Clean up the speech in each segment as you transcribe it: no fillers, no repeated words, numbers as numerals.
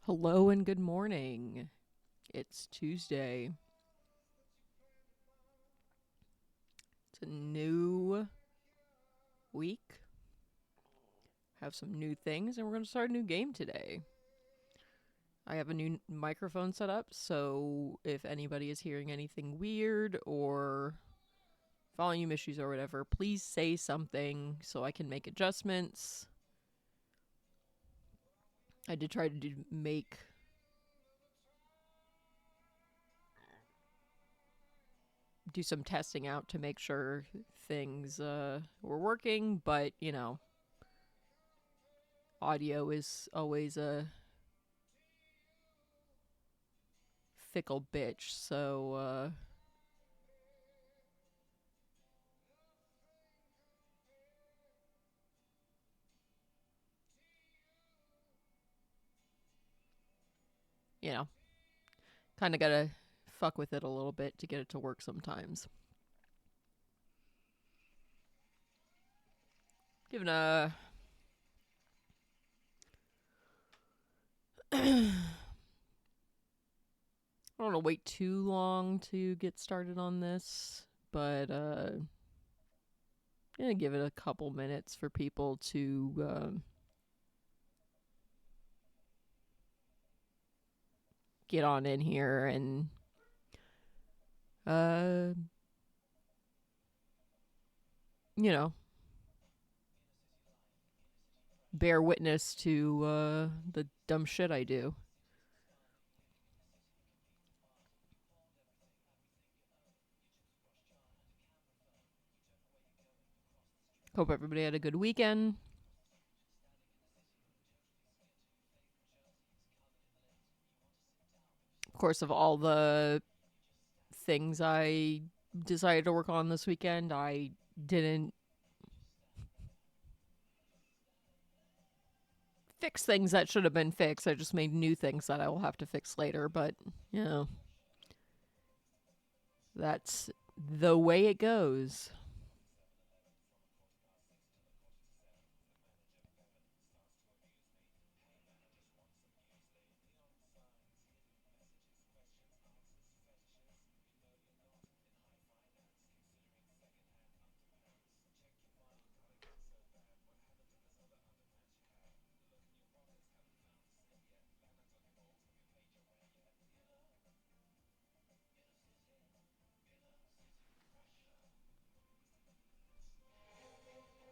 Hello and good morning. It's Tuesday. It's a new week. Have some new things, and we're going to start a new game today. I have a new microphone set up, so if anybody is hearing anything weird or volume issues or whatever, please say something so I can make adjustments. I did try to do some testing out to make sure things were working, but audio is always a fickle bitch, so you know, kind of gotta fuck with it a little bit to get it to work sometimes. Given a I don't want to wait too long to get started on this, but gonna give it a couple minutes for people to get on in here and uh you know bear witness to the dumb shit I do. Hope everybody had a good weekend. Of course, of all the things I decided to work on this weekend, I didn't fix things that should have been fixed. I just made new things that I will have to fix later, but, you know, that's the way it goes.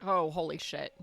Oh, holy shit.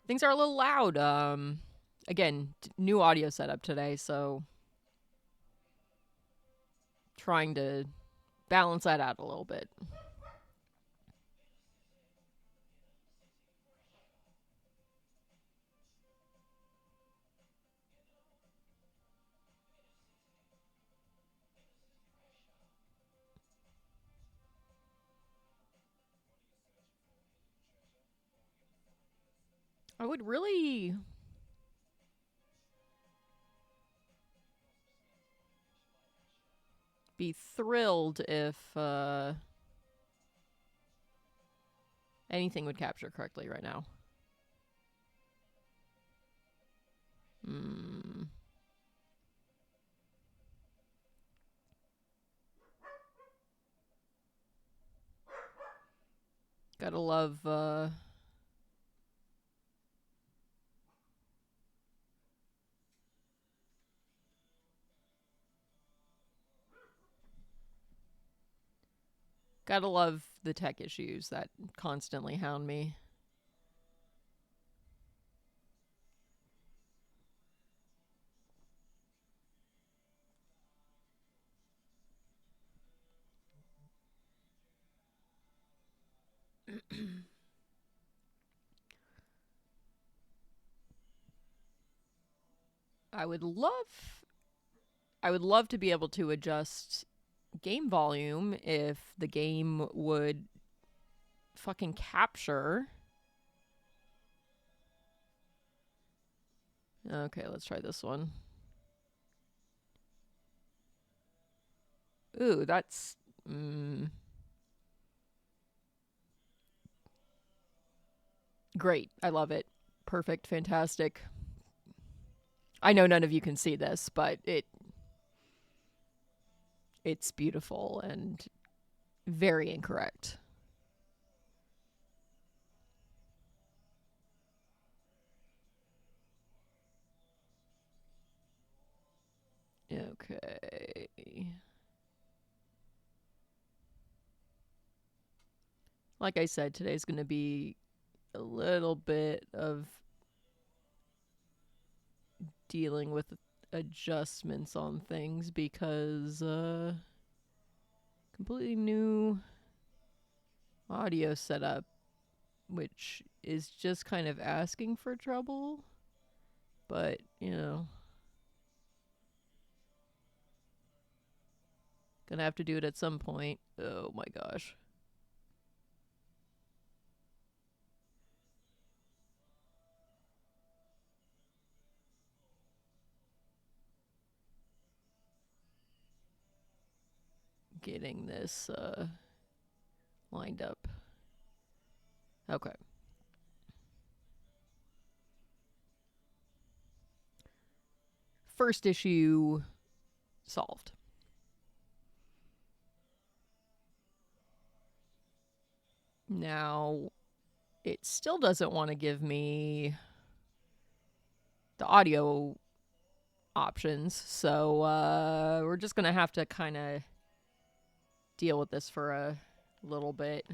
Things are a little loud. Again, new audio setup today, so trying to balance that out a little bit. I would really be thrilled if anything would capture correctly right now. Hmm. Gotta love gotta love the tech issues that constantly hound me. I would love to be able to adjust game volume if the game would fucking capture. Okay, let's try this one. Ooh, that's... Great. I love it. Perfect. Fantastic. I know none of you can see this, but it's beautiful and very incorrect. Okay. Like I said, today's going to be a little bit of dealing with adjustments on things because completely new audio setup, which is just kind of asking for trouble, but you know, gonna have to do it at some point. Oh my gosh. Getting this lined up. Okay. First issue solved. Now, it still doesn't want to give me the audio options, so we're just gonna have to kind of deal with this for a little bit.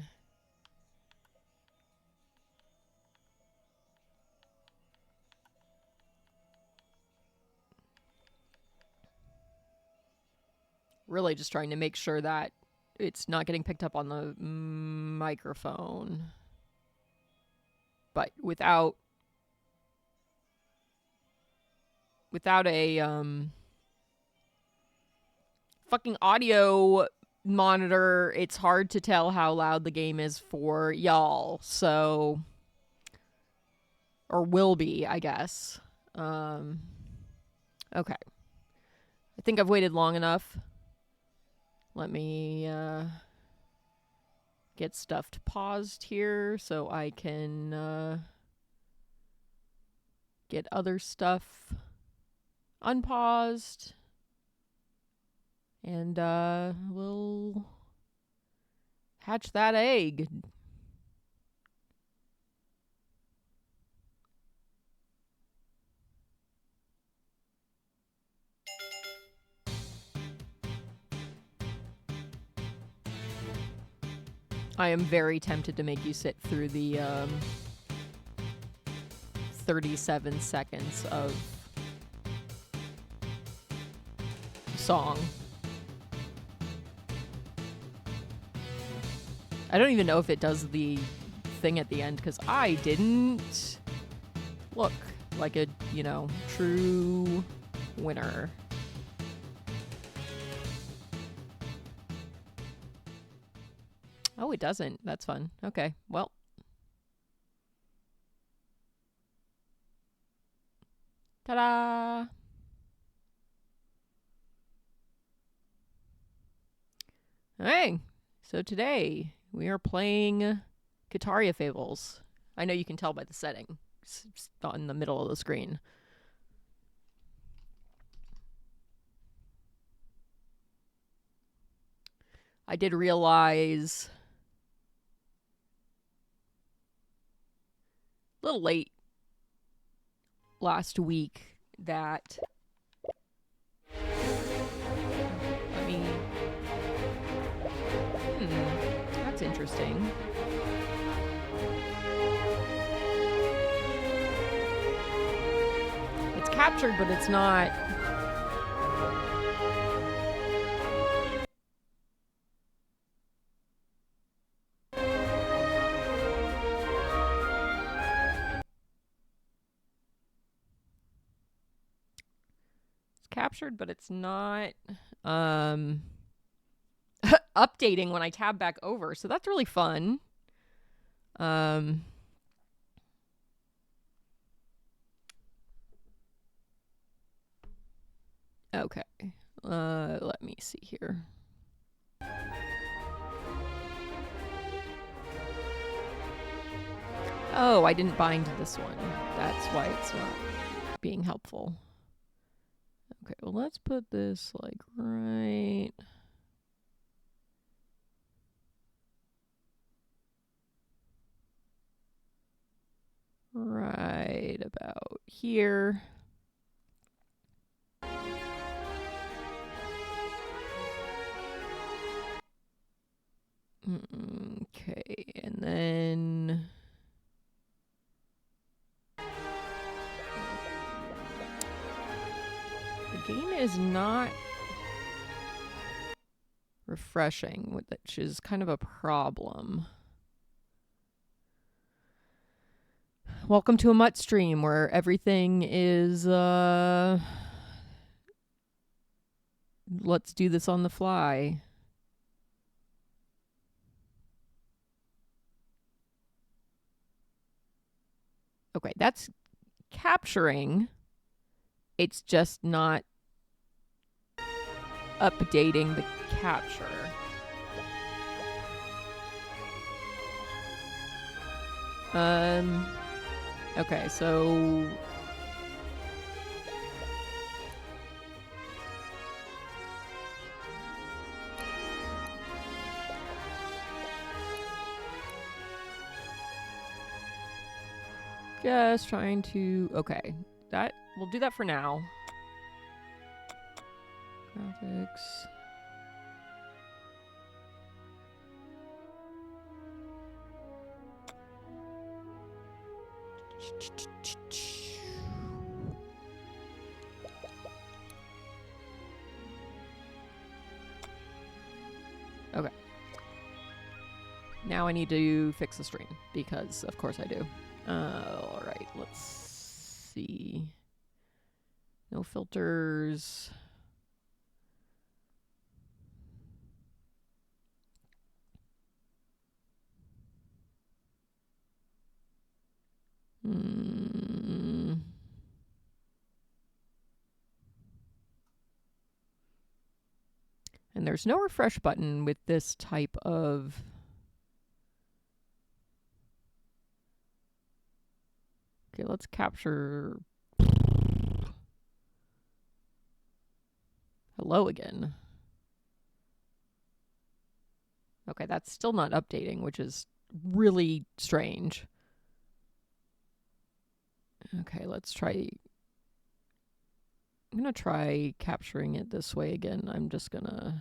Really just trying to make sure that it's not getting picked up on the microphone, but without a fucking audio monitor, it's hard to tell how loud the game is for y'all. So, or will be, I guess. Okay. I think I've waited long enough. Let me get stuff paused here so I can get other stuff unpaused. And we'll hatch that egg. I am very tempted to make you sit through the 37 seconds of song. I don't even know if it does the thing at the end because I didn't look like a, true winner. Oh, it doesn't. That's fun. Okay, well. Ta-da! Hey, so today we are playing Kitaria Fables. I know you can tell by the setting. It's not in the middle of the screen. I did realize a little late last week that that's interesting. It's captured, but it's not. captured, but it's not updating when I tab back over. So that's really fun. Okay. Let me see here. Oh, I didn't bind this one. That's why it's not being helpful. Okay, well, let's put this like right about here. Okay, and then the game is not refreshing, which is kind of a problem. Welcome to a Mutt stream where everything is let's do this on the fly. Okay, that's capturing. It's just not updating the capture. Okay, so just trying to, okay, that, we'll do that for now. Graphics. Okay. Now I need to fix the stream because of course I do. All right, let's see. No filters. And there's no refresh button with this type of... Okay, let's capture... Hello again. Okay, that's still not updating, which is really strange. Okay, let's try... I'm going to try capturing it this way again. I'm just going to...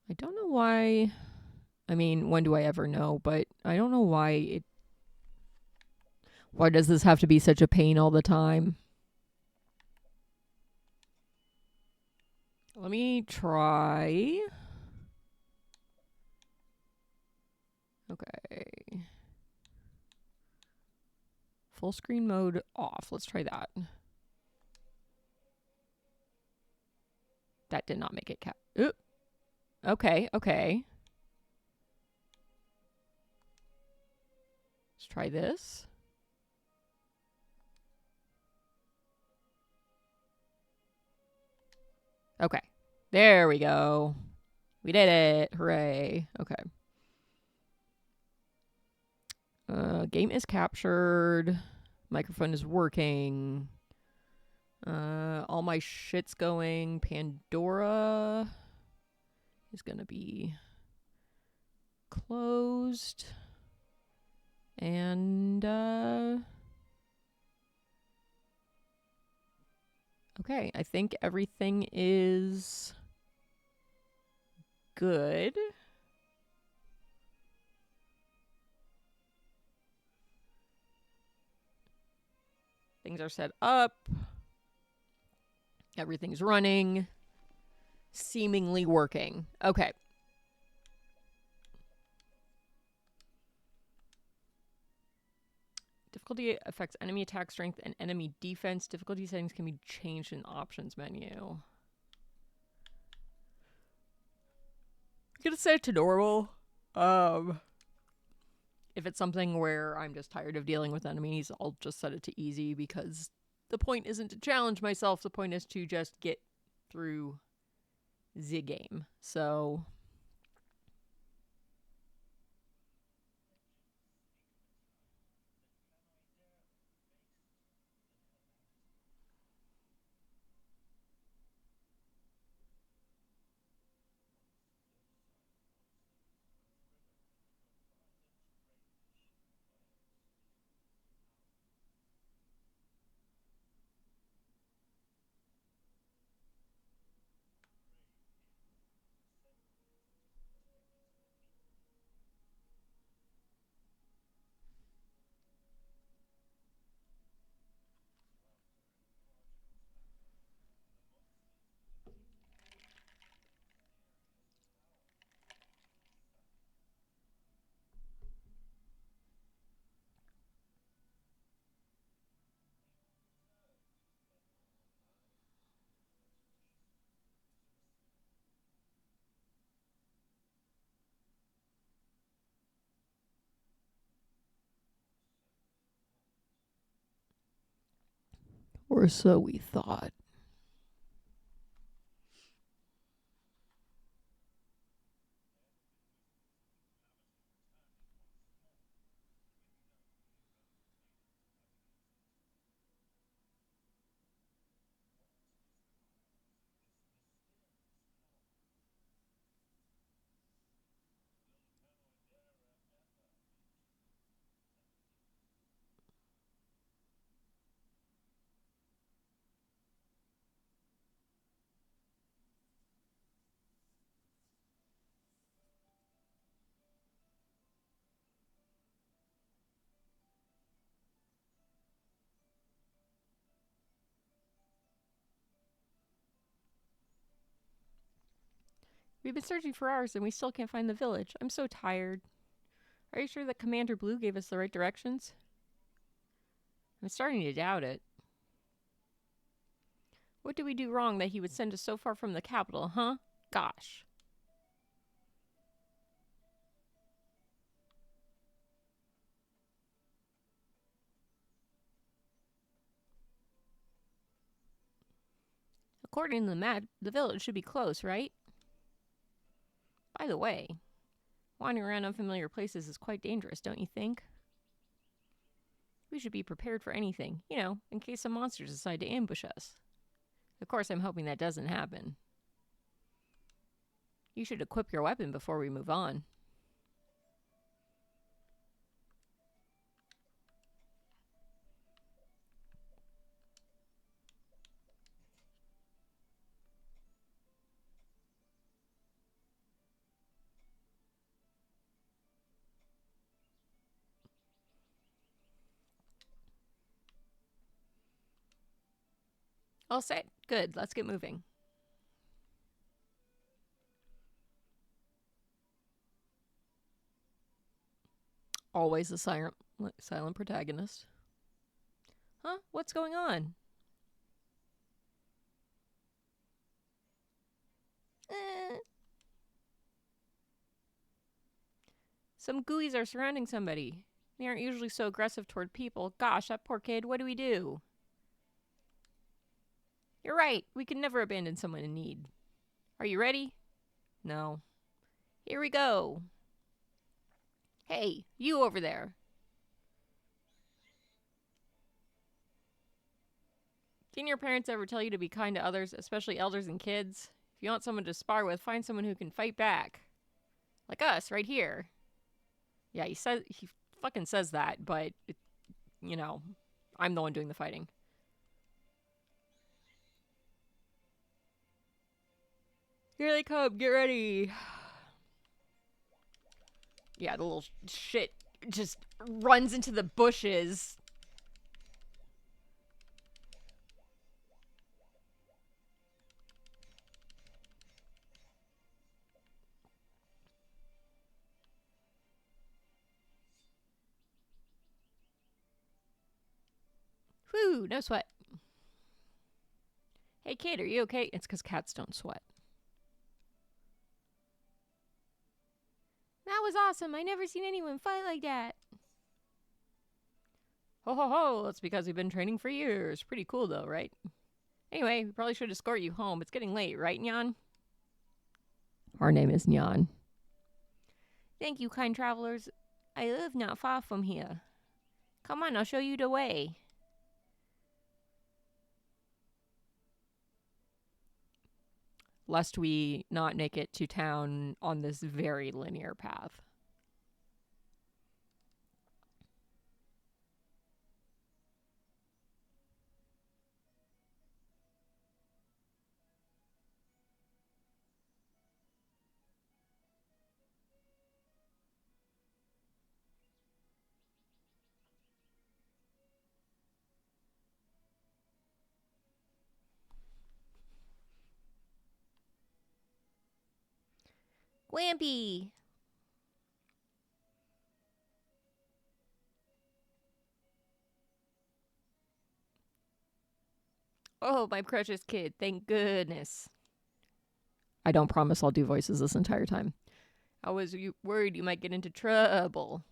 I don't know why... I mean, when do I ever know? But I don't know why it... Why does this have to be such a pain all the time? Let me try... Okay. Full screen mode off. Let's try that. That did not make it cap... Ooh. Okay, okay. Let's try this. Okay. There we go. We did it. Hooray. Okay. Game is captured. Microphone is working. All my shit's going. Pandora is gonna be closed. And, okay, I think everything is good. Things are set up. Everything's running. Seemingly working. Okay. Difficulty affects enemy attack strength and enemy defense. Difficulty settings can be changed in the options menu. I'm gonna set it to normal. If it's something where I'm just tired of dealing with enemies, I'll just set it to easy because the point isn't to challenge myself. The point is to just get through the game. So or so we thought. We've been searching for hours and we still can't find the village. I'm so tired. Are you sure that Commander Blue gave us the right directions? I'm starting to doubt it. What did we do wrong that he would send us so far from the capital, huh? Gosh. According to the map, the village should be close, right? By the way, wandering around unfamiliar places is quite dangerous, don't you think? We should be prepared for anything, you know, in case some monsters decide to ambush us. Of course, I'm hoping that doesn't happen. You should equip your weapon before we move on. All set. Good. Let's get moving. Always a silent protagonist. Huh? What's going on? Some gooeyes are surrounding somebody. They aren't usually so aggressive toward people. Gosh, that poor kid. What do we do? You're right. We can never abandon someone in need. Are you ready? No. Here we go. Hey, you over there. Didn't your parents ever tell you to be kind to others, especially elders and kids? If you want someone to spar with, find someone who can fight back. Like us, right here. Yeah, he fucking says that, but, you know, I'm the one doing the fighting. Here they come, get ready. Yeah, the little shit just runs into the bushes. Woo, no sweat. Hey, kid, are you okay? It's because cats don't sweat. That was awesome. I never seen anyone fight like that. Ho ho ho, that's because we've been training for years. Pretty cool though, right? Anyway, we probably should escort you home. It's getting late, right, Nyan? Our name is Nyan. Thank you, kind travelers. I live not far from here. Come on, I'll show you the way. Lest we not make it to town on this very linear path. Glampy! Oh, my precious kid, thank goodness. I don't promise I'll do voices this entire time. I was worried you might get into trouble.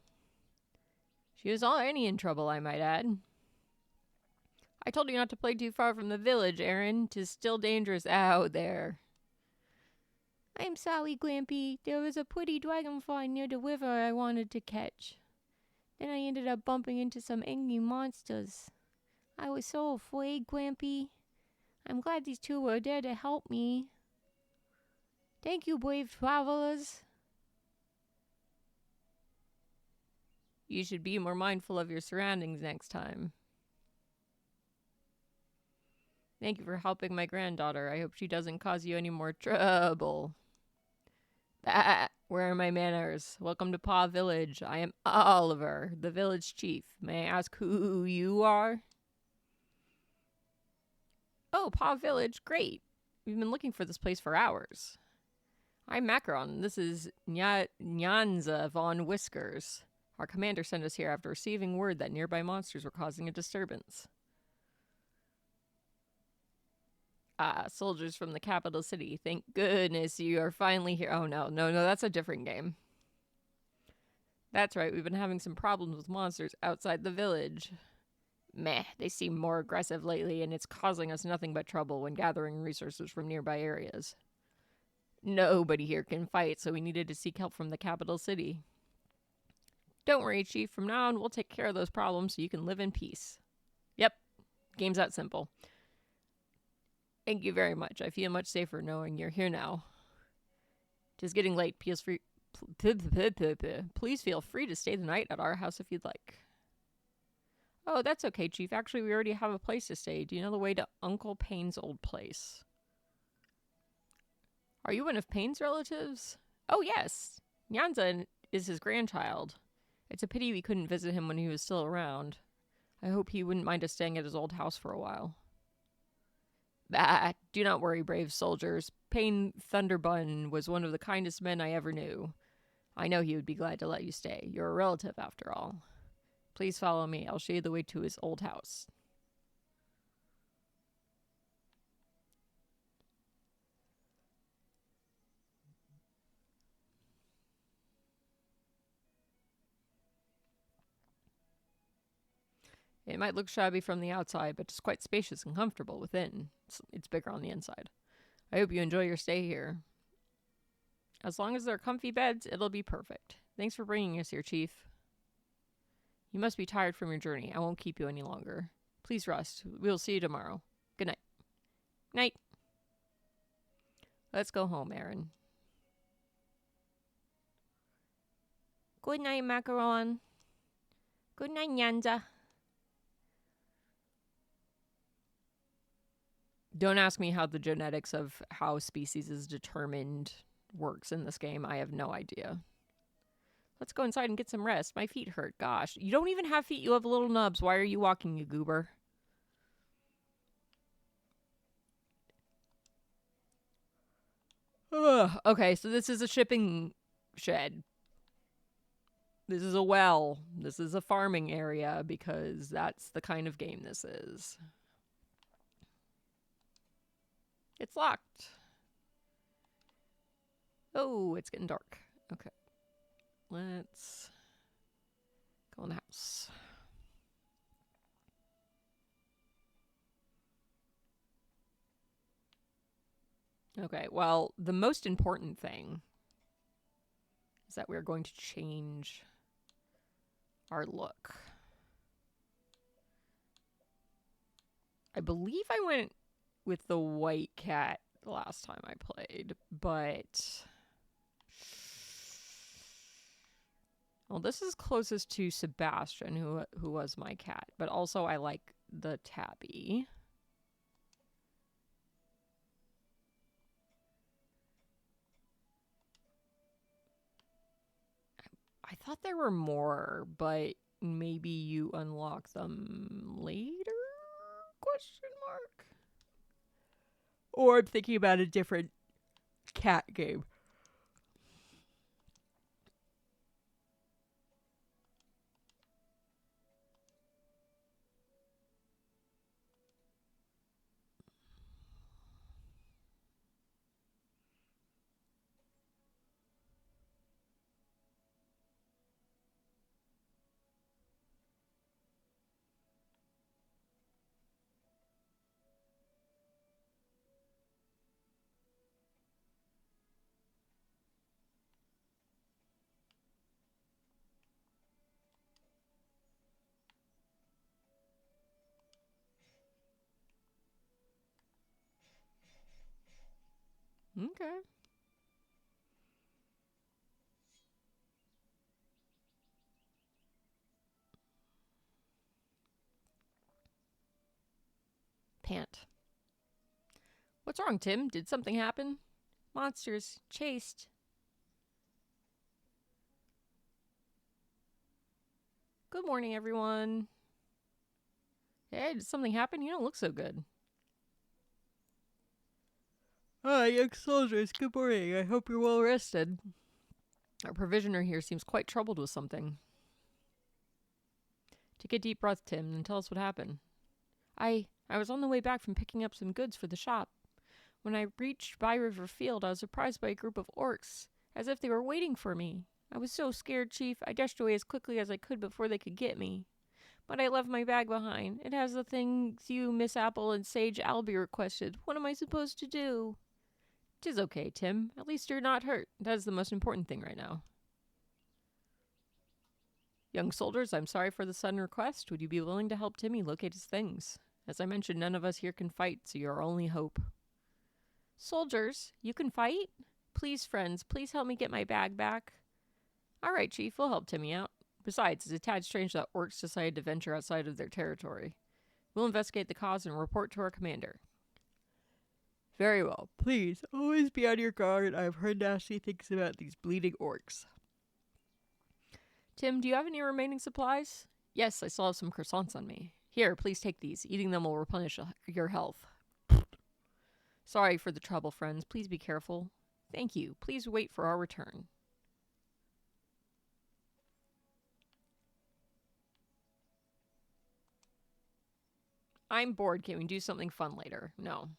She was already in trouble, I might add. I told you not to play too far from the village, Aaron. 'Tis still dangerous out there. I'm sorry, Glampy. There was a pretty dragonfly near the river I wanted to catch. Then I ended up bumping into some angry monsters. I was so afraid, Glampy. I'm glad these two were there to help me. Thank you, brave travelers. You should be more mindful of your surroundings next time. Thank you for helping my granddaughter. I hope she doesn't cause you any more trouble. Where are my manners? Welcome to Paw Village. I am Oliver, the village chief. May I ask who you are? Oh, Paw Village. Great. We've been looking for this place for hours. I'm Macaron. This is Nyanza von Whiskers. Our commander sent us here after receiving word that nearby monsters were causing a disturbance. Ah, soldiers from the capital city. Thank goodness you are finally here. Oh, no, that's a different game. That's right, we've been having some problems with monsters outside the village. Meh, they seem more aggressive lately, and it's causing us nothing but trouble when gathering resources from nearby areas. Nobody here can fight, so we needed to seek help from the capital city. Don't worry, Chief. From now on, we'll take care of those problems so you can live in peace. Yep, game's that simple. Thank you very much. I feel much safer knowing you're here now. 'Tis getting late. Please feel free to stay the night at our house if you'd like. Oh, that's okay, Chief. Actually, we already have a place to stay. Do you know the way to Uncle Payne's old place? Are you one of Payne's relatives? Oh, yes. Nyanza is his grandchild. It's a pity we couldn't visit him when he was still around. I hope he wouldn't mind us staying at his old house for a while. Do not worry, brave soldiers. Payne Thunderbun was one of the kindest men I ever knew. I know he would be glad to let you stay. You're a relative, after all. Please follow me. I'll show you the way to his old house. It might look shabby from the outside, but it's quite spacious and comfortable within. It's bigger on the inside. I hope you enjoy your stay here. As long as there are comfy beds, it'll be perfect. Thanks for bringing us here, Chief. You must be tired from your journey. I won't keep you any longer. Please rest. We'll see you tomorrow. Good night. Night. Let's go home, Aaron. Good night, Macaron. Good night, Nyanza. Don't ask me how the genetics of how species is determined works in this game. I have no idea. Let's go inside and get some rest. My feet hurt. Gosh, you don't even have feet. You have little nubs. Why are you walking, you goober? Ugh. Okay, so this is a shipping shed. This is a well. This is a farming area because that's the kind of game this is. It's locked. Oh, it's getting dark. Okay. Let's go in the house. Okay, well, the most important thing is that we're going to change our look. I believe I went with the white cat the last time I played, but... Well, this is closest to Sebastian, who was my cat, but also I like the tabby. I thought there were more, but maybe you unlock them later? Question mark. Or I'm thinking about a different cat game. Okay. Pant. What's wrong, Tim? Did something happen? Monsters. Chased. Good morning, everyone. Hey, did something happen? You don't look so good. Hi, young soldiers. Good morning. I hope you're well rested. Our provisioner here seems quite troubled with something. Take a deep breath, Tim, and tell us what happened. I was on the way back from picking up some goods for the shop. When I reached By River Field, I was surprised by a group of orcs, as if they were waiting for me. I was so scared, Chief, I dashed away as quickly as I could before they could get me. But I left my bag behind. It has the things you, Miss Apple, and Sage Albie requested. What am I supposed to do? 'Tis okay, Tim. At least you're not hurt. That is the most important thing right now. Young soldiers, I'm sorry for the sudden request. Would you be willing to help Timmy locate his things? As I mentioned, none of us here can fight, so you're our only hope. Soldiers, you can fight? Please, friends, please help me get my bag back. All right, Chief, we'll help Timmy out. Besides, it's a tad strange that orcs decided to venture outside of their territory. We'll investigate the cause and report to our commander. Very well. Please, always be on your guard. I've heard nasty things about these bleeding orcs. Tim, do you have any remaining supplies? Yes, I still have some croissants on me. Here, please take these. Eating them will replenish your health. Sorry for the trouble, friends. Please be careful. Thank you. Please wait for our return. I'm bored. Can we do something fun later? No.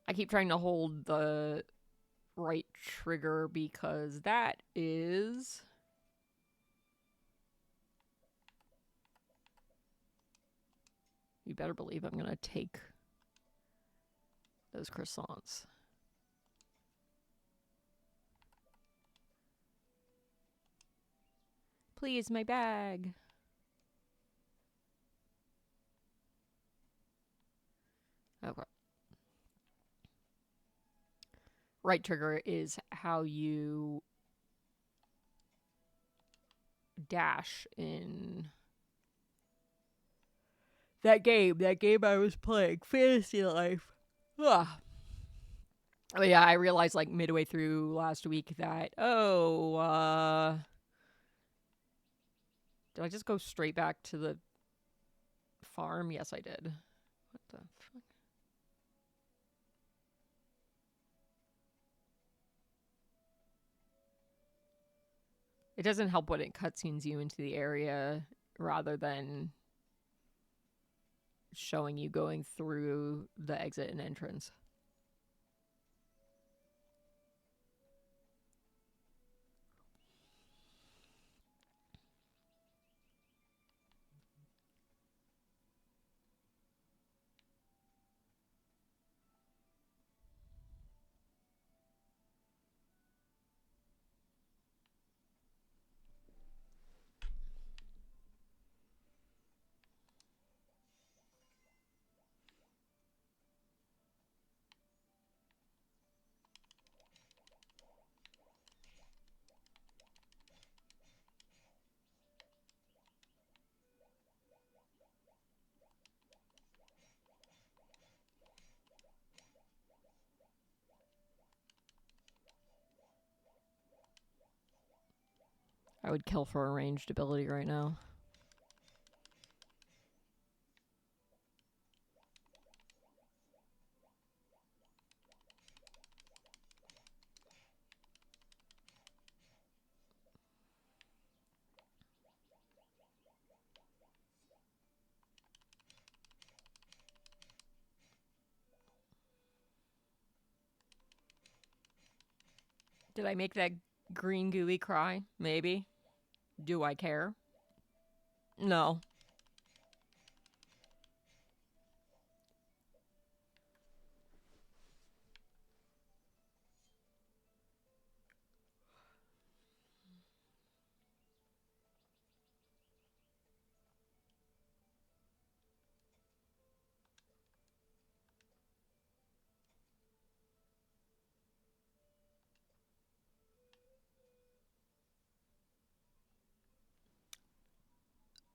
I keep trying to hold the right trigger because that is... You better believe I'm going to take those croissants. Please, my bag. Okay. Right trigger is how you dash in that game I was playing, Fantasy Life. Ugh. Oh yeah, I realized like midway through last week that, Did I just go straight back to the farm? Yes, I did. What the fuck? It doesn't help when it cutscenes you into the area rather than showing you going through the exit and entrance. I would kill for a ranged ability right now. Did I make that green gooey cry? Maybe. Do I care? No.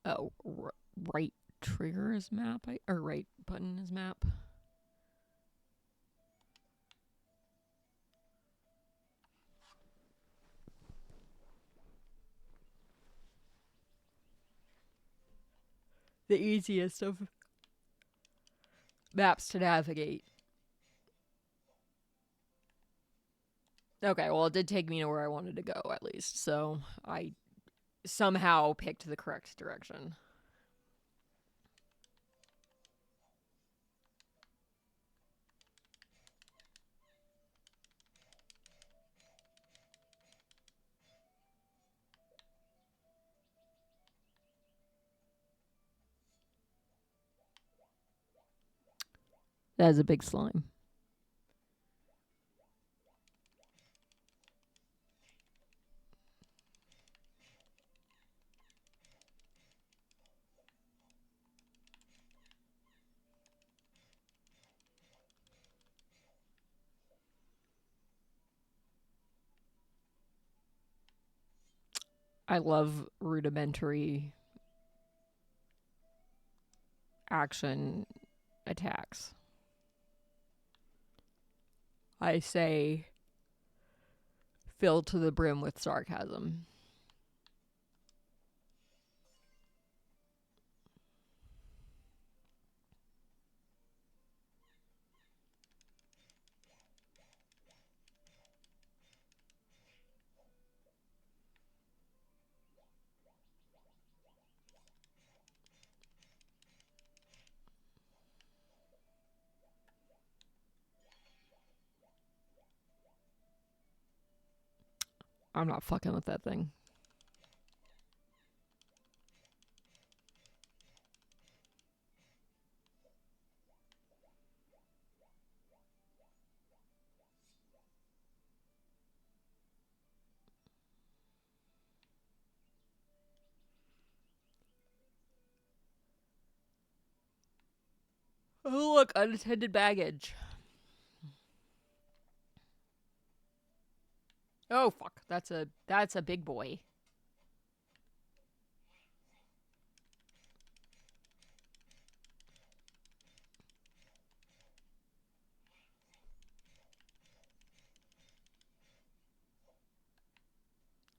Oh, right trigger is map, or right button is map. The easiest of maps to navigate. Okay, well, it did take me to where I wanted to go, at least, so I somehow picked the correct direction. That is a big slime. I love rudimentary action attacks. I say filled to the brim with sarcasm. I'm not fucking with that thing. Oh, look, unattended baggage. Oh, fuck. That's a big boy.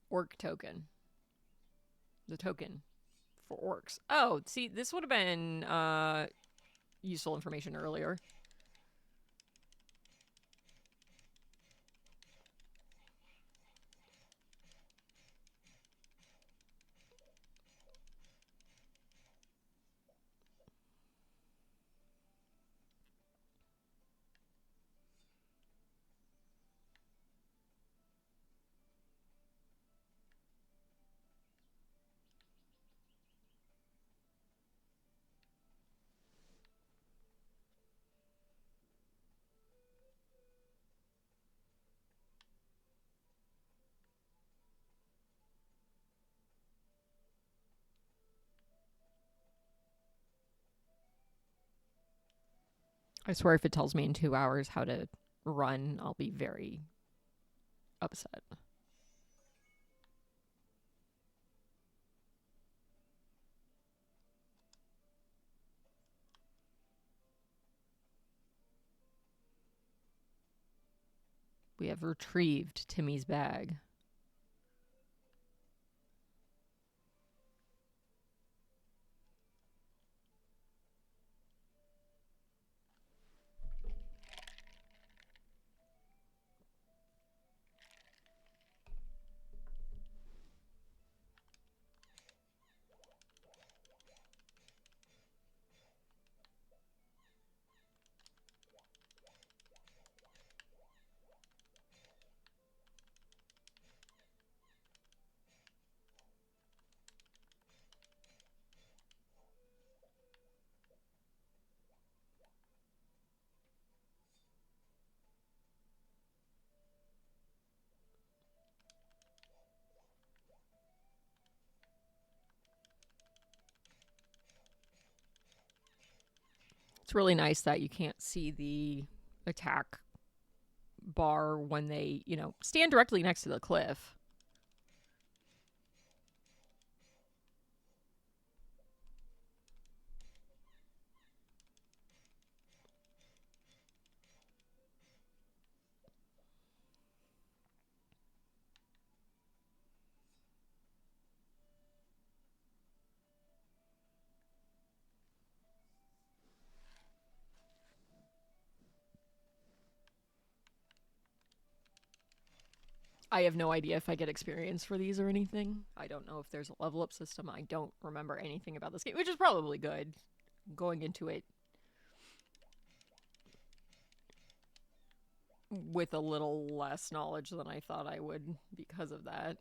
Orc token. The token. for orcs. Oh, see, this would have been useful information earlier. I swear if it tells me in 2 hours how to run, I'll be very upset. We have retrieved Timmy's bag. It's really nice that you can't see the attack bar when they, stand directly next to the cliff. I have no idea if I get experience for these or anything. I don't know if there's a level up system. I don't remember anything about this game, which is probably good. Going into it with a little less knowledge than I thought I would because of that.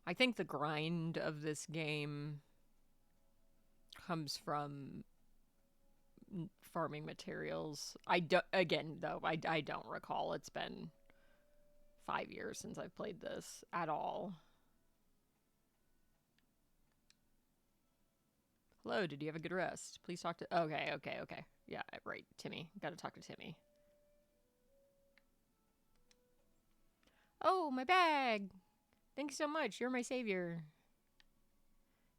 I think the grind of this game comes from farming materials. I don't recall. It's been 5 years since I've played this at all. Hello, did you have a good rest? Please talk to... Okay. Yeah, right, Timmy. Gotta talk to Timmy. Oh, my bag! Thanks so much. You're my savior.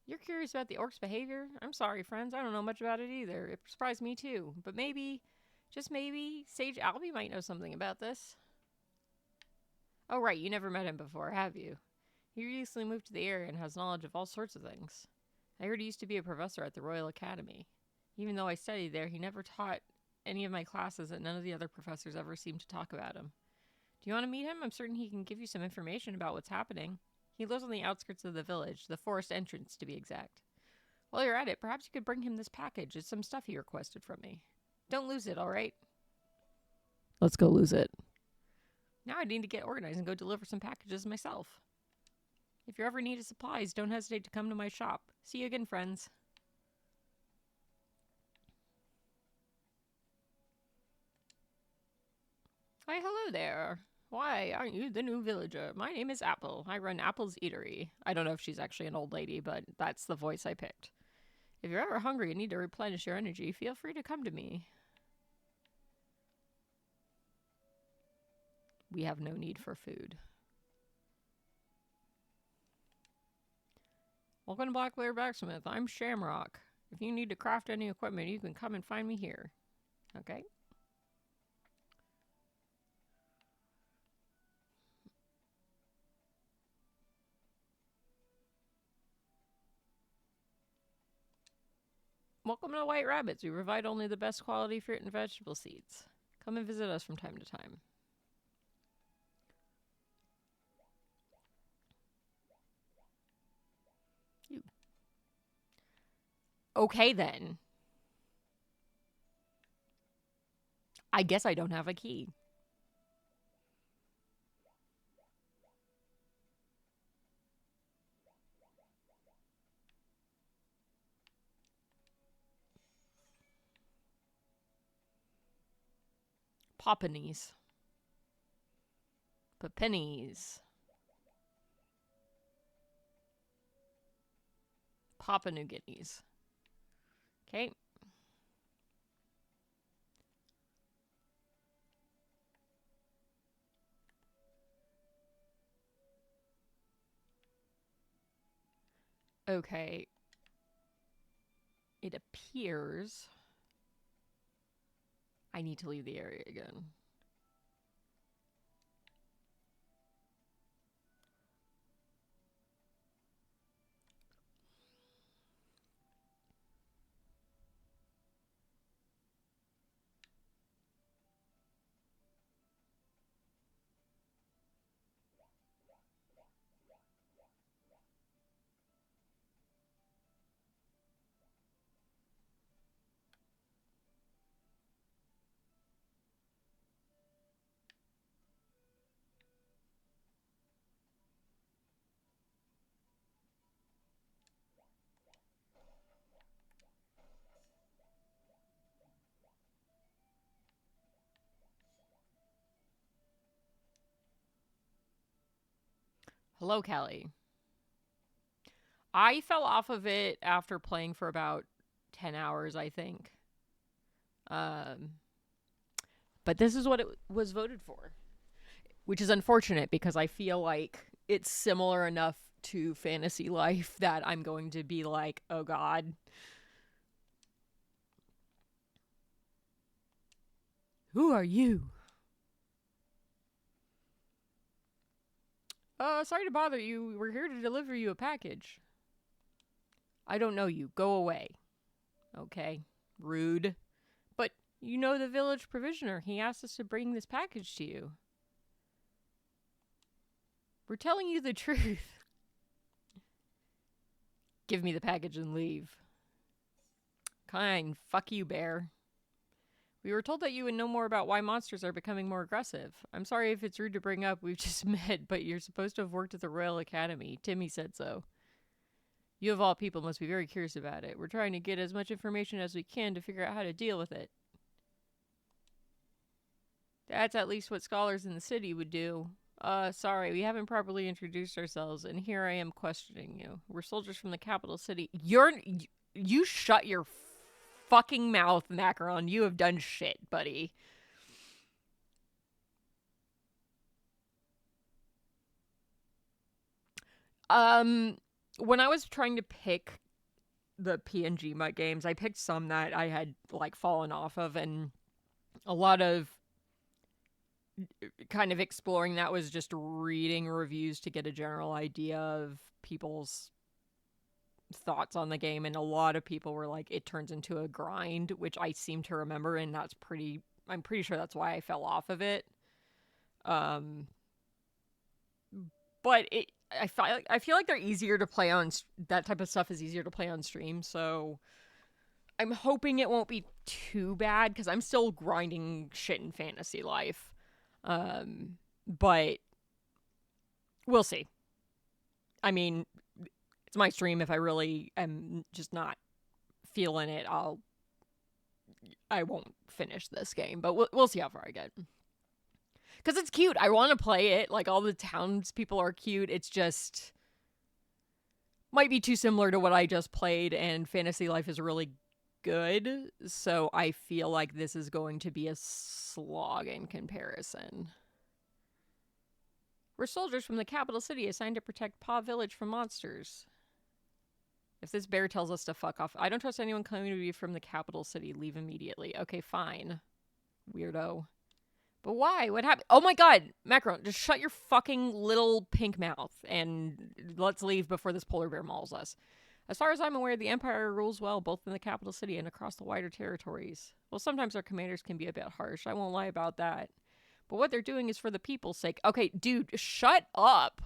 You're curious about the orc's behavior? I'm sorry, friends. I don't know much about it either. It surprised me too. But maybe, just maybe, Sage Albie might know something about this. Oh, right. You never met him before, have you? He recently moved to the area and has knowledge of all sorts of things. I heard he used to be a professor at the Royal Academy. Even though I studied there, he never taught any of my classes, and none of the other professors ever seemed to talk about him. Do you want to meet him? I'm certain he can give you some information about what's happening. He lives on the outskirts of the village, the forest entrance to be exact. While you're at it, perhaps you could bring him this package. It's some stuff he requested from me. Don't lose it, all right? Let's go lose it. Now I need to get organized and go deliver some packages myself. If you ever need supplies, don't hesitate to come to my shop. See you again, friends. Why, hello there. Why aren't you the new villager? My name is Apple. I run Apple's Eatery. I don't know if she's actually an old lady, but that's the voice I picked. If you're ever hungry and need to replenish your energy, feel free to come to me. We have no need for food. Welcome to Blackbear Blacksmith. I'm Shamrock. If you need to craft any equipment, you can come and find me here. Okay. Welcome to White Rabbits. We provide only the best quality fruit and vegetable seeds. Come and visit us from time to time. You. Okay then. I guess I don't have a key. Poppennies. Papennies. Papua New Guineas. Okay. Okay. It appears I need to leave the area again. Hello, Callie. I fell off of it after playing for about 10 hours, I think. But this is what it was voted for, which is unfortunate because I feel like it's similar enough to Fantasy Life that I'm going to be like, oh god. Who are you? Sorry to bother you. We're here to deliver you a package. I don't know you. Go away. Okay. Rude. But you know the village provisioner. He asked us to bring this package to you. We're telling you the truth. Give me the package and leave. Kind. Fuck you, bear. We were told that you would know more about why monsters are becoming more aggressive. I'm sorry if it's rude to bring up, we've just met, but you're supposed to have worked at the Royal Academy. Timmy said so. You of all people must be very curious about it. We're trying to get as much information as we can to figure out how to deal with it. That's at least what scholars in the city would do. Sorry, we haven't properly introduced ourselves, and here I am questioning you. We're soldiers from the capital city. You shut your fucking mouth, Macaron. You have done shit, buddy. When I was trying to pick the PNGmuht games, I picked some that I had like fallen off of, and a lot of kind of exploring that was just reading reviews to get a general idea of people's thoughts on the game, and a lot of people were like, it turns into a grind, which I seem to remember, and I'm pretty sure that's why I fell off of it. But I feel like they're easier to play on. That type of stuff is easier to play on stream, so I'm hoping it won't be too bad because I'm still grinding shit in Fantasy Life. But we'll see. I mean, it's my stream. If I really am just not feeling it, I won't finish this game. But we'll see how far I get. Because it's cute. I want to play it. Like, all the townspeople are cute. It's just might be too similar to what I just played, and Fantasy Life is really good. So I feel like this is going to be a slog in comparison. We're soldiers from the capital city assigned to protect Paw Village from monsters. If this bear tells us to fuck off, I don't trust anyone coming to be from the capital city. Leave immediately. Okay, fine. Weirdo. But why? What happened? Oh my god, Macaron, just shut your fucking little pink mouth and let's leave before this polar bear mauls us. As far as I'm aware, the Empire rules well, both in the capital city and across the wider territories. Well, sometimes our commanders can be a bit harsh. I won't lie about that. But what they're doing is for the people's sake. Okay, dude, shut up.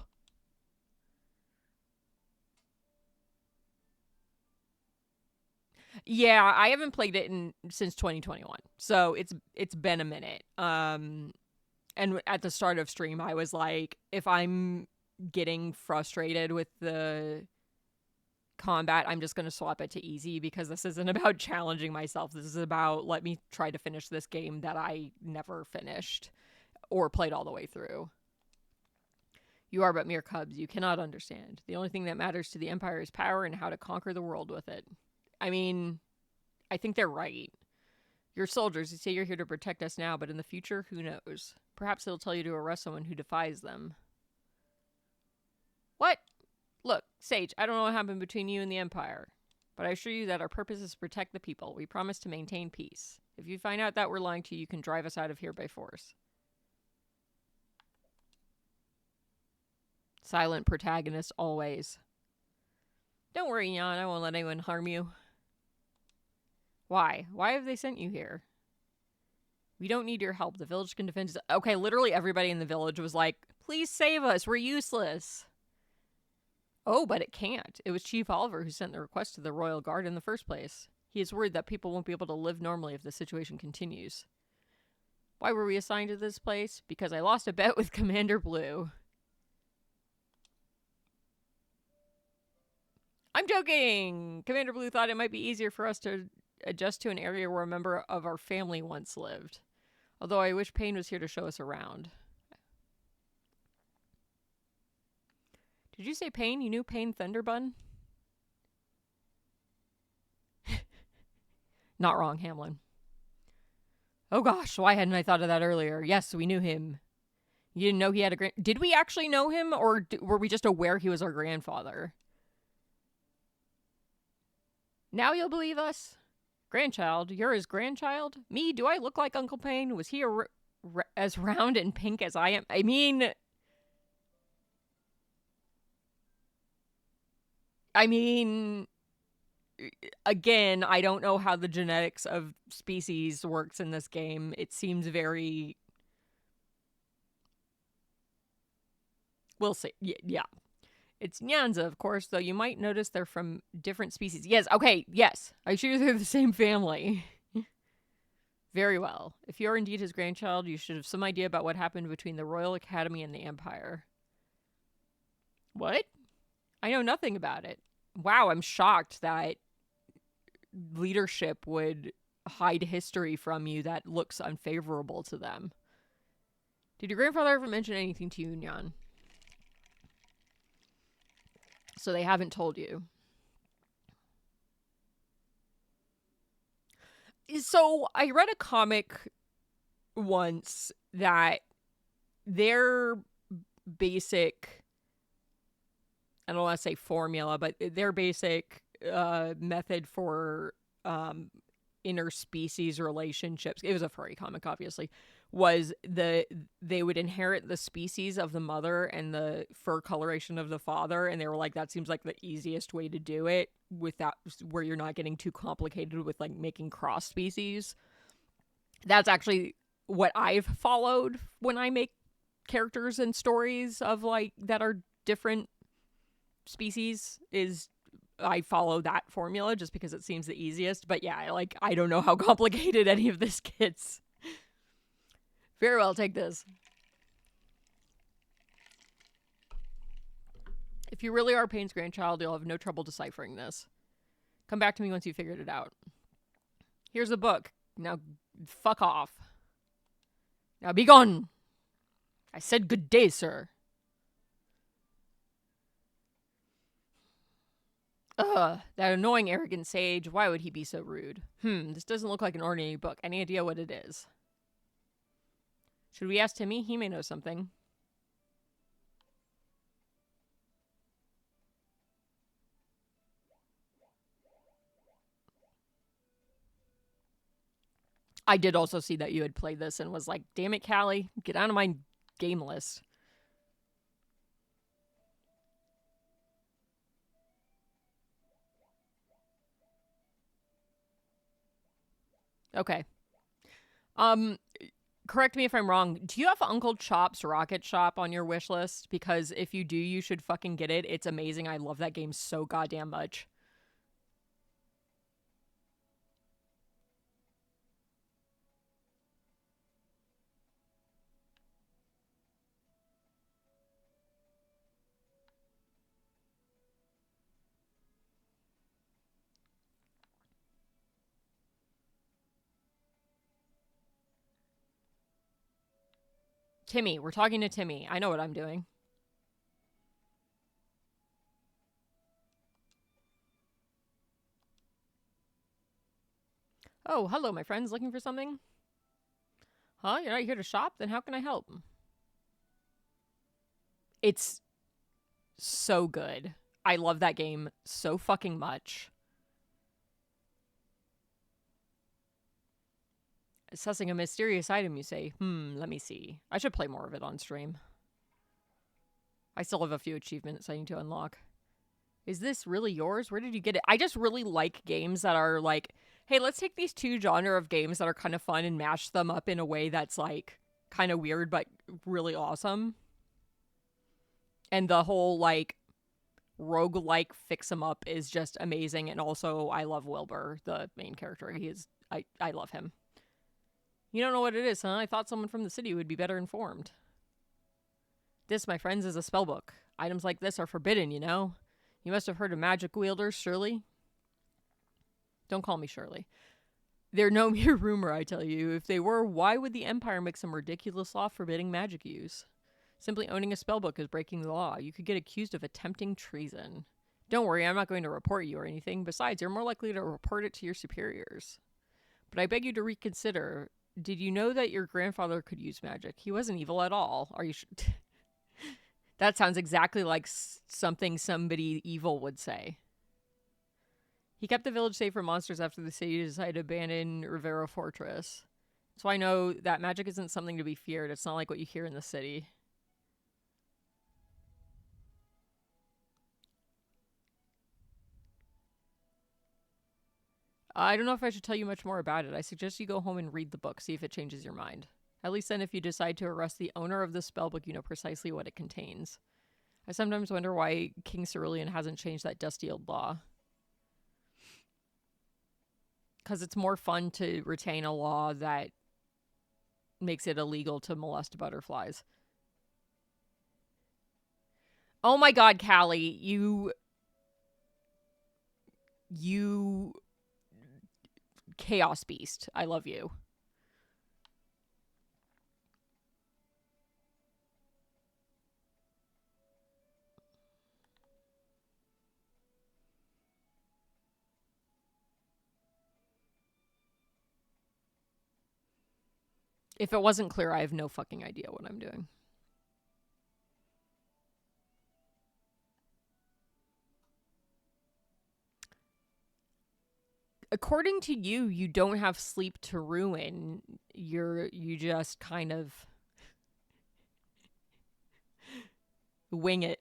Yeah, I haven't played it since 2021, so it's been a minute. And at the start of stream, I was like, if I'm getting frustrated with the combat, I'm just gonna swap it to easy because this isn't about challenging myself. This is about let me try to finish this game that I never finished or played all the way through. You are but mere cubs. You cannot understand. The only thing that matters to the Empire is power and how to conquer the world with it. I mean, I think they're right. You're soldiers. You say you're here to protect us now, but in the future, who knows? Perhaps they'll tell you to arrest someone who defies them. What? Look, Sage, I don't know what happened between you and the Empire, but I assure you that our purpose is to protect the people. We promise to maintain peace. If you find out that we're lying to you, you can drive us out of here by force. Silent protagonist always. Don't worry, Jan. I won't let anyone harm you. Why? Why have they sent you here? We don't need your help. The village can defend us. Okay, literally everybody in the village was like, please save us. We're useless. Oh, but it can't. It was Chief Oliver who sent the request to the Royal Guard in the first place. He is worried that people won't be able to live normally if the situation continues. Why were we assigned to this place? Because I lost a bet with Commander Blue. I'm joking! Commander Blue thought it might be easier for us to adjust to an area where a member of our family once lived. Although I wish Payne was here to show us around. Did you say Payne? You knew Payne Thunderbun? Not wrong, Hamlin. Oh gosh, why hadn't I thought of that earlier? Yes, we knew him. You didn't know he had a Did we actually know him, or were we just aware he was our grandfather? Now you'll believe us? Grandchild? You're his grandchild? Me? Do I look like Uncle Payne? Was he as round and pink as I am? I mean, again, I don't know how the genetics of species works in this game. It seems very... We'll see. Yeah. It's Nyanza, of course, though you might notice they're from different species. Yes, okay, yes. I assure you they're the same family. Very well. If you're indeed his grandchild, you should have some idea about what happened between the Royal Academy and the Empire. What? I know nothing about it. Wow, I'm shocked that leadership would hide history from you that looks unfavorable to them. Did your grandfather ever mention anything to you, Nyan? So they haven't told you. So I read a comic once that their basic, I don't want to say formula, but their basic method for interspecies relationships, it was a furry comic obviously, was they would inherit the species of the mother and the fur coloration of the father, and they were like, that seems like the easiest way to do it without where you're not getting too complicated with like making cross species. That's actually what I've followed when I make characters and stories of like that are different species, is I follow that formula just because it seems the easiest. But yeah, like I don't know how complicated any of this gets. Very well, take this. If you really are Payne's grandchild, you'll have no trouble deciphering this. Come back to me once you figured it out. Here's the book. Now, fuck off. Now be gone. I said good day, sir. Ugh, that annoying arrogant sage. Why would he be so rude? This doesn't look like an ordinary book. Any idea what it is? Should we ask Timmy? He may know something. I did also see that you had played this and was like, damn it, Callie, get out of my game list. Okay. Um, correct me if I'm wrong. Do you have Uncle Chop's Rocket Shop on your wish list? Because if you do, you should fucking get it. It's amazing. I love that game so goddamn much. Timmy, we're talking to Timmy. I know what I'm doing. Oh, hello, my friends. Looking for something? Huh? You're not here to shop? Then how can I help? It's so good. I love that game so fucking much. Assessing a mysterious item, you say. Let me see. I should play more of it on stream. I still have a few achievements I need to unlock. Is this really yours? Where did you get it? I just really like games that are like, hey, let's take these two genre of games that are kind of fun and mash them up in a way that's like kind of weird but really awesome. And the whole like roguelike fix 'em up is just amazing. And also I love Wilbur, the main character. I love him. You don't know what it is, huh? I thought someone from the city would be better informed. This, my friends, is a spellbook. Items like this are forbidden, you know? You must have heard of magic wielders, Shirley. Don't call me Shirley. They're no mere rumor, I tell you. If they were, why would the Empire make some ridiculous law forbidding magic use? Simply owning a spellbook is breaking the law. You could get accused of attempting treason. Don't worry, I'm not going to report you or anything. Besides, you're more likely to report it to your superiors. But I beg you to reconsider. Did you know that your grandfather could use magic? He wasn't evil at all. Are you sure? That sounds exactly like something somebody evil would say. He kept the village safe from monsters after the city decided to abandon Rivera Fortress. So I know that magic isn't something to be feared. It's not like what you hear in the city. I don't know if I should tell you much more about it. I suggest you go home and read the book, see if it changes your mind. At least then, if you decide to arrest the owner of the spellbook, you know precisely what it contains. I sometimes wonder why King Cerulean hasn't changed that dusty old law. Because it's more fun to retain a law that makes it illegal to molest butterflies. Oh my god, Callie, you chaos beast. I love you. If it wasn't clear, I have no fucking idea what I'm doing. According to you, you don't have sleep to ruin. You just kind of wing it.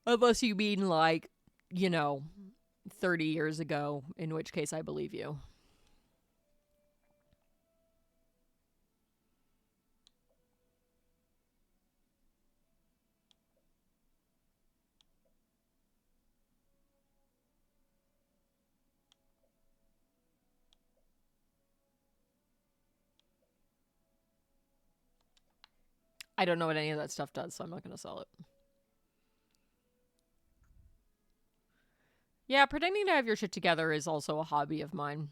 Unless you mean like, 30 years ago, in which case I believe you. I don't know what any of that stuff does, so I'm not going to sell it. Yeah, pretending to have your shit together is also a hobby of mine.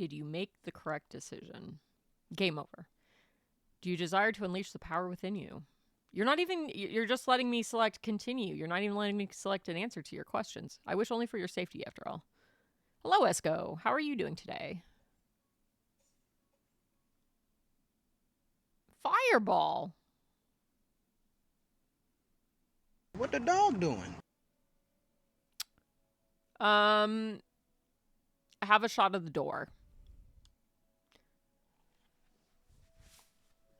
Did you make the correct decision? Game over. Do you desire to unleash the power within you? You're just letting me select continue. You're not even letting me select an answer to your questions. I wish only for your safety, after all. Hello, Esco. How are you doing today? Fireball. What the dog doing? Have a shot of the door.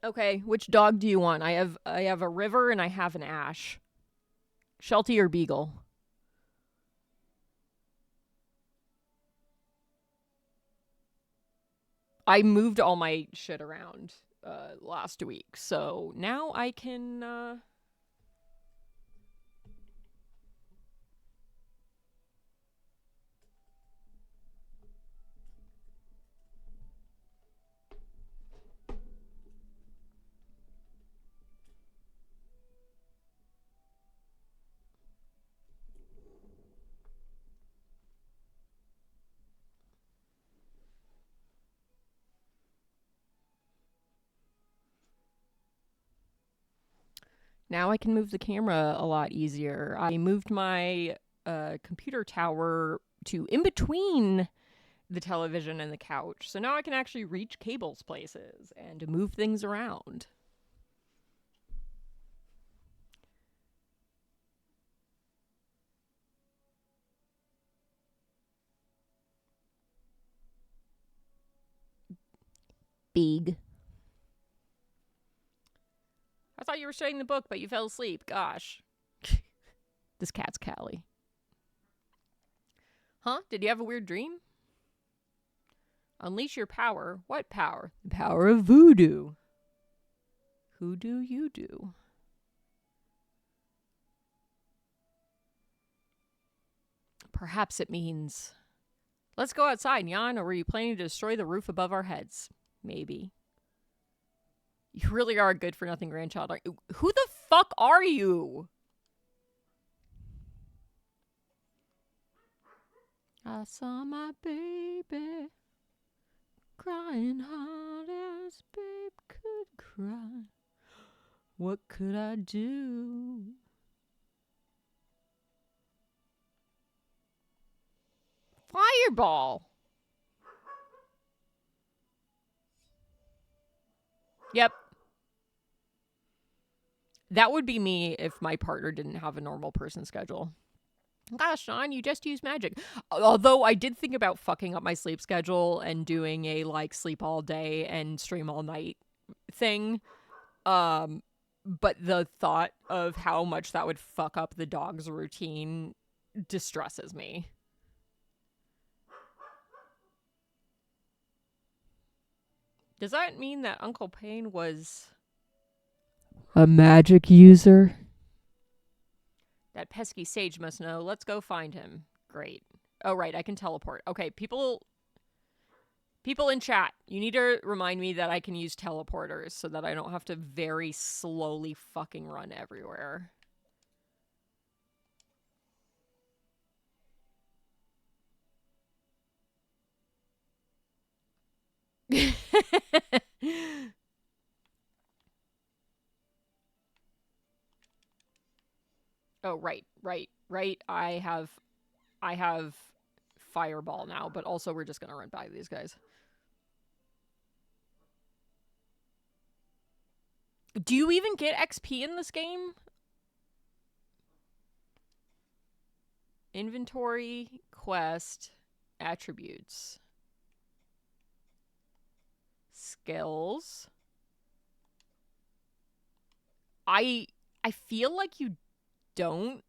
Okay, which dog do you want? I have a River and I have an Ash. Sheltie or Beagle? I moved all my shit around last week, so now I can move the camera a lot easier. I moved my computer tower to in between the television and the couch, so now I can actually reach cables places and move things around. Big. I thought you were studying the book, but you fell asleep. Gosh. This cat's Callie. Huh? Did you have a weird dream? Unleash your power. What power? The power of voodoo. Who do you do? Perhaps it means... Let's go outside, Jan, or were you planning to destroy the roof above our heads? Maybe. You really are a good-for-nothing grandchild. Who the fuck are you? I saw my baby crying hard as babe could cry. What could I do? Fireball. Yep. That would be me if my partner didn't have a normal person schedule. Gosh, Sean, you just use magic. Although I did think about fucking up my sleep schedule and doing a like sleep all day and stream all night thing. But the thought of how much that would fuck up the dog's routine distresses me. Does that mean that Uncle Payne was a magic user? That pesky sage must know. Let's go find him. Great. Oh, right. I can teleport. Okay, people in chat, you need to remind me that I can use teleporters so that I don't have to very slowly fucking run everywhere. Oh, right. I have fireball now, but also we're just going to run by these guys. Do you even get XP in this game? Inventory, quest, attributes. Skills. I feel like you don't,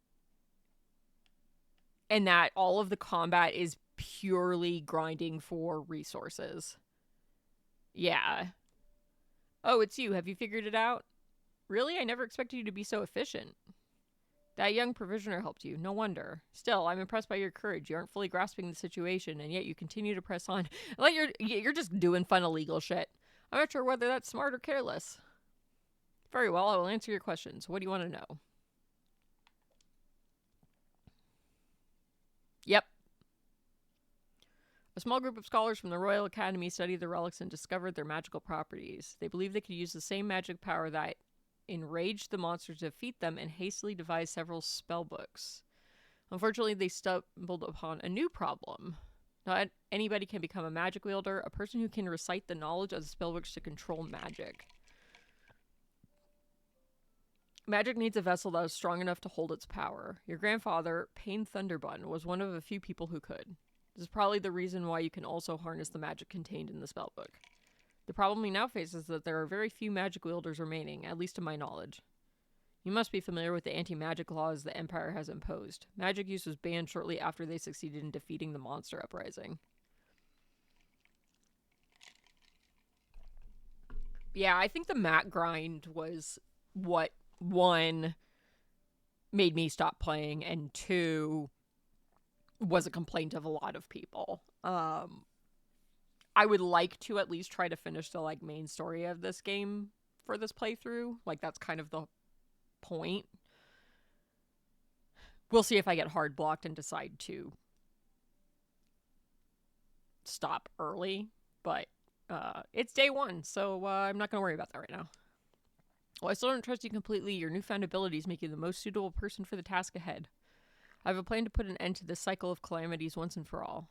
and that all of the combat is purely grinding for resources. Yeah. Oh, it's you. Have you figured it out? Really? I never expected you to be so efficient. That young provisioner helped you. No wonder. Still, I'm impressed by your courage. You aren't fully grasping the situation, and yet you continue to press on. Like you're just doing fun illegal shit. I'm not sure whether that's smart or careless. Very well, I will answer your questions. What do you want to know? Yep. A small group of scholars from the Royal Academy studied the relics and discovered their magical properties. They believed they could use the same magic power that enraged the monsters to defeat them and hastily devised several spell books. Unfortunately, they stumbled upon a new problem. Not anybody can become a magic wielder, a person who can recite the knowledge of the spellbooks to control magic. Magic needs a vessel that is strong enough to hold its power. Your grandfather, Pain Thunderbun, was one of a few people who could. This is probably the reason why you can also harness the magic contained in the spellbook. The problem we now face is that there are very few magic wielders remaining, at least to my knowledge. You must be familiar with the anti-magic laws the Empire has imposed. Magic use was banned shortly after they succeeded in defeating the monster uprising. Yeah, I think the mat grind was what, one, made me stop playing, and two, was a complaint of a lot of people. I would like to at least try to finish the main story of this game for this playthrough. That's kind of the point. We'll see if I get hard blocked and decide to stop early, but it's day one, so I'm not going to worry about that right now. Well, I still don't trust you completely. Your newfound abilities make you the most suitable person for the task ahead. I have a plan to put an end to this cycle of calamities once and for all.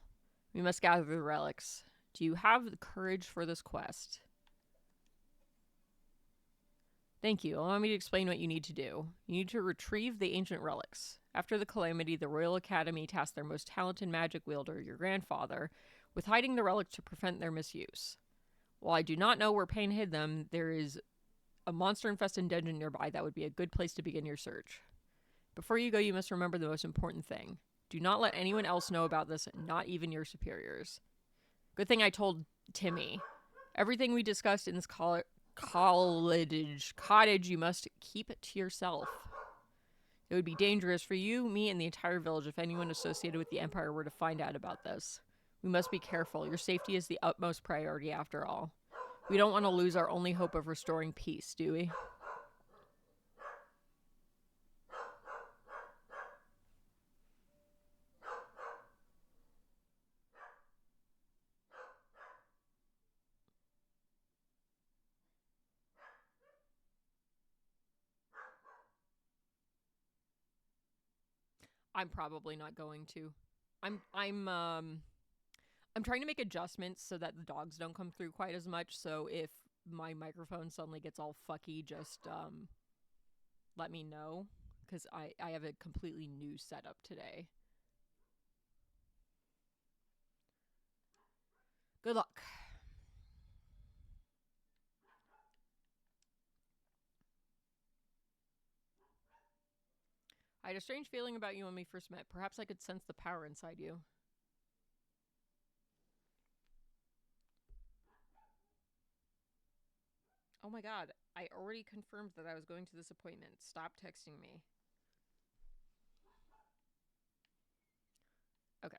We must gather the relics. Do you have the courage for this quest? Thank you. Allow me to explain what you need to do. You need to retrieve the ancient relics. After the calamity, the Royal Academy tasked their most talented magic wielder, your grandfather, with hiding the relics to prevent their misuse. While I do not know where Pain hid them, there is a monster-infested dungeon nearby that would be a good place to begin your search. Before you go, you must remember the most important thing. Do not let anyone else know about this, not even your superiors. Good thing I told Timmy. Everything we discussed in this cottage you must keep it to yourself. It would be dangerous for you, me, and the entire village if anyone associated with the Empire were to find out about this. We must be careful. Your safety is the utmost priority after all. We don't want to lose our only hope of restoring peace, do we? I'm probably not going to. I'm trying to make adjustments so that the dogs don't come through quite as much. So if my microphone suddenly gets all fucky, just let me know, because I have a completely new setup today. Good luck. I had a strange feeling about you when we first met. Perhaps I could sense the power inside you. Oh my god, I already confirmed that I was going to this appointment. Stop texting me. Okay.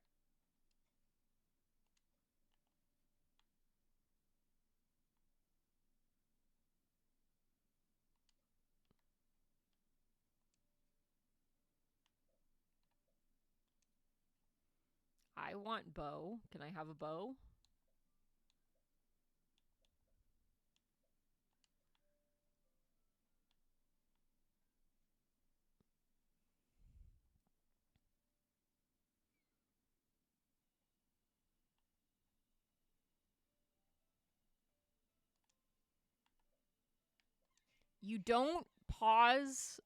I want bow. Can I have a bow? You don't pause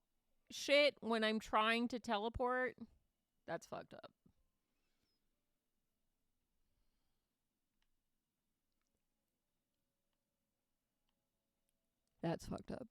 shit when I'm trying to teleport? That's fucked up. That's fucked up.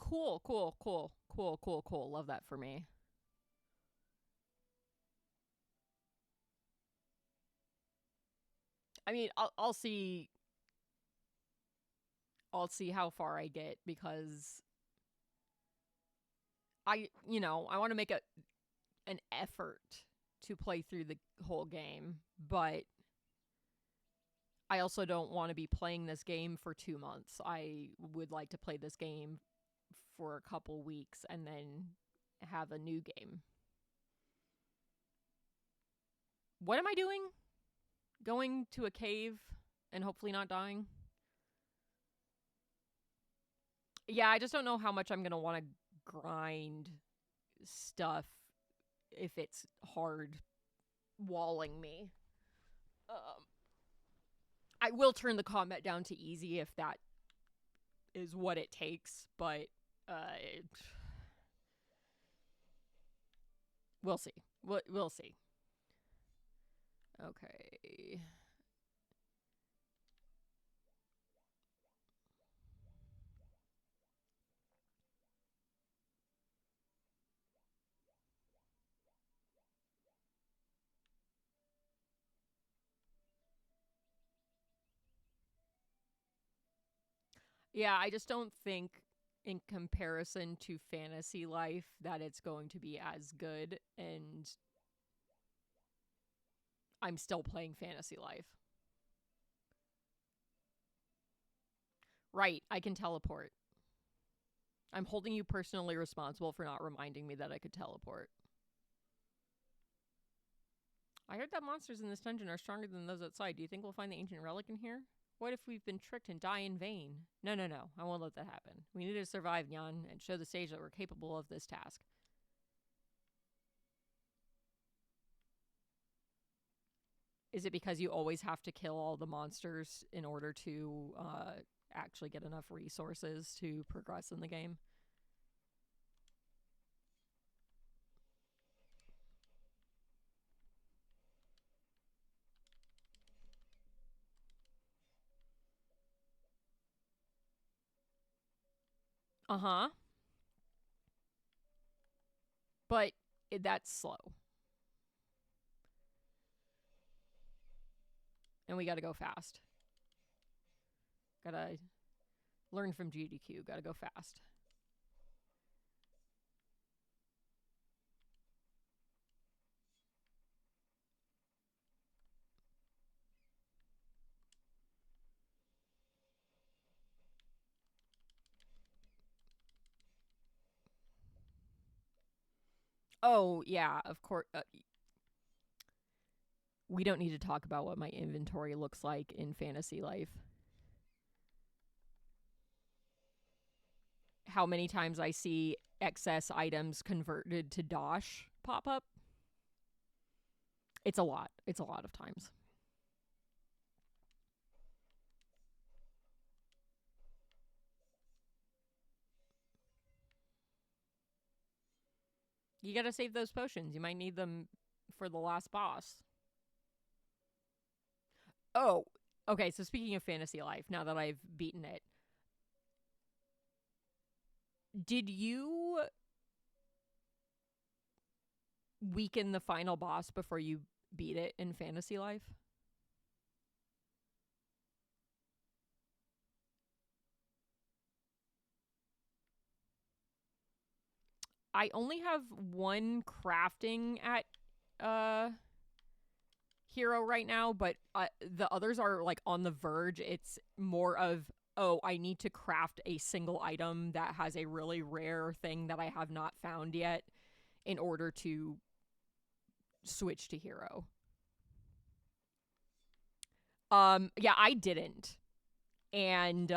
Cool. Love that for me. I mean, I'll see. I'll see how far I get because I want to make an effort to play through the whole game, but I also don't want to be playing this game for 2 months. I would like to play this game for a couple weeks and then have a new game. What am I doing? Going to a cave and hopefully not dying? Yeah, I just don't know how much I'm going to want to grind stuff if it's hard walling me. I will turn the combat down to easy if that is what it takes, but we'll see. We'll see. Okay. Yeah, I just don't think in comparison to fantasy life that it's going to be as good, and I'm still playing fantasy life. Right, I can teleport. I'm holding you personally responsible for not reminding me that I could teleport. I heard that monsters in this dungeon are stronger than those outside. Do you think we'll find the ancient relic in here? What if we've been tricked and die in vain? No. I won't let that happen. We need to survive, Nyan, and show the sage that we're capable of this task. Is it because you always have to kill all the monsters in order to actually get enough resources to progress in the game? Uh-huh. But that's slow. And we gotta go fast. Gotta learn from GDQ. Gotta go fast. Oh, yeah, of course. We don't need to talk about what my inventory looks like in fantasy life. How many times I see excess items converted to Dosh pop up. It's a lot. It's a lot of times. You gotta save those potions. You might need them for the last boss. Oh, okay. So speaking of fantasy life, now that I've beaten it, did you weaken the final boss before you beat it in fantasy life? I only have one crafting at hero right now, but the others are like on the verge. It's more of, oh, I need to craft a single item that has a really rare thing that I have not found yet in order to switch to hero. Yeah, I didn't. And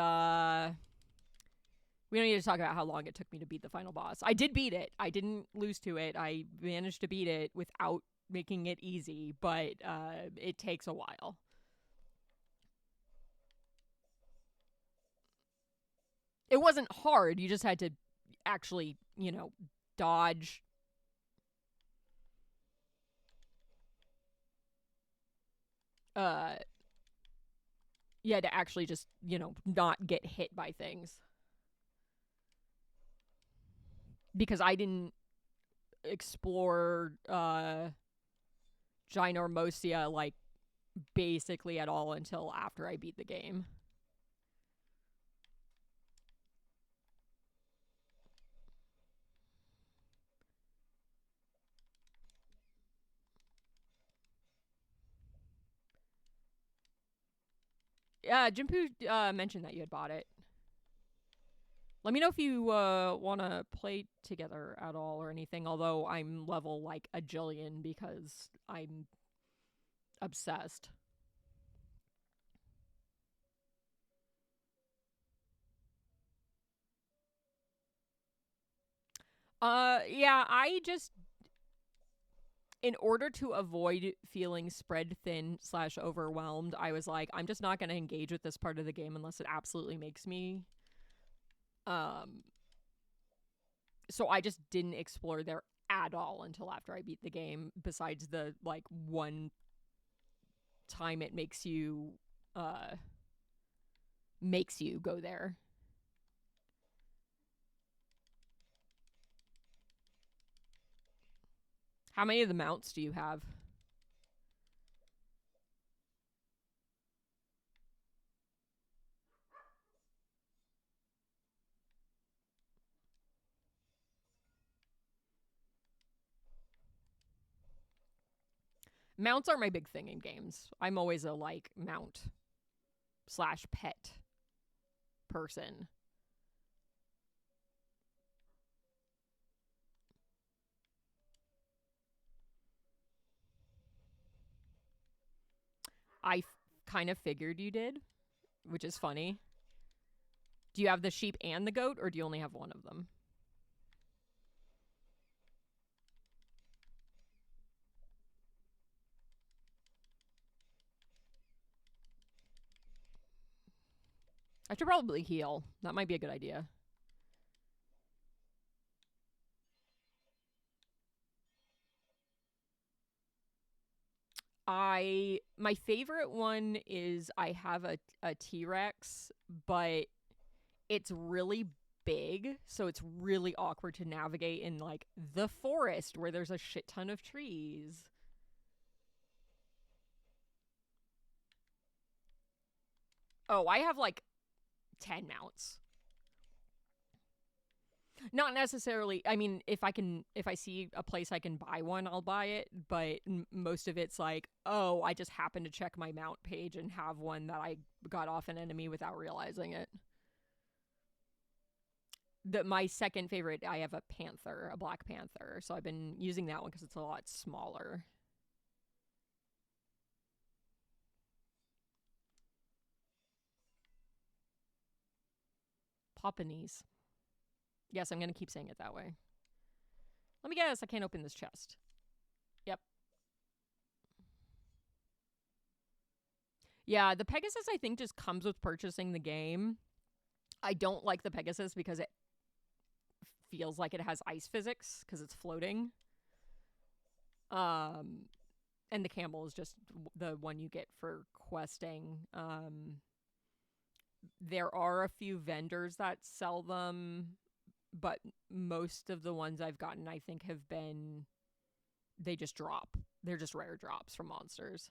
we don't need to talk about how long it took me to beat the final boss. I did beat it. I didn't lose to it. I managed to beat it without making it easy, but it takes a while. It wasn't hard. You just had to actually, dodge. You had to actually just, not get hit by things. because I didn't explore Ginormosia like basically at all until after I beat the game. Yeah, Jinpu mentioned that you had bought it. Let me know if you want to play together at all or anything, although I'm level like a jillion because I'm obsessed. Yeah, I just, in order to avoid feeling spread thin / overwhelmed, I was like, I'm just not going to engage with this part of the game unless it absolutely makes me. So I just didn't explore there at all until after I beat the game, besides the like one time it makes you go there. How many of the mounts do you have? Mounts are my big thing in games. I'm always a like mount / pet person. I kind of figured you did, which is funny. Do you have the sheep and the goat, or do you only have one of them? I should probably heal. That might be a good idea. My favorite one is I have a T-Rex, but it's really big, so it's really awkward to navigate in like the forest where there's a shit ton of trees. Oh, I have like 10 mounts. Not necessarily. I mean, if I see a place I can buy one, I'll buy it. But most of it's like, oh, I just happened to check my mount page and have one that I got off an enemy without realizing it. My second favorite, I have a panther, a black panther. So I've been using that one because it's a lot smaller. Poppanese. Yes, I'm going to keep saying it that way. Let me guess, I can't open this chest. Yep. Yeah, the Pegasus I think just comes with purchasing the game. I don't like the Pegasus because it feels like it has ice physics because it's floating. And the camel is just the one you get for questing. There are a few vendors that sell them, but most of the ones I've gotten, I think, have been, they just drop. They're just rare drops from monsters.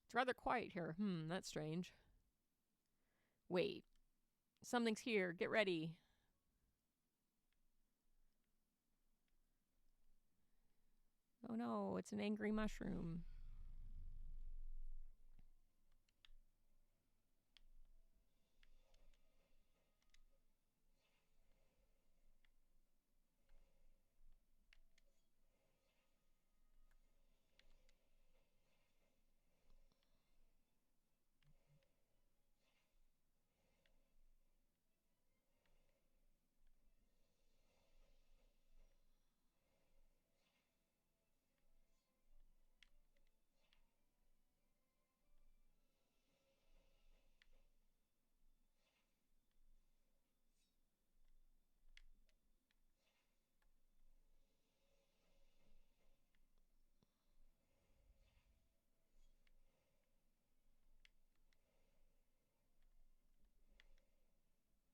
It's rather quiet here. That's strange. Wait, something's here. Get ready. Oh no, it's an angry mushroom.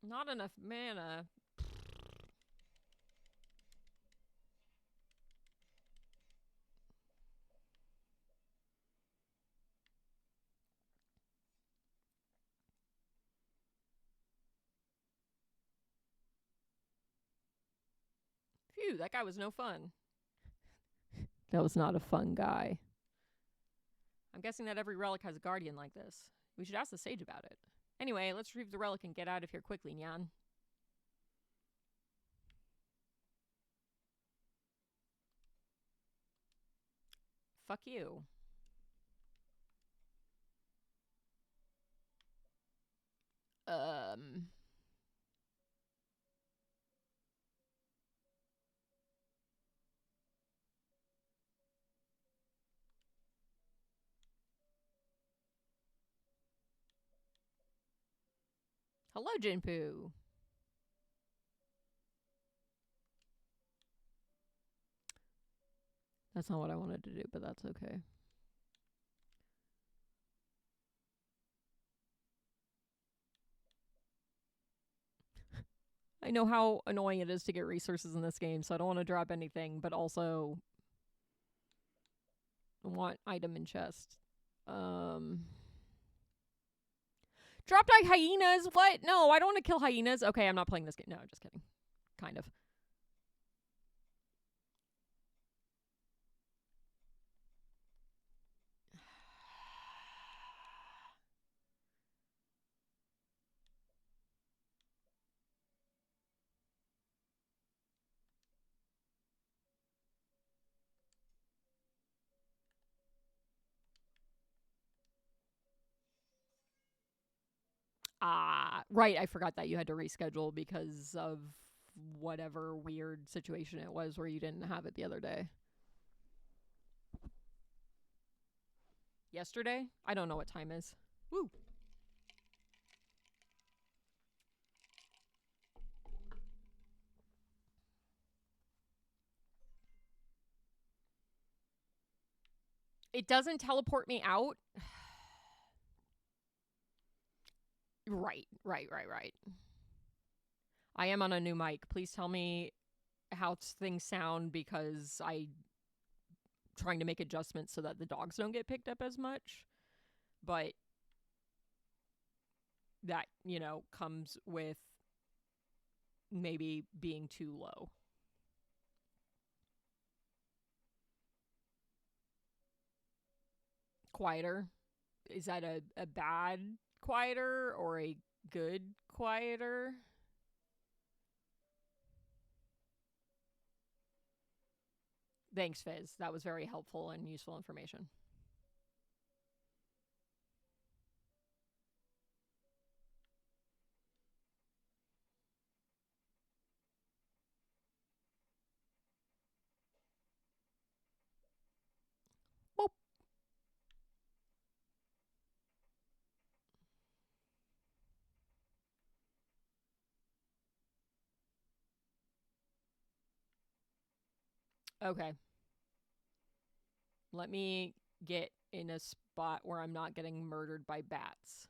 Not enough mana. Phew, that guy was no fun. That was not a fun guy. I'm guessing that every relic has a guardian like this. We should ask the sage about it. Anyway, let's retrieve the relic and get out of here quickly, Nyan. Fuck you. Um... Hello, Jinpoo. That's not what I wanted to do, but that's okay. I know how annoying it is to get resources in this game, so I don't want to drop anything, but also want item in chest. Drop die hyenas? What? No, I don't want to kill hyenas. Okay, I'm not playing this game. No, just kidding. Kind of. Right. I forgot that you had to reschedule because of whatever weird situation it was where you didn't have it the other day. Yesterday? I don't know what time is. Woo. It doesn't teleport me out. Right. I am on a new mic. Please tell me how things sound because I'm trying to make adjustments so that the dogs don't get picked up as much. But that, comes with maybe being too low. Quieter. Is that a bad quieter or a good quieter? Thanks, Fizz. That was very helpful and useful information. Boop. Okay. Let me get in a spot where I'm not getting murdered by bats.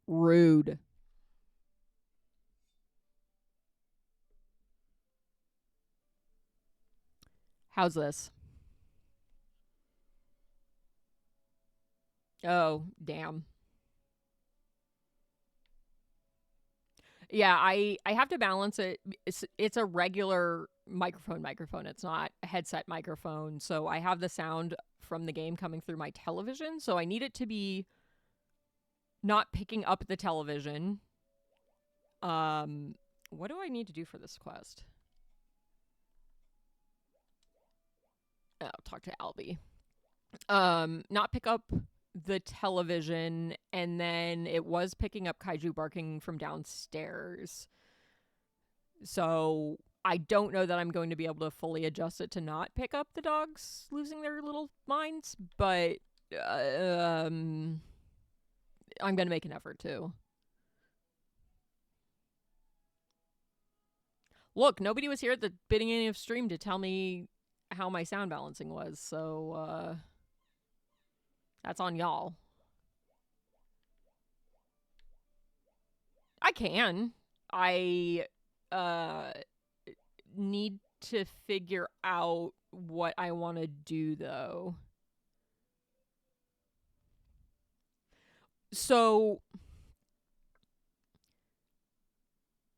Rude. How's this? Oh, damn. Yeah, I have to balance it. It's a regular microphone. It's not a headset microphone. So I have the sound from the game coming through my television. So I need it to be not picking up the television. What do I need to do for this quest? Oh, talk to Albie. Not pick up the television, and then it was picking up kaiju barking from downstairs. So I don't know that I'm going to be able to fully adjust it to not pick up the dogs losing their little minds, but I'm going to make an effort to. Look, nobody was here at the beginning of stream to tell me how my sound balancing was, so that's on y'all. I can. I need to figure out what I want to do, though. So,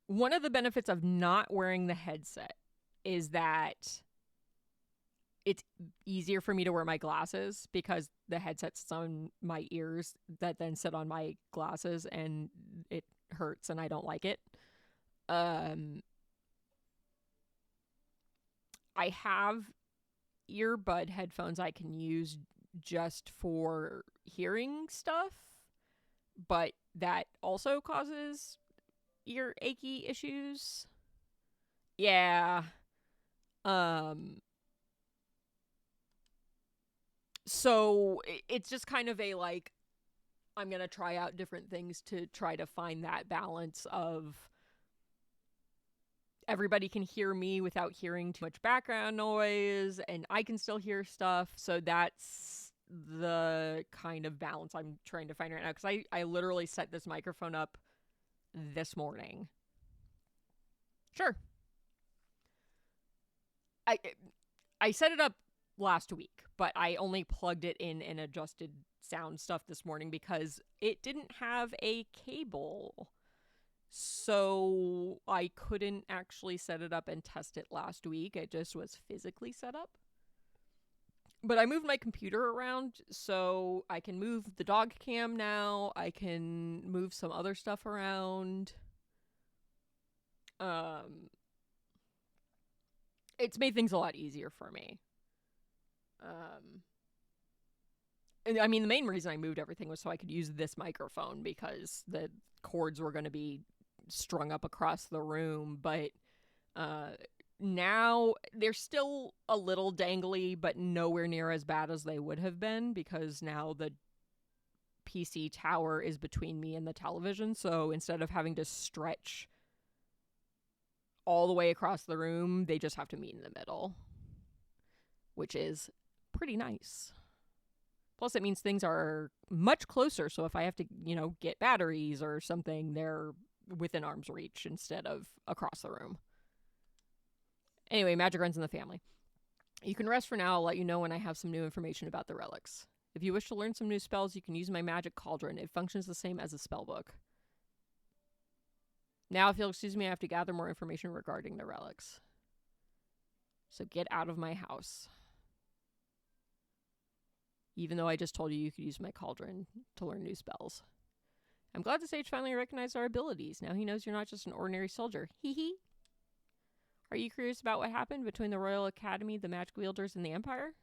one of the benefits of not wearing the headset is that it's easier for me to wear my glasses because the headset sits on my ears that then sit on my glasses, and it hurts and I don't like it. I have earbud headphones I can use just for hearing stuff, but that also causes ear achy issues. Yeah. So it's just kind of a like, I'm going to try out different things to try to find that balance of everybody can hear me without hearing too much background noise, and I can still hear stuff. So that's the kind of balance I'm trying to find right now, because I literally set this microphone up this morning. Sure. I set it up last week, but I only plugged it in and adjusted sound stuff this morning because it didn't have a cable. So I couldn't actually set it up and test it last week. It just was physically set up. But I moved my computer around, so I can move the dog cam now. I can move some other stuff around. It's made things a lot easier for me. I mean, the main reason I moved everything was so I could use this microphone because the cords were going to be strung up across the room. But now they're still a little dangly, but nowhere near as bad as they would have been because now the PC tower is between me and the television. So instead of having to stretch all the way across the room, they just have to meet in the middle, which is pretty nice. Plus, it means things are much closer, so if I have to, get batteries or something, they're within arm's reach instead of across the room. Anyway, magic runs in the family. You can rest for now. I'll let you know when I have some new information about the relics. If you wish to learn some new spells, you can use my magic cauldron. It functions the same as a spell book. Now, if you'll excuse me, I have to gather more information regarding the relics. So get out of my house. Even though I just told you could use my cauldron to learn new spells. I'm glad the sage finally recognized our abilities. Now he knows you're not just an ordinary soldier. Hee hee. Are you curious about what happened between the Royal Academy, the magic wielders, and the Empire?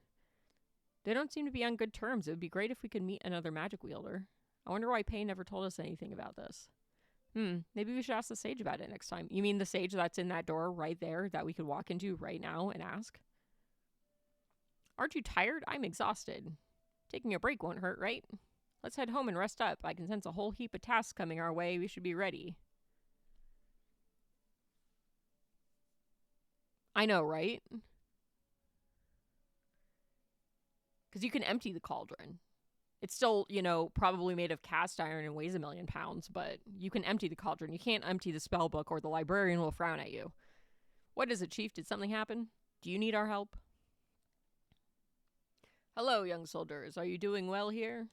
They don't seem to be on good terms. It would be great if we could meet another magic wielder. I wonder why Payne never told us anything about this. Maybe we should ask the sage about it next time. You mean the sage that's in that door right there that we could walk into right now and ask? Aren't you tired? I'm exhausted. Taking a break won't hurt, right? Let's head home and rest up. I can sense a whole heap of tasks coming our way. We should be ready. I know, right? Because you can empty the cauldron. It's still, probably made of cast iron and weighs 1,000,000 pounds, but you can empty the cauldron. You can't empty the spell book or the librarian will frown at you. What is it, Chief? Did something happen? Do you need our help? Hello, young soldiers. Are you doing well here?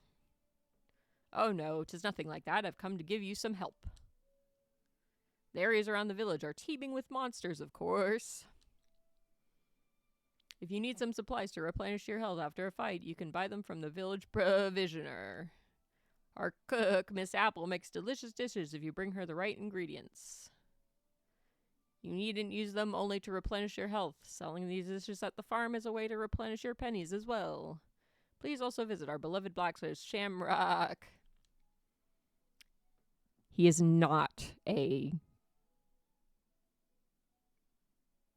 Oh no, 'tis nothing like that. I've come to give you some help. The areas around the village are teeming with monsters, of course. If you need some supplies to replenish your health after a fight, you can buy them from the village provisioner. Our cook, Miss Apple, makes delicious dishes if you bring her the right ingredients. You needn't use them only to replenish your health. Selling these dishes at the farm is a way to replenish your pennies as well. Please also visit our beloved blacksmith, Shamrock. He is not a...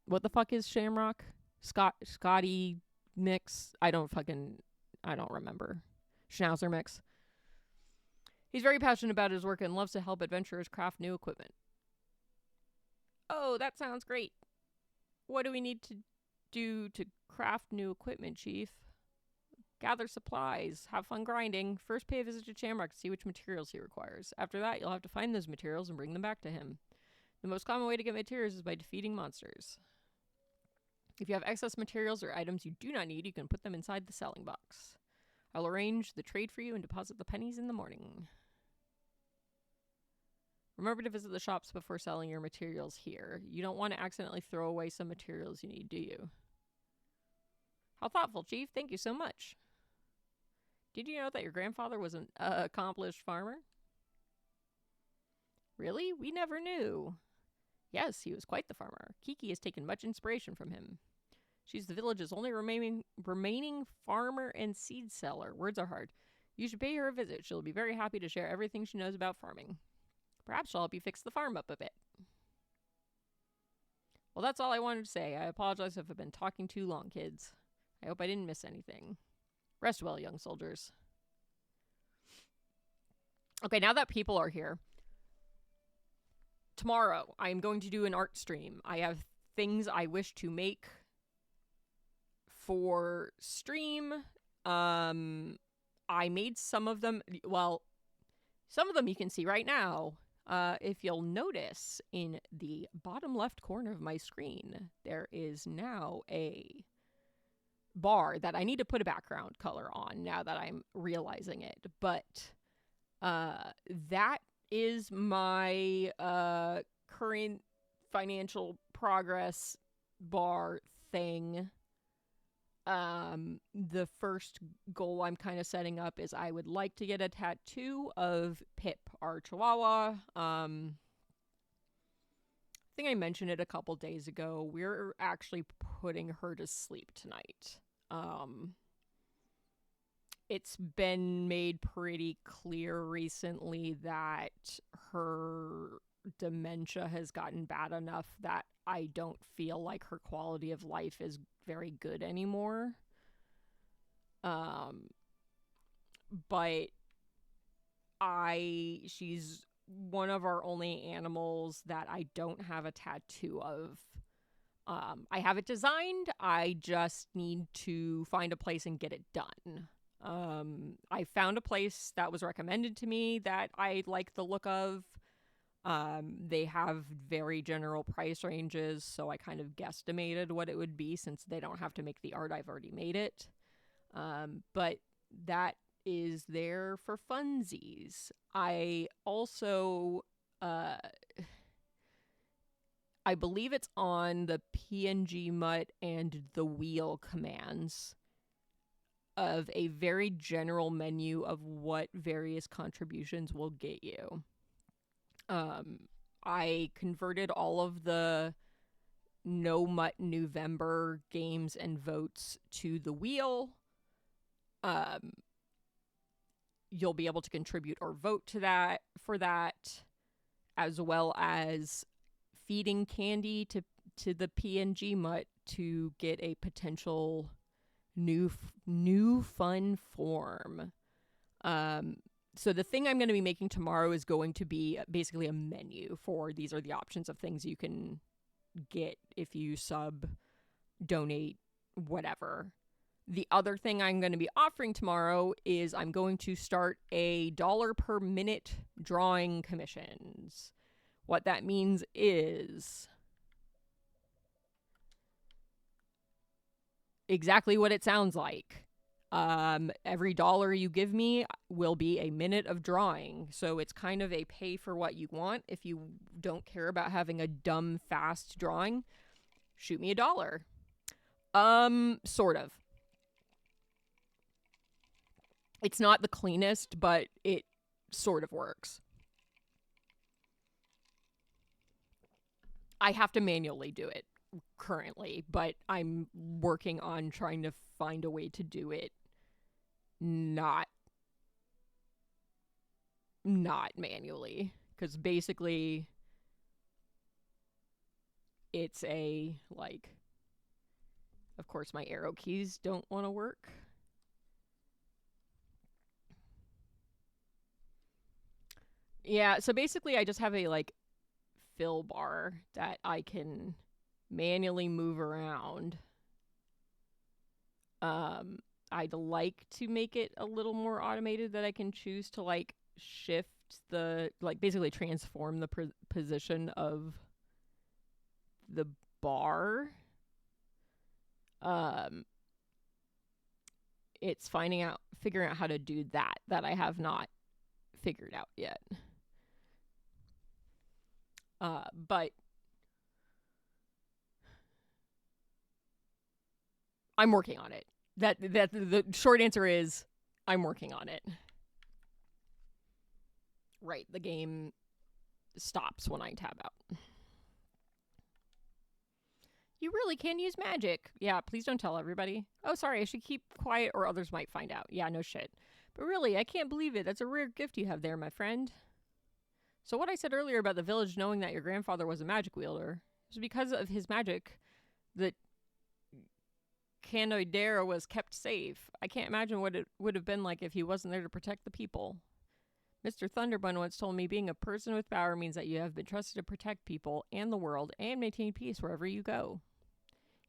What the fuck is Shamrock? Scotty mix? I don't remember. Schnauzer mix. He's very passionate about his work and loves to help adventurers craft new equipment. Oh, that sounds great. What do we need to do to craft new equipment, Chief? Gather supplies, have fun grinding. First pay a visit to Shamrock to see which materials he requires. After that, you'll have to find those materials and bring them back to him. The most common way to get materials is by defeating monsters. If you have excess materials or items you do not need, you can put them inside the selling box. I'll arrange the trade for you and deposit the pennies in the morning. Remember to visit the shops before selling your materials here. You don't want to accidentally throw away some materials you need, do you? How thoughtful, Chief. Thank you so much. Did you know that your grandfather was an accomplished farmer? Really? We never knew. Yes, he was quite the farmer. Kiki has taken much inspiration from him. She's the village's only remaining farmer and seed seller. Words are hard. You should pay her a visit. She'll be very happy to share everything she knows about farming. Perhaps she'll help you fix the farm up a bit. Well, that's all I wanted to say. I apologize if I've been talking too long, kids. I hope I didn't miss anything. Rest well, young soldiers. Okay, now that people are here, tomorrow I am going to do an art stream. I have things I wish to make for stream. I made some of them. Well, some of them you can see right now. If you'll notice in the bottom left corner of my screen, there is now a bar that I need to put a background color on now that I'm realizing it. But that is my current financial progress bar thing. The first goal I'm kind of setting up is I would like to get a tattoo of Pip, our Chihuahua. I think I mentioned it a couple days ago. We're actually putting her to sleep tonight. It's been made pretty clear recently that her dementia has gotten bad enough that I don't feel like her quality of life is very good anymore. But she's one of our only animals that I don't have a tattoo of. I have it designed. I just need to find a place and get it done. I found a place that was recommended to me that I like the look of. They have very general price ranges, so I kind of guesstimated what it would be since they don't have to make the art. I've already made it. But that is there for funsies. I also, I believe it's on the PNGmuht and the wheel commands of a very general menu of what various contributions will get you. I converted all of the No Mutt November games and votes to the wheel. You'll be able to contribute or vote to that for that, as well as feeding candy to the PNGmuht to get a potential new fun form. So the thing I'm going to be making tomorrow is going to be basically a menu for these are the options of things you can get if you sub, donate, whatever. The other thing I'm going to be offering tomorrow is I'm going to start a $1 per minute drawing commissions. What that means is exactly what it sounds like. Every $1 you give me will be a minute of drawing. So it's kind of a pay for what you want. If you don't care about having a dumb, fast drawing, shoot me $1. Sort of. It's not the cleanest, but it sort of works. I have to manually do it currently, but I'm working on trying to find a way to do it not manually, because basically it's a, like, of course my arrow keys don't want to work. Yeah, so basically I just have a, like, fill bar that I can manually move around. I'd like to make it a little more automated, that I can choose to like shift the, like, basically transform the position of the bar. It's figuring out how to do that I have not figured out yet. But I'm working on it. That the short answer is I'm working on it. Right, the game stops when I tab out. You really can use magic. Yeah, please don't tell everybody. Oh, sorry, I should keep quiet or others might find out. Yeah, no shit. But really, I can't believe it. That's a rare gift you have there, my friend. So what I said earlier about the village knowing that your grandfather was a magic wielder was because of his magic that Canoidera was kept safe. I can't imagine what it would have been like if he wasn't there to protect the people. Mr. Thunderbun once told me being a person with power means that you have been trusted to protect people and the world and maintain peace wherever you go.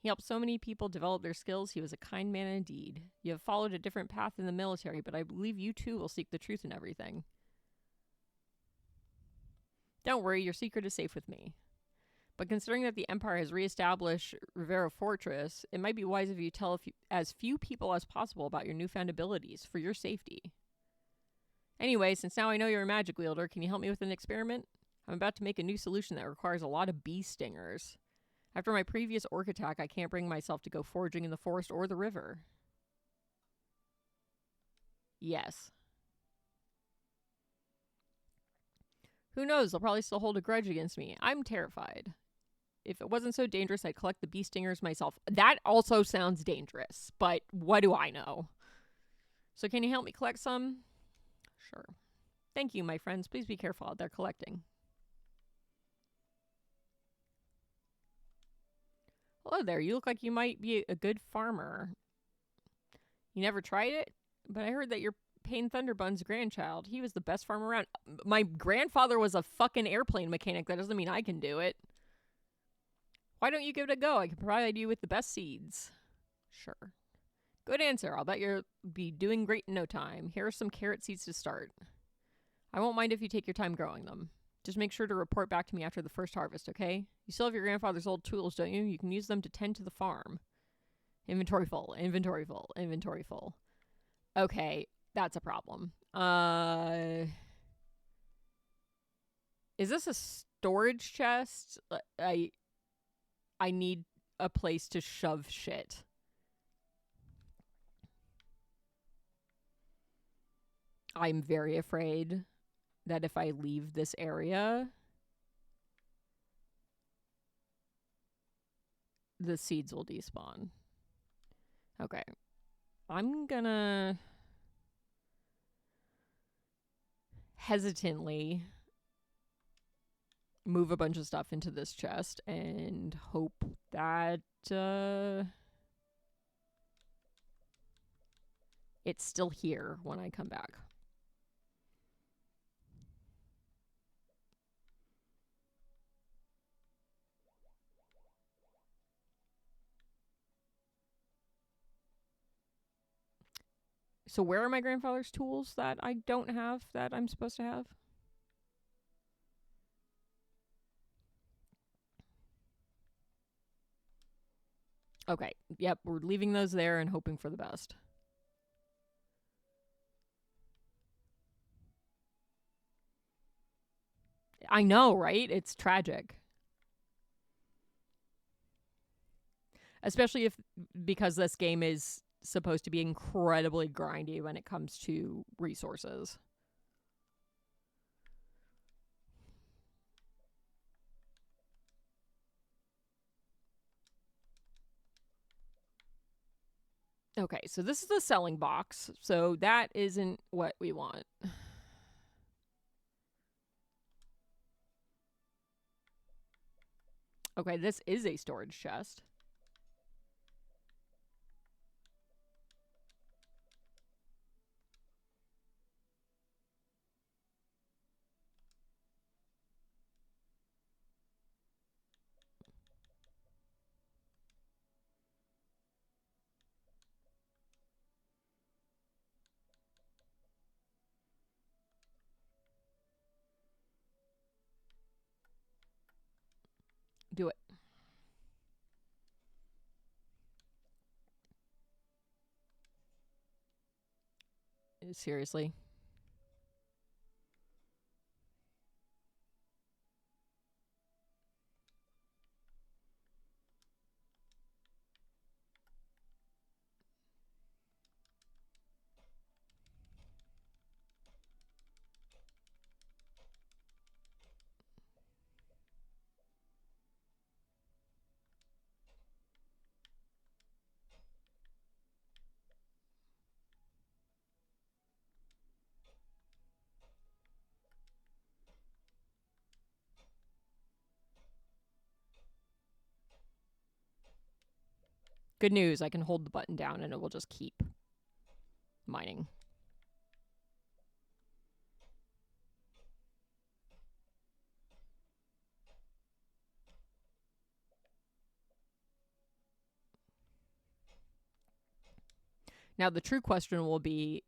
He helped so many people develop their skills. He was a kind man indeed. You have followed a different path in the military, but I believe you too will seek the truth in everything. Don't worry, your secret is safe with me. But considering that the Empire has reestablished Rivera Fortress, it might be wise if you tell as few people as possible about your newfound abilities for your safety. Anyway, since now I know you're a magic wielder, can you help me with an experiment? I'm about to make a new solution that requires a lot of bee stingers. After my previous orc attack, I can't bring myself to go foraging in the forest or the river. Yes. Who knows? They'll probably still hold a grudge against me. I'm terrified. If it wasn't so dangerous, I'd collect the bee stingers myself. That also sounds dangerous, but what do I know? So can you help me collect some? Sure. Thank you, my friends. Please be careful out there collecting. Hello there. You look like you might be a good farmer. You never tried it? But I heard that you're Payne Thunderbun's grandchild. He was the best farmer around. My grandfather was a fucking airplane mechanic. That doesn't mean I can do it. Why don't you give it a go? I can provide you with the best seeds. Sure. Good answer. I'll bet you'll be doing great in no time. Here are some carrot seeds to start. I won't mind if you take your time growing them. Just make sure to report back to me after the first harvest, okay? You still have your grandfather's old tools, don't you? You can use them to tend to the farm. Inventory full, inventory full, inventory full. Okay, that's a problem. Is this a storage chest? I need a place to shove shit. I'm very afraid that if I leave this area, the seeds will despawn. Okay. I'm gonna hesitantly move a bunch of stuff into this chest and hope that it's still here when I come back. So where are my grandfather's tools that I don't have that I'm supposed to have? Okay. Yep, we're leaving those there and hoping for the best. I know, right? It's tragic. Especially because this game is supposed to be incredibly grindy when it comes to resources. Okay, so this is the selling box. So that isn't what we want. Okay, this is a storage chest. Seriously. Good news, I can hold the button down and it will just keep mining. Now, the true question will be,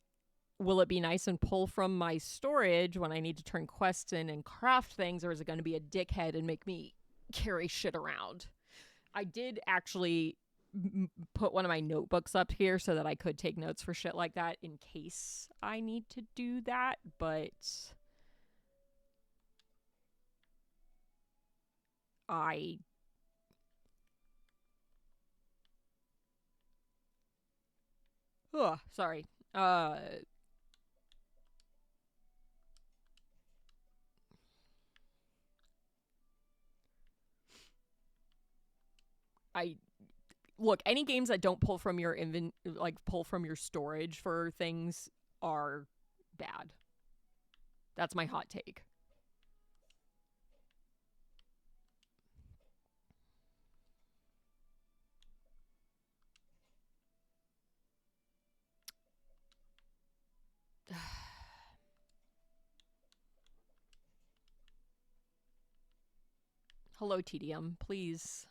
will it be nice and pull from my storage when I need to turn quests in and craft things, or is it going to be a dickhead and make me carry shit around? I did actually put one of my notebooks up here so that I could take notes for shit like that in case I need to do that, but I sorry. I look, any games that don't pull from your pull from your storage for things are bad. That's my hot take. Hello, TDM, please.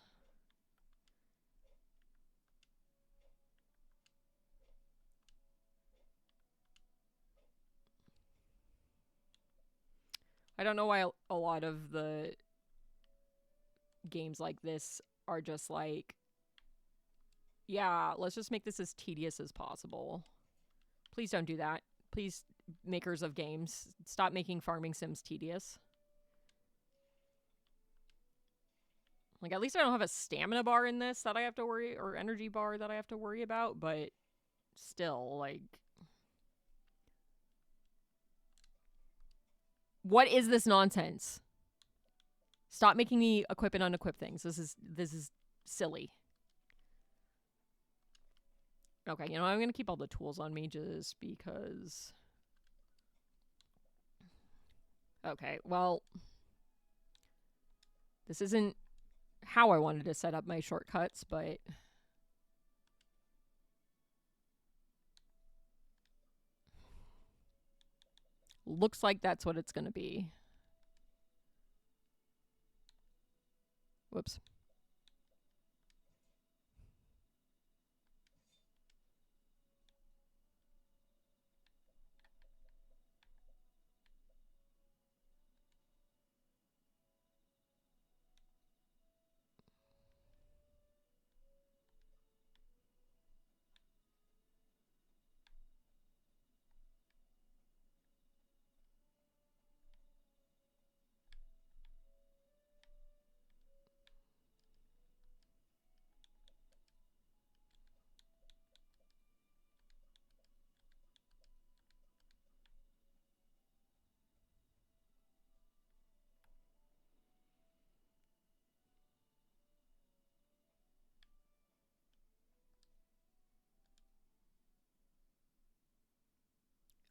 I don't know why a lot of the games like this are just like, yeah, let's just make this as tedious as possible. Please don't do that. Please, makers of games, stop making farming sims tedious. Like, at least I don't have a stamina bar in this that I have to worry, or energy bar that I have to worry about, but still, like, what is this nonsense? Stop making me equip and unequip things. This is silly. Okay, you know, I'm gonna keep all the tools on me just because. Okay, well, this isn't how I wanted to set up my shortcuts, but looks like that's what it's gonna be. Whoops.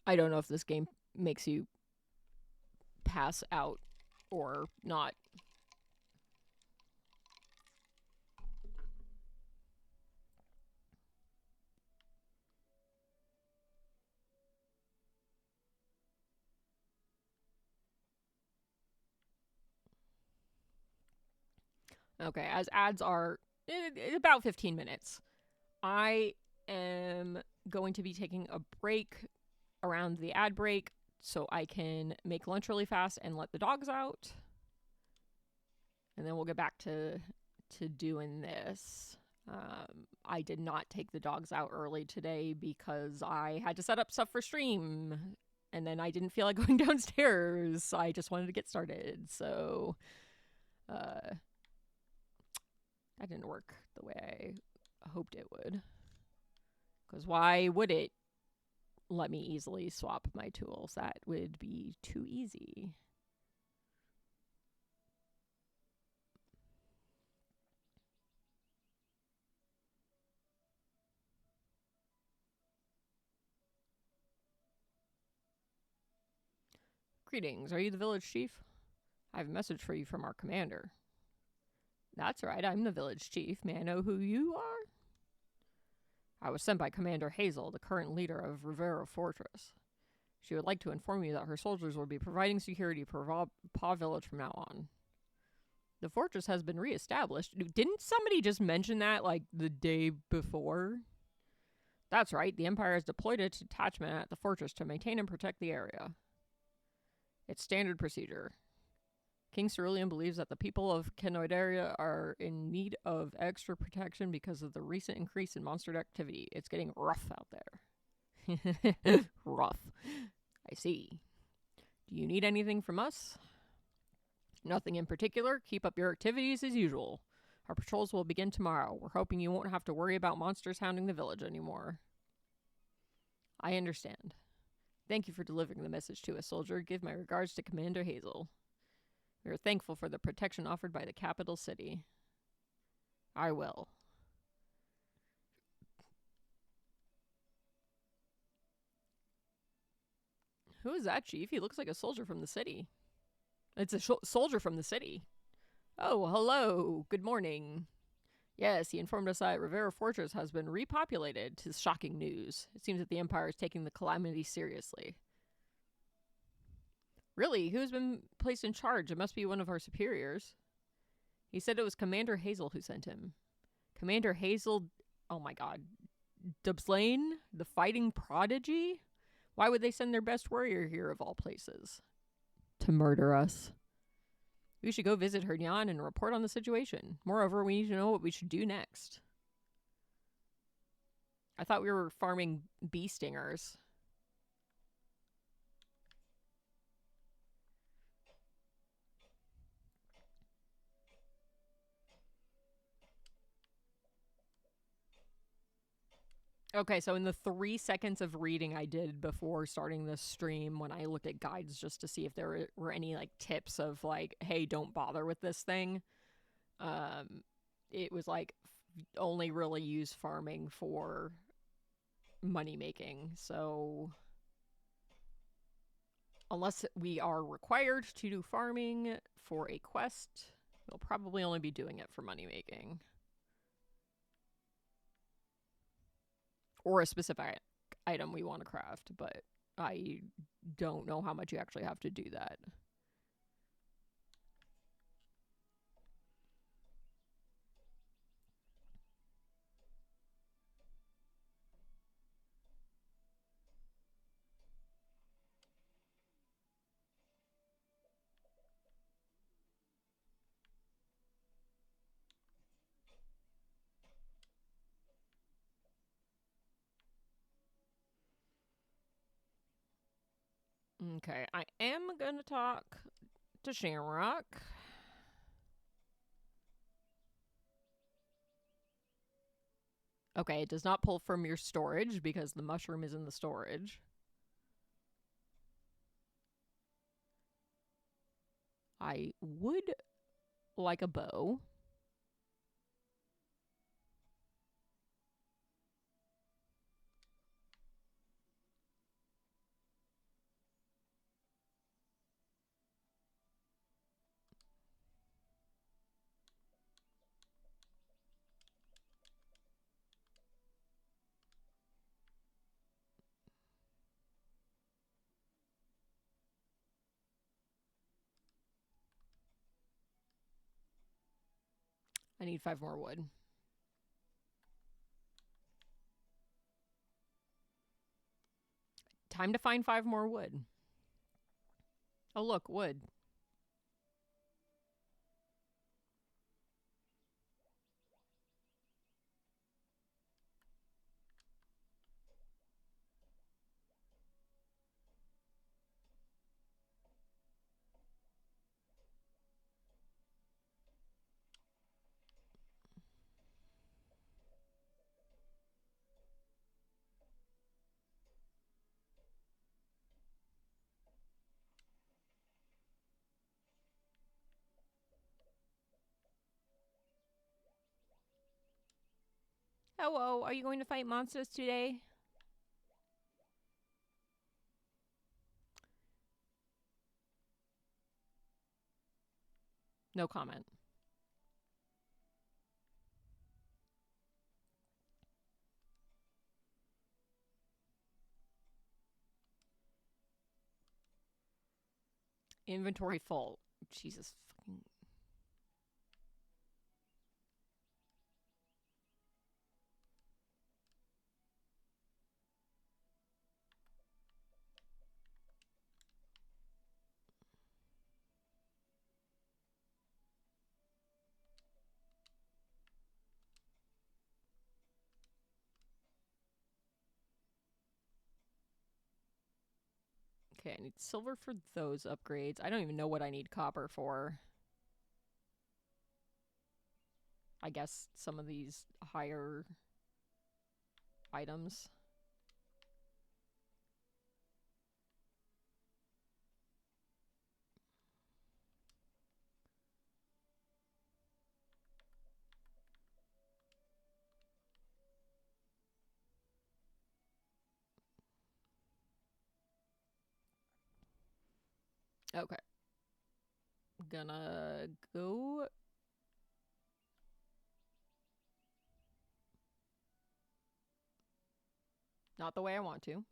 I don't know if this game makes you pass out or not. Okay, as ads are about 15 minutes. I am going to be taking a break around the ad break so I can make lunch really fast and let the dogs out. And then we'll get back to doing this. I did not take the dogs out early today because I had to set up stuff for stream. And then I didn't feel like going downstairs. I just wanted to get started. So that didn't work the way I hoped it would. Because why would it let me easily swap my tools? That would be too easy. Greetings, are you the village chief? I have a message for you from our commander. That's right, I'm the village chief. May I know who you are? I was sent by Commander Hazel, the current leader of Rivera Fortress. She would like to inform you that her soldiers will be providing security for Paw Village from now on. The fortress has been re-established. Didn't somebody just mention that, like, the day before? That's right, the Empire has deployed a detachment at the fortress to maintain and protect the area. It's standard procedure. King Cerulean believes that the people of Kitaria are in need of extra protection because of the recent increase in monster activity. It's getting rough out there. Rough. I see. Do you need anything from us? Nothing in particular. Keep up your activities as usual. Our patrols will begin tomorrow. We're hoping you won't have to worry about monsters hounding the village anymore. I understand. Thank you for delivering the message to us, soldier. Give my regards to Commander Hazel. We are thankful for the protection offered by the capital city. I will. Who is that, Chief? He looks like a soldier from the city. It's a soldier from the city. Oh, hello. Good morning. Yes, he informed us that Rivera Fortress has been repopulated. 'Tis shocking news. It seems that the Empire is taking the calamity seriously. Really? Who's been placed in charge? It must be one of our superiors. He said it was Commander Hazel who sent him. Commander Hazel... Oh my god. Dubslane? The fighting prodigy? Why would they send their best warrior here of all places? To murder us. We should go visit Hernyan and report on the situation. Moreover, we need to know what we should do next. I thought we were farming bee stingers. Okay, so in the 3 seconds of reading I did before starting this stream, when I looked at guides just to see if there were any, like, tips of, like, hey, don't bother with this thing, it was, like, only really use farming for money making. So unless we are required to do farming for a quest, we'll probably only be doing it for money making. Or a specific item we want to craft, but I don't know how much you actually have to do that. Okay, I am going to talk to Shamrock. Okay, it does not pull from your storage because the mushroom is in the storage. I would like a bow. I need 5 more wood. Time to find 5 more wood. Oh, look, wood. Hello, are you going to fight monsters today? No comment. Inventory full. Jesus fucking... Okay, I need silver for those upgrades. I don't even know what I need copper for. I guess some of these higher items. Okay. Gonna go... Not the way I want to.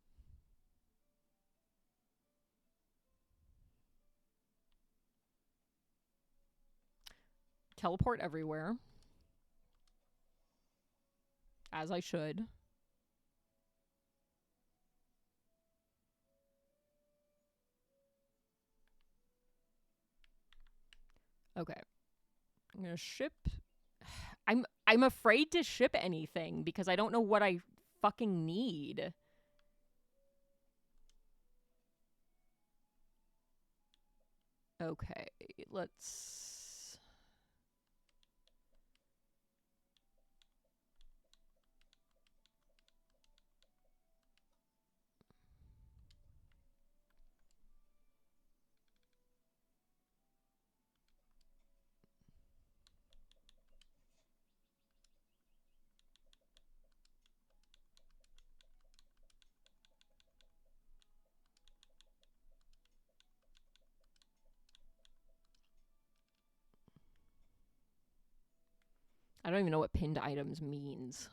Teleport everywhere. As I should. Okay. I'm gonna ship... I'm afraid to ship anything because I don't know what I fucking need. Okay, let's... I don't even know what pinned items means.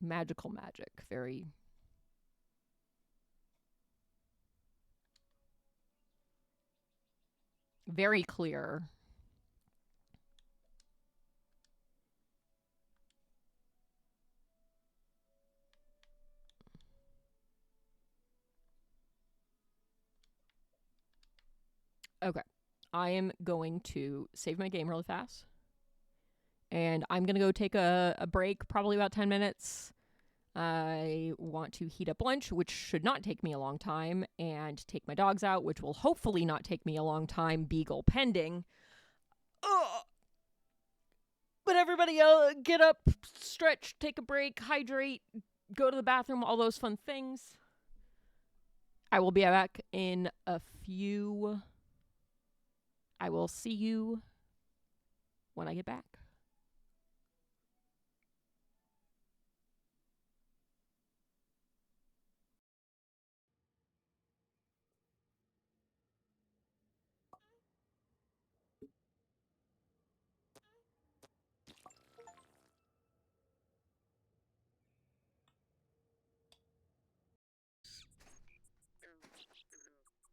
Magical magic. Very... Very clear. Okay. I am going to save my game really fast. And I'm going to go take a break, probably about 10 minutes. I want to heat up lunch, which should not take me a long time, and take my dogs out, which will hopefully not take me a long time, beagle pending. Ugh. But everybody get up, stretch, take a break, hydrate, go to the bathroom, all those fun things. I will be back in a few... I will see you when I get back.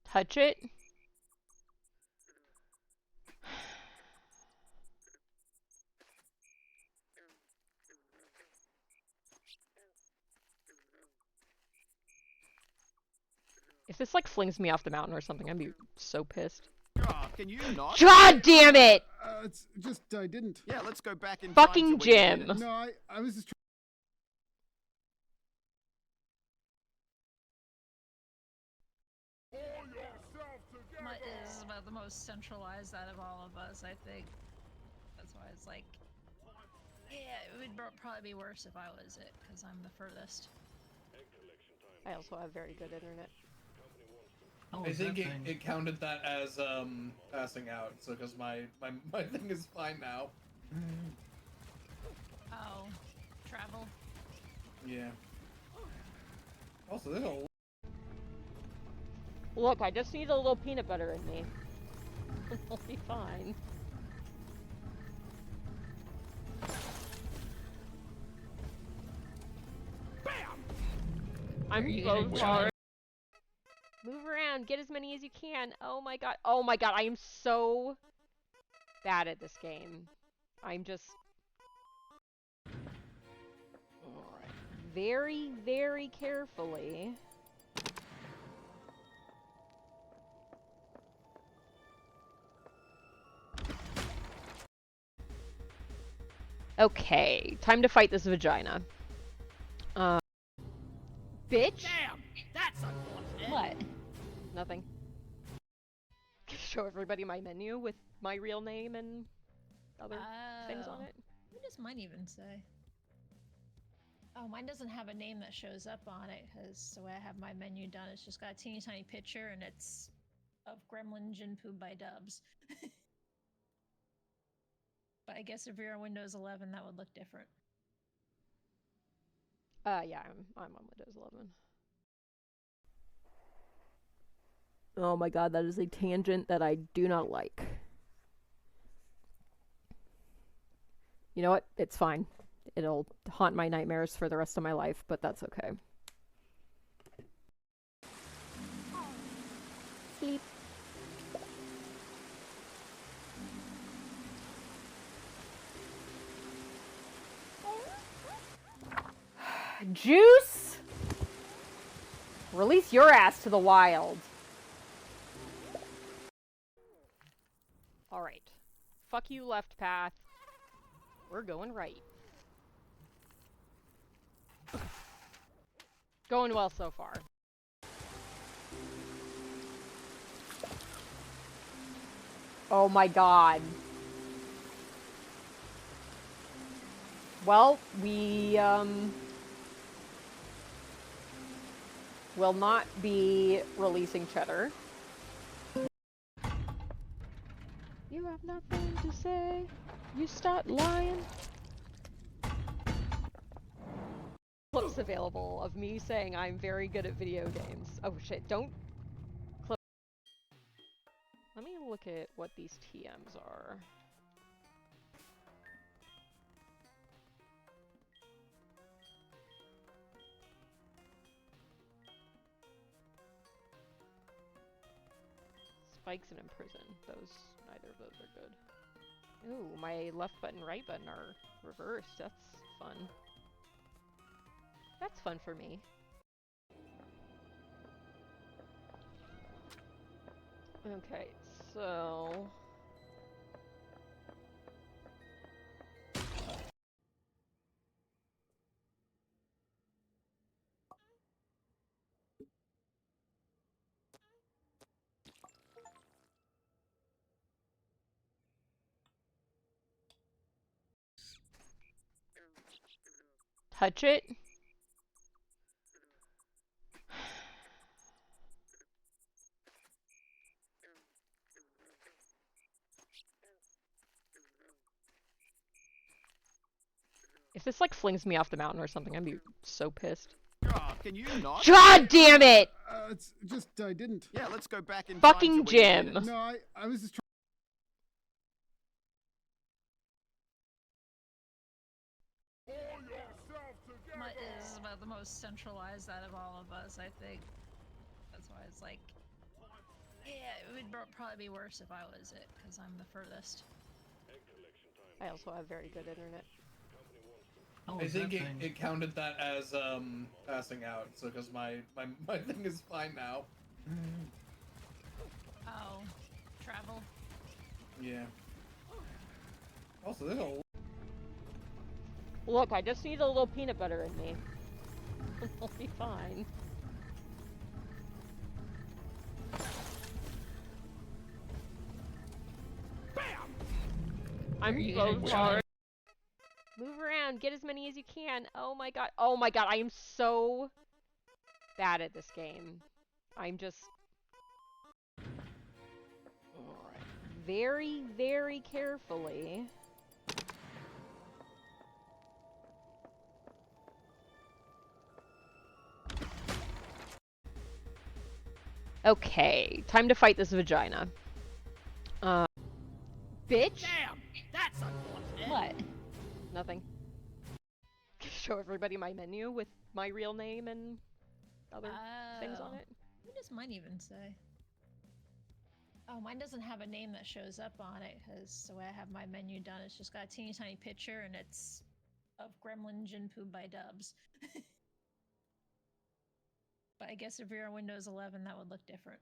Touch it. If this like flings me off the mountain or something, I'd be so pissed. Can you not? God damn it! It's just I didn't. Yeah, let's go back in Fucking time to when you Jim. did it. No, I was just. Mutt is about the most centralized out of all of us, I think. That's why it's like, yeah, it would probably be worse if I was it, because I'm the furthest. I also have very good internet. Oh, I think it counted that as passing out. So because my thing is fine now. Oh, travel. Yeah. Also, there's a. Look, I just need a little peanut butter in me. I'll be fine. I'm so sorry. Move around, get as many as you can. Oh my god. Oh my god, I am so bad at this game. I'm just... Alright. Very, very carefully. Okay, time to fight this vagina. Bitch? Damn! That's unfortunate. What? Nothing. Show everybody my menu with my real name and other things on it. What does mine even say? Oh, mine doesn't have a name that shows up on it, because the way I have my menu done, it's just got a teeny tiny picture, and it's of Gremlin Jinpoo by Dubs. But I guess if you're on Windows 11, that would look different. Yeah, I'm on Windows 11. Oh my god, that is a tangent that I do not like. You know what? It's fine. It'll haunt my nightmares for the rest of my life, but that's okay. Sleep. Juice! Release your ass to the wild. Alright. Fuck you, left path. We're going right. Going well so far. Oh my god. Well, we, will not be releasing Cheddar. You have nothing to say. You start lying. Clips available of me saying I'm very good at video games. Oh shit, don't clip. Let me look at what these TMs are. Spikes and imprison. Neither of those are good. Ooh, my left button, right button are reversed. That's fun. That's fun for me. Okay, so... touch it. If this like flings me off the mountain or something, I'd be so pissed. Oh, can you not? God damn it! It's just I didn't. Yeah, let's go back in Fucking time to when you did Jim. it. No, I was just trying. This is about the most centralized out of all of us, I think. That's why it's like... Yeah, it would probably be worse if I was it, because I'm the furthest. I also have very good internet. I think it counted that as passing out. So because my thing is fine now. Oh, travel. Yeah. Also, there's a. Look, I just need a little peanut butter in me. I'll be fine. I'm so sorry. Move around, get as many as you can. Oh my god. Oh my god, I am so bad at this game. I'm just... very, very carefully. Okay, time to fight this vagina. Bitch? Damn, that's unfortunate. What? Nothing. Show everybody my menu with my real name and other things on it. What does mine even say? Oh, mine doesn't have a name that shows up on it, because the way I have my menu done, it's just got a teeny tiny picture, and it's of Gremlin Jinpoo by Dubs. But I guess if you're on Windows 11, that would look different.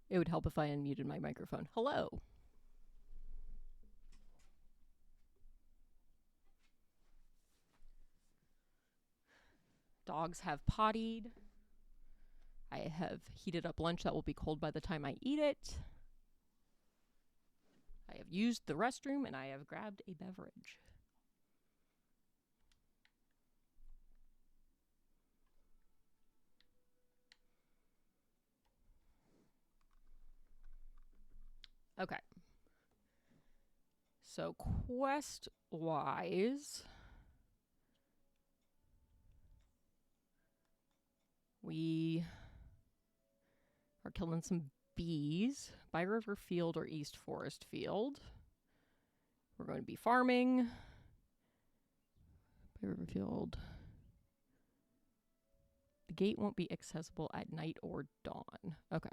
It would help if I unmuted my microphone. Hello. Dogs have pottied. I have heated up lunch that will be cold by the time I eat it. I have used the restroom and I have grabbed a beverage. Okay. So quest-wise, we are killing some bees by River Field or East Forest Field. We're going to be farming by River Field. The gate won't be accessible at night or dawn. Okay.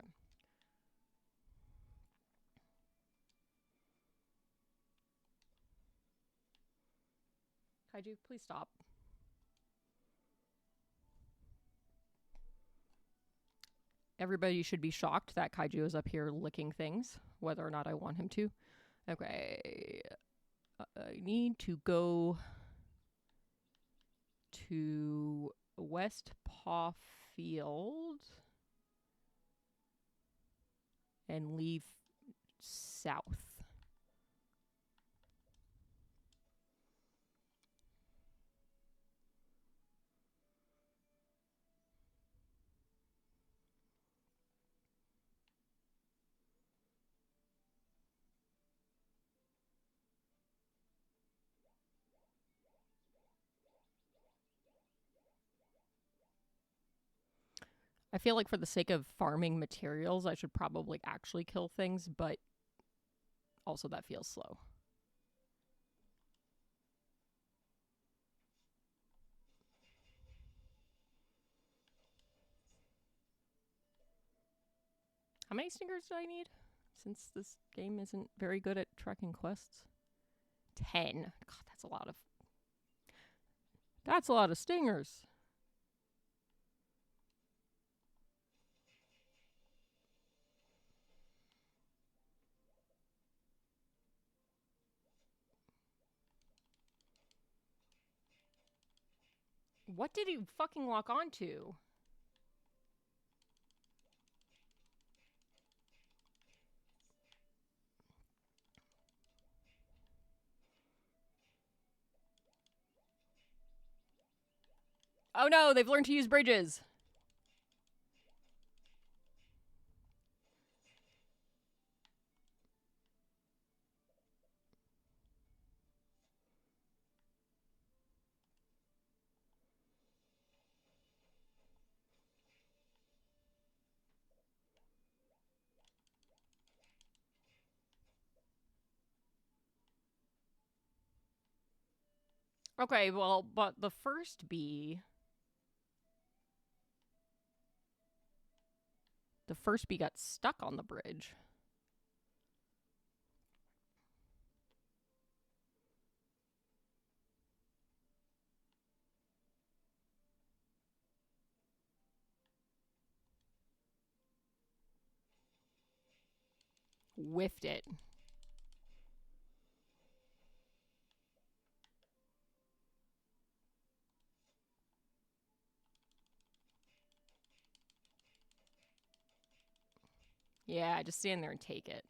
Kaiju, please stop. Everybody should be shocked that Kaiju is up here licking things, whether or not I want him to. Okay. I need to go to West Paw Field and leave south. I feel like for the sake of farming materials, I should probably actually kill things, but also that feels slow. How many stingers do I need? Since this game isn't very good at tracking quests. 10. God, that's a lot of... That's a lot of stingers. What did he fucking lock onto? Oh no, they've learned to use bridges. Okay, well, but the first bee... The first bee got stuck on the bridge. Whiffed it. Yeah, just stand there and take it.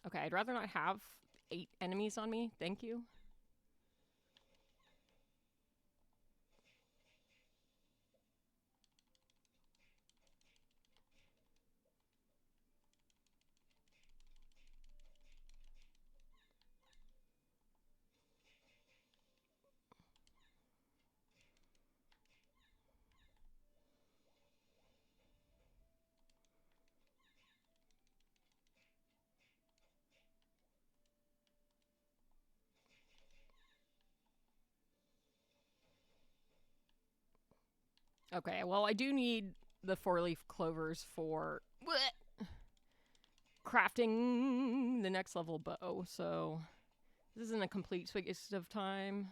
Okay, I'd rather not have 8 enemies on me. Thank you. Okay, well, I do need the 4-leaf clovers for crafting the next level bow, so this isn't a complete waste of time.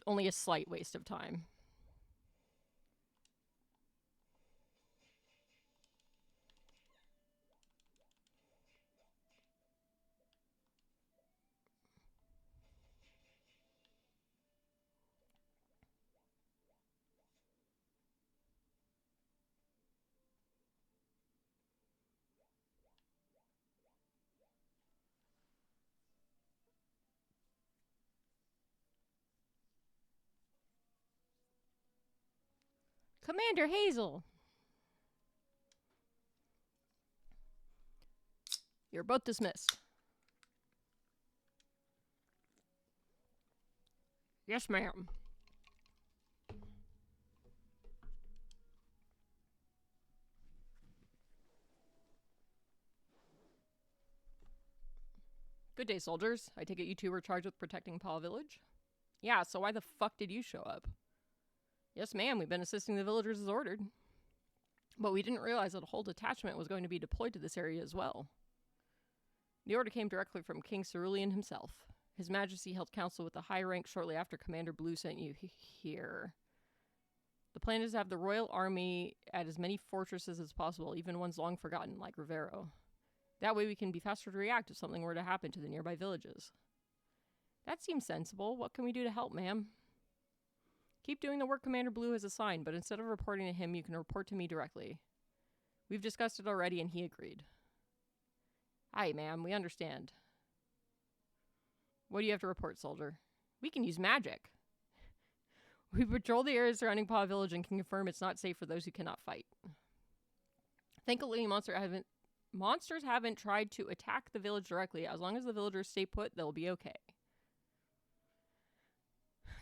Only a slight waste of time. Commander Hazel! You're both dismissed. Yes, ma'am. Good day, soldiers. I take it you two were charged with protecting Paw Village? Yeah, so why the fuck did you show up? Yes, ma'am, we've been assisting the villagers as ordered. But we didn't realize that a whole detachment was going to be deployed to this area as well. The order came directly from King Cerulean himself. His Majesty held council with the high rank shortly after Commander Blue sent you here. The plan is to have the royal army at as many fortresses as possible, even ones long forgotten, like Rivero. That way we can be faster to react if something were to happen to the nearby villages. That seems sensible. What can we do to help, ma'am? Keep doing the work Commander Blue has assigned, but instead of reporting to him, you can report to me directly. We've discussed it already, and he agreed. Aye, ma'am, we understand. What do you have to report, soldier? We can use magic. We patrol the area surrounding Paw Village and can confirm it's not safe for those who cannot fight. Thankfully, monsters haven't tried to attack the village directly. As long as the villagers stay put, they'll be okay.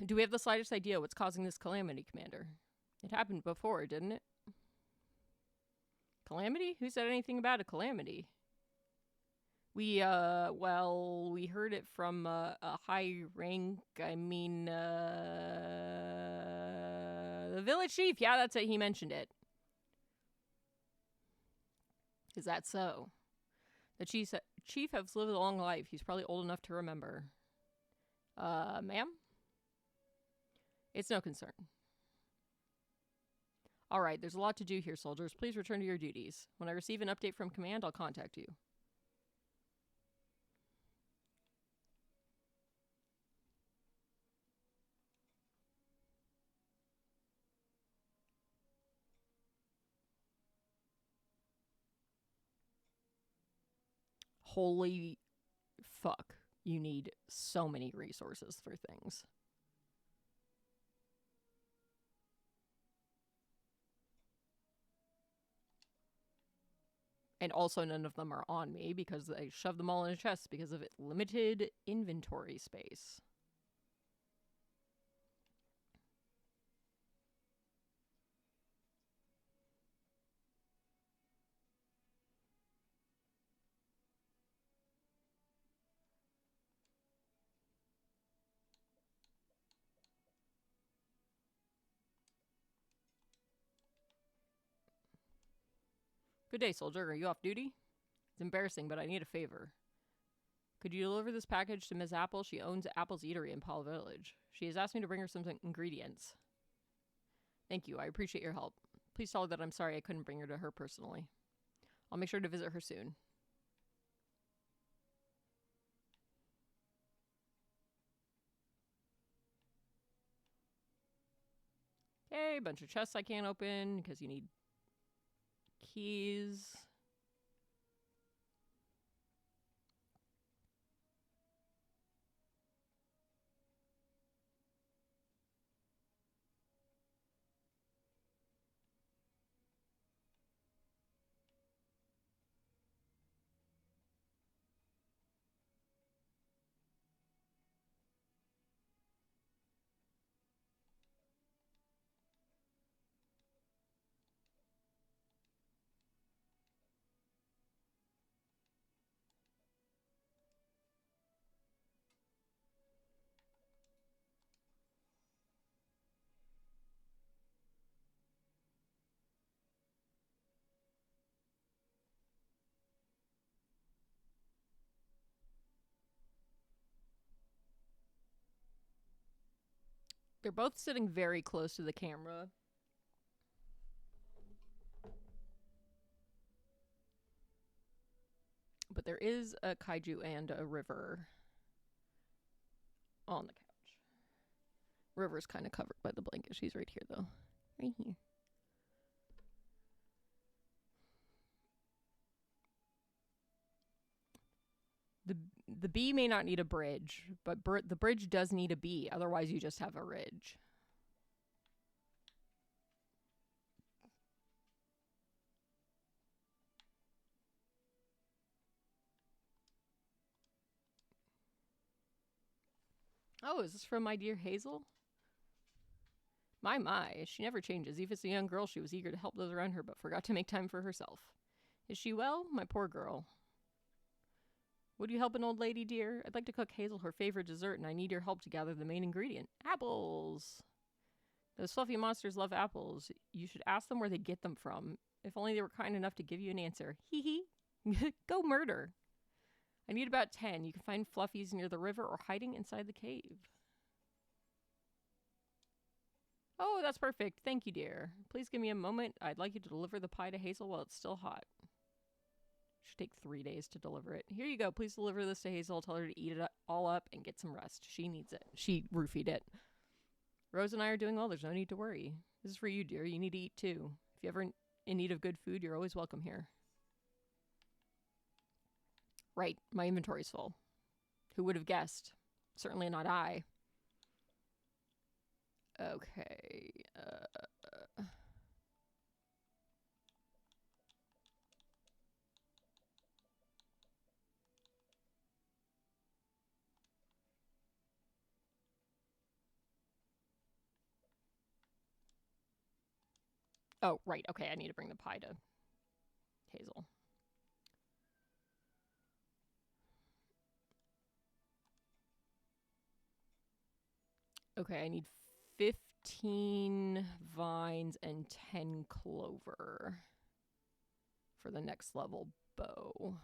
Do we have the slightest idea what's causing this calamity, Commander? It happened before, didn't it? Calamity? Who said anything about a calamity? We heard it from a high rank, the village chief. Yeah, that's it. He mentioned it. Is that so? The chief has lived a long life. He's probably old enough to remember. Ma'am? It's no concern. All right, there's a lot to do here, soldiers. Please return to your duties. When I receive an update from command, I'll contact you. Holy fuck. You need so many resources for things. And also none of them are on me because I shoved them all in a chest because of limited inventory space. Good day, soldier. Are you off duty? It's embarrassing, but I need a favor. Could you deliver this package to Miss Apple? She owns Apple's Eatery in Paul Village. She has asked me to bring her some ingredients. Thank you. I appreciate your help. Please tell her that I'm sorry I couldn't bring her to her personally. I'll make sure to visit her soon. Okay, a bunch of chests I can't open because you need keys. They're both sitting very close to the camera. But there is a kaiju and a river on the couch. River's kind of covered by the blanket. She's right here, though. Right here. The bee may not need a bridge, but the bridge does need a bee. Otherwise, you just have a ridge. Oh, is this from my dear Hazel? My, she never changes. Even as a young girl, she was eager to help those around her, but forgot to make time for herself. Is she well? My poor girl. Would you help an old lady, dear? I'd like to cook Hazel her favorite dessert, and I need your help to gather the main ingredient. Apples! Those fluffy monsters love apples. You should ask them where they get them from. If only they were kind enough to give you an answer. Hee hee. Go murder. I need about 10. You can find fluffies near the river or hiding inside the cave. Oh, that's perfect. Thank you, dear. Please give me a moment. I'd like you to deliver the pie to Hazel while it's still hot. Should take 3 days to deliver it. Here you go. Please deliver this to Hazel. Tell her to eat it all up and get some rest. She needs it. She roofied it. Rose and I are doing well. There's no need to worry. This is for you, dear. You need to eat too. If you're ever in need of good food, you're always welcome here. Right. My inventory's full. Who would have guessed? Certainly not I. Okay. Oh, right. Okay, I need to bring the pie to Hazel. Okay, I need 15 vines and 10 clover for the next level bow.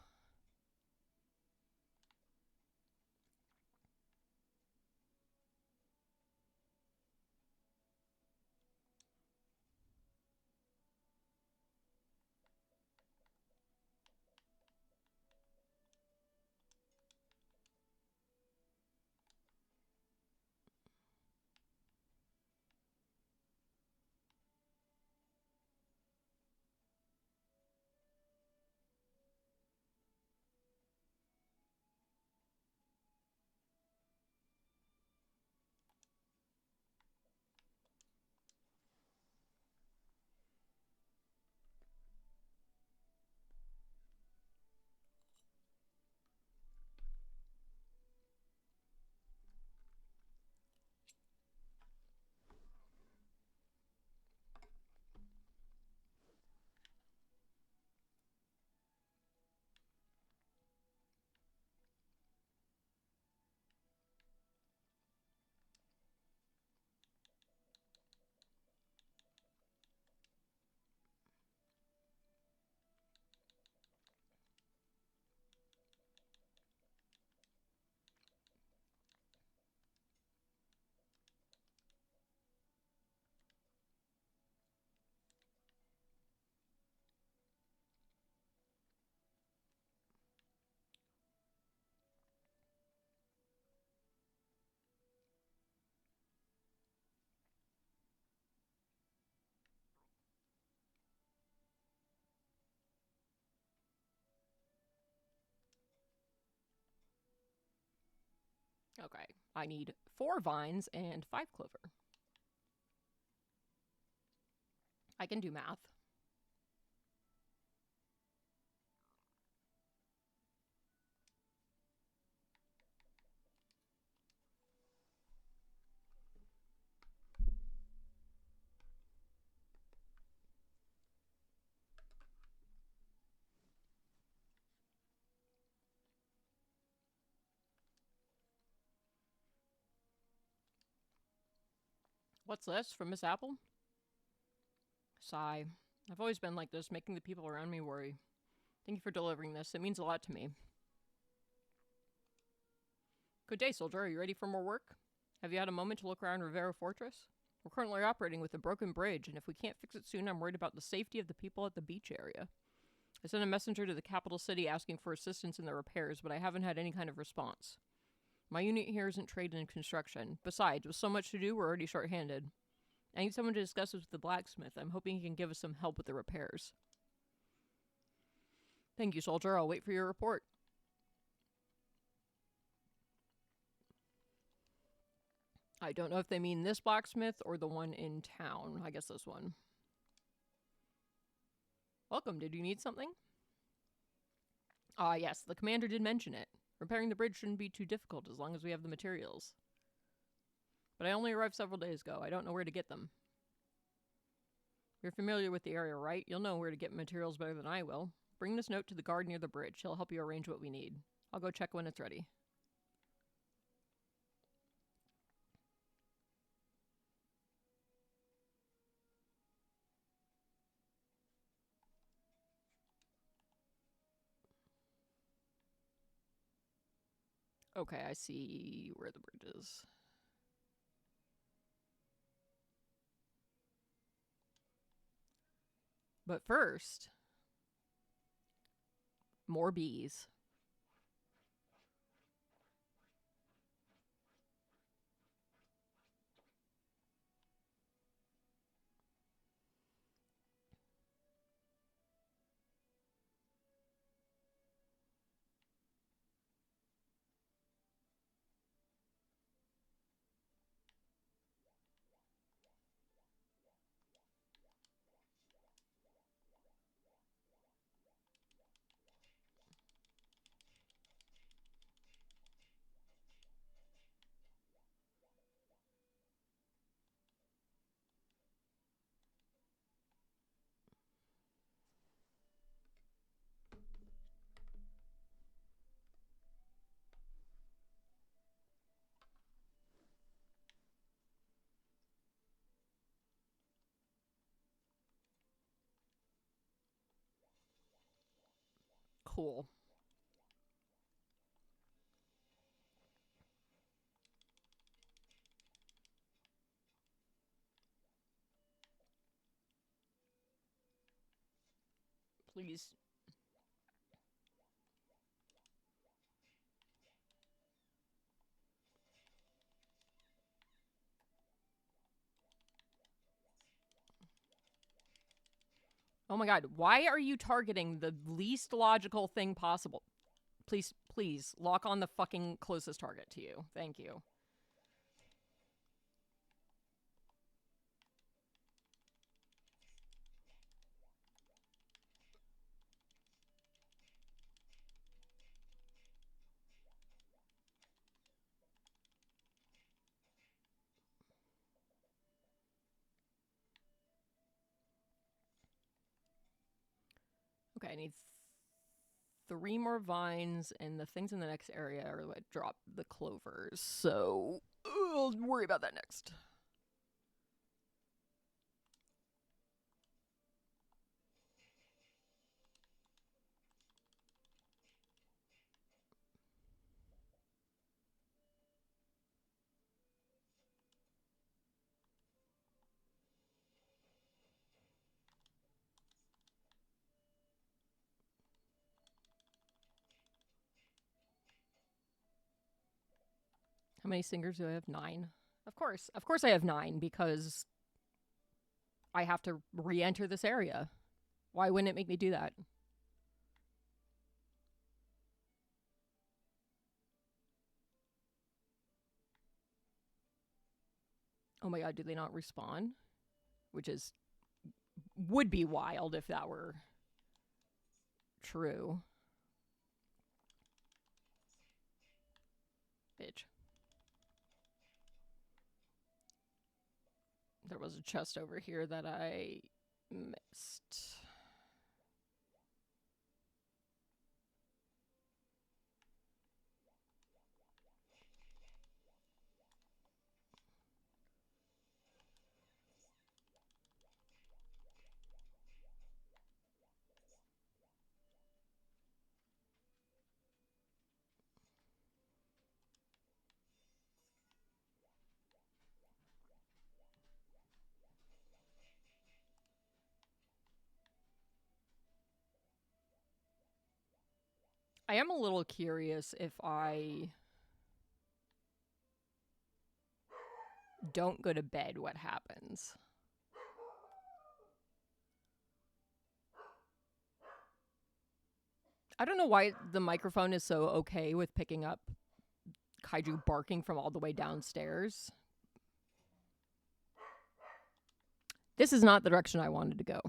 Okay. I need 4 vines and 5 clover. I can do math. What's this from Miss Apple? Sigh. I've always been like this, making the people around me worry. Thank you for delivering this. It means a lot to me. Good day, soldier. Are you ready for more work? Have you had a moment to look around Rivera Fortress? We're currently operating with a broken bridge, and if we can't fix it soon, I'm worried about the safety of the people at the beach area. I sent a messenger to the capital city asking for assistance in the repairs, but I haven't had any kind of response. My unit here isn't trained in construction. Besides, with so much to do, we're already short-handed. I need someone to discuss this with the blacksmith. I'm hoping he can give us some help with the repairs. Thank you, soldier. I'll wait for your report. I don't know if they mean this blacksmith or the one in town. I guess this one. Welcome. Did you need something? Ah, yes. The commander did mention it. Repairing the bridge shouldn't be too difficult as long as we have the materials. But I only arrived several days ago. I don't know where to get them. You're familiar with the area, right? You'll know where to get materials better than I will. Bring this note to the guard near the bridge. He'll help you arrange what we need. I'll go check when it's ready. Okay, I see where the bridge is. But first, more bees. Cool. Please. Oh my god, why are you targeting the least logical thing possible? Please, please, lock on the fucking closest target to you. Thank you. Okay, I need 3 more vines, and the things in the next area are what drop the clovers, so I'll worry about that next. How many singers do I have? 9. Of course I have 9, because I have to re-enter this area. Why wouldn't it make me do that? Oh my god, do they not respawn? Which would be wild if that were true. Bitch. There was a chest over here that I missed. I am a little curious if I don't go to bed, what happens? I don't know why the microphone is so okay with picking up kaiju barking from all the way downstairs. This is not the direction I wanted to go.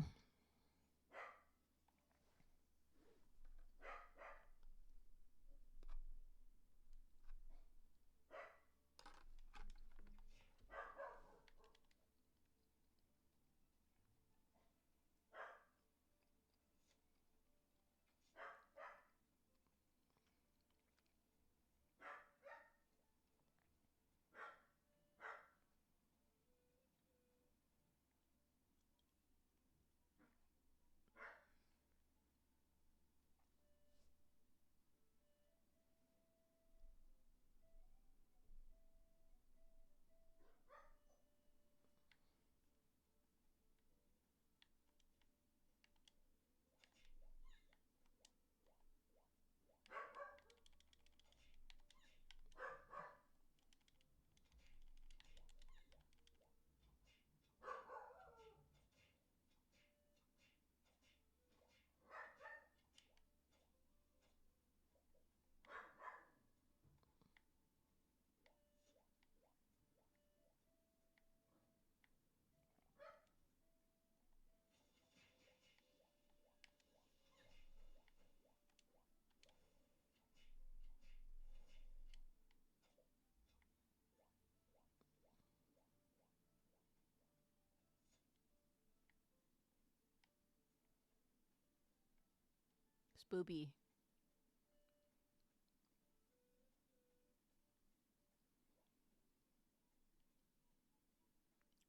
Spoopy.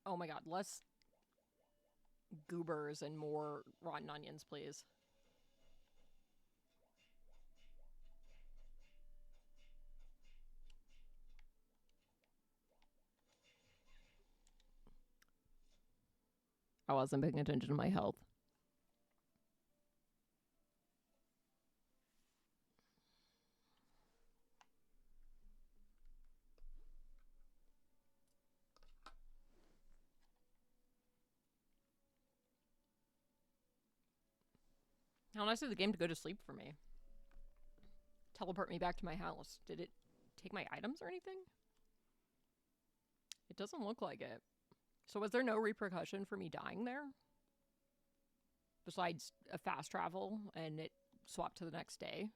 Oh my god, less goobers and more rotten onions, please. I wasn't paying attention to my health. How nice of the game to go to sleep for me. Teleport me back to my house. Did it take my items or anything? It doesn't look like it. So was there no repercussion for me dying there? Besides a fast travel and it swapped to the next day?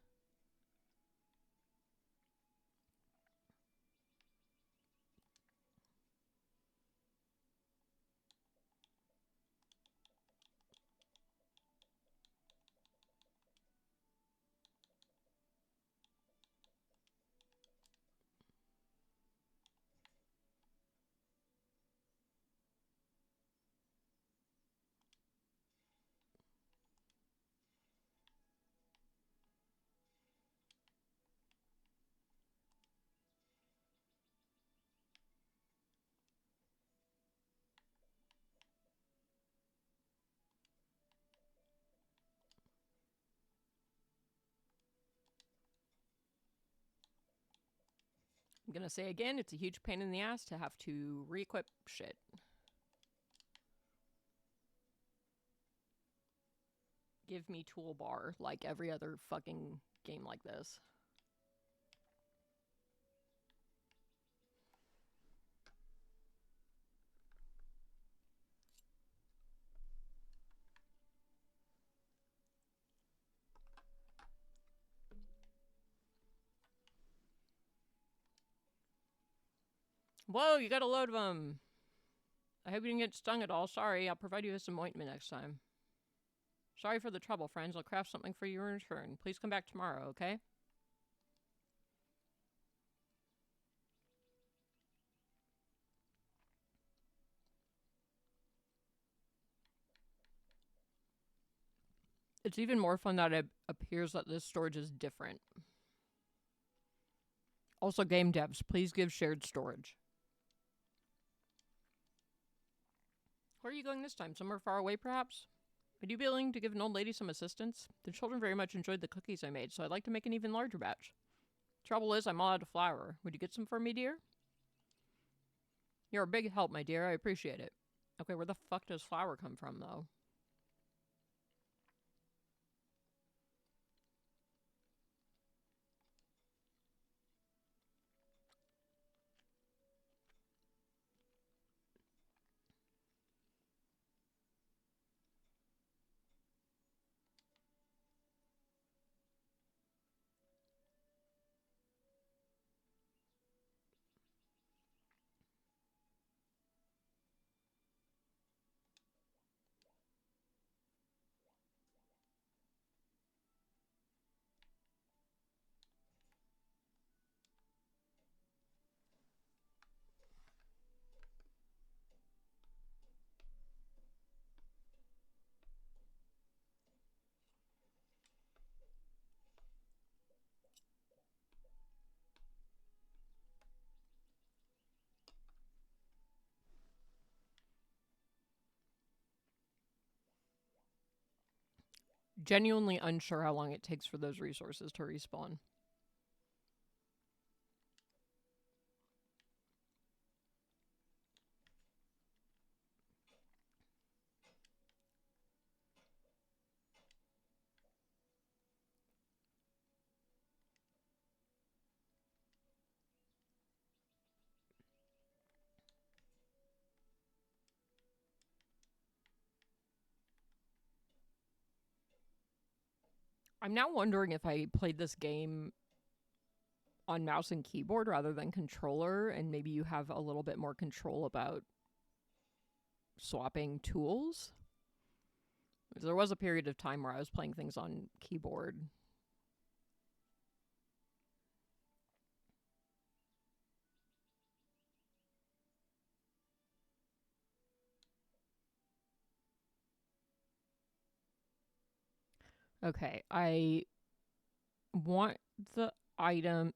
I'm gonna say again, it's a huge pain in the ass to have to re-equip shit. Give me toolbar like every other fucking game like this. Whoa, you got a load of them. I hope you didn't get stung at all. Sorry, I'll provide you with some ointment next time. Sorry for the trouble, friends. I'll craft something for you in return. Please come back tomorrow, okay? It's even more fun that it appears that this storage is different. Also, game devs, please give shared storage. Where are you going this time? Somewhere far away, perhaps? Would you be willing to give an old lady some assistance? The children very much enjoyed the cookies I made, so I'd like to make an even larger batch. Trouble is, I'm all out of flour. Would you get some for me, dear? You're a big help, my dear. I appreciate it. Okay, where the fuck does flour come from, though? Genuinely unsure how long it takes for those resources to respawn. I'm now wondering if I played this game on mouse and keyboard rather than controller, and maybe you have a little bit more control about swapping tools. There was a period of time where I was playing things on keyboard. Okay, I want the item.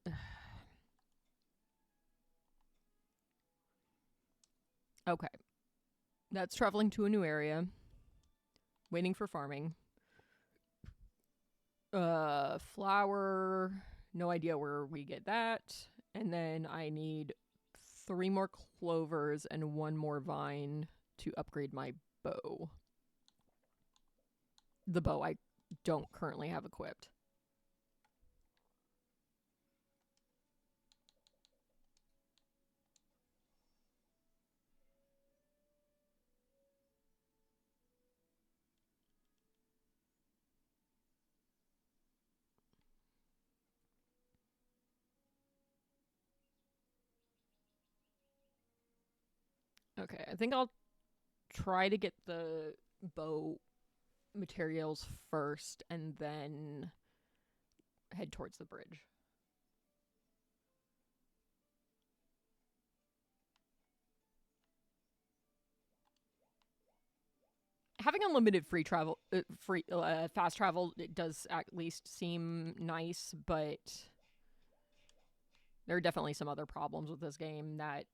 Okay. That's traveling to a new area. Waiting for farming. Flour. No idea where we get that. And then I need 3 more clovers and 1 more vine to upgrade my bow. The bow I don't currently have equipped. Okay, I think I'll try to get the bow materials first and then head towards the bridge. Having unlimited free travel, fast travel, it does at least seem nice, but there are definitely some other problems with this game that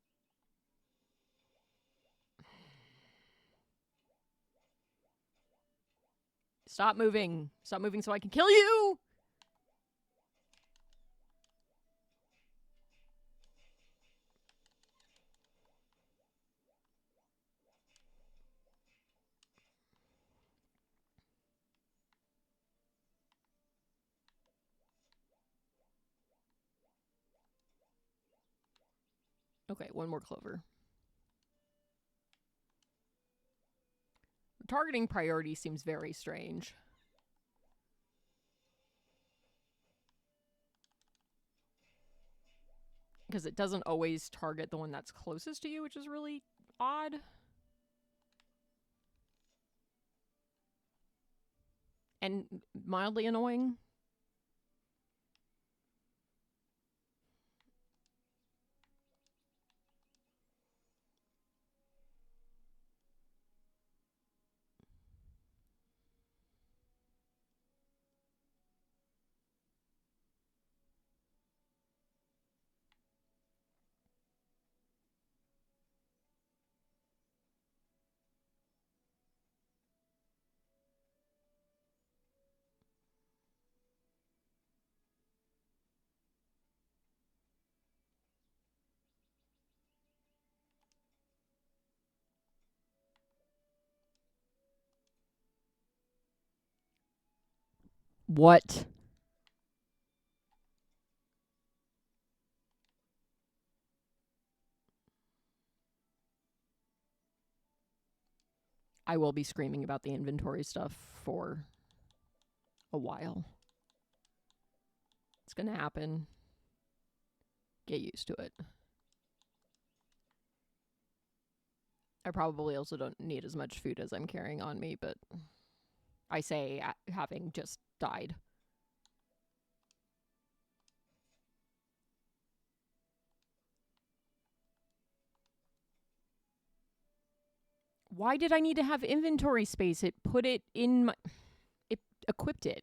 Stop moving. Stop moving so I can kill you! Okay, 1 more clover. Targeting priority seems very strange. because it doesn't always target the one that's closest to you, which is really odd. And mildly annoying. What? I will be screaming about the inventory stuff for a while. It's gonna happen. Get used to it. I probably also don't need as much food as I'm carrying on me, but I say having just died. Why did I need to have inventory space? It put it in my... It equipped it.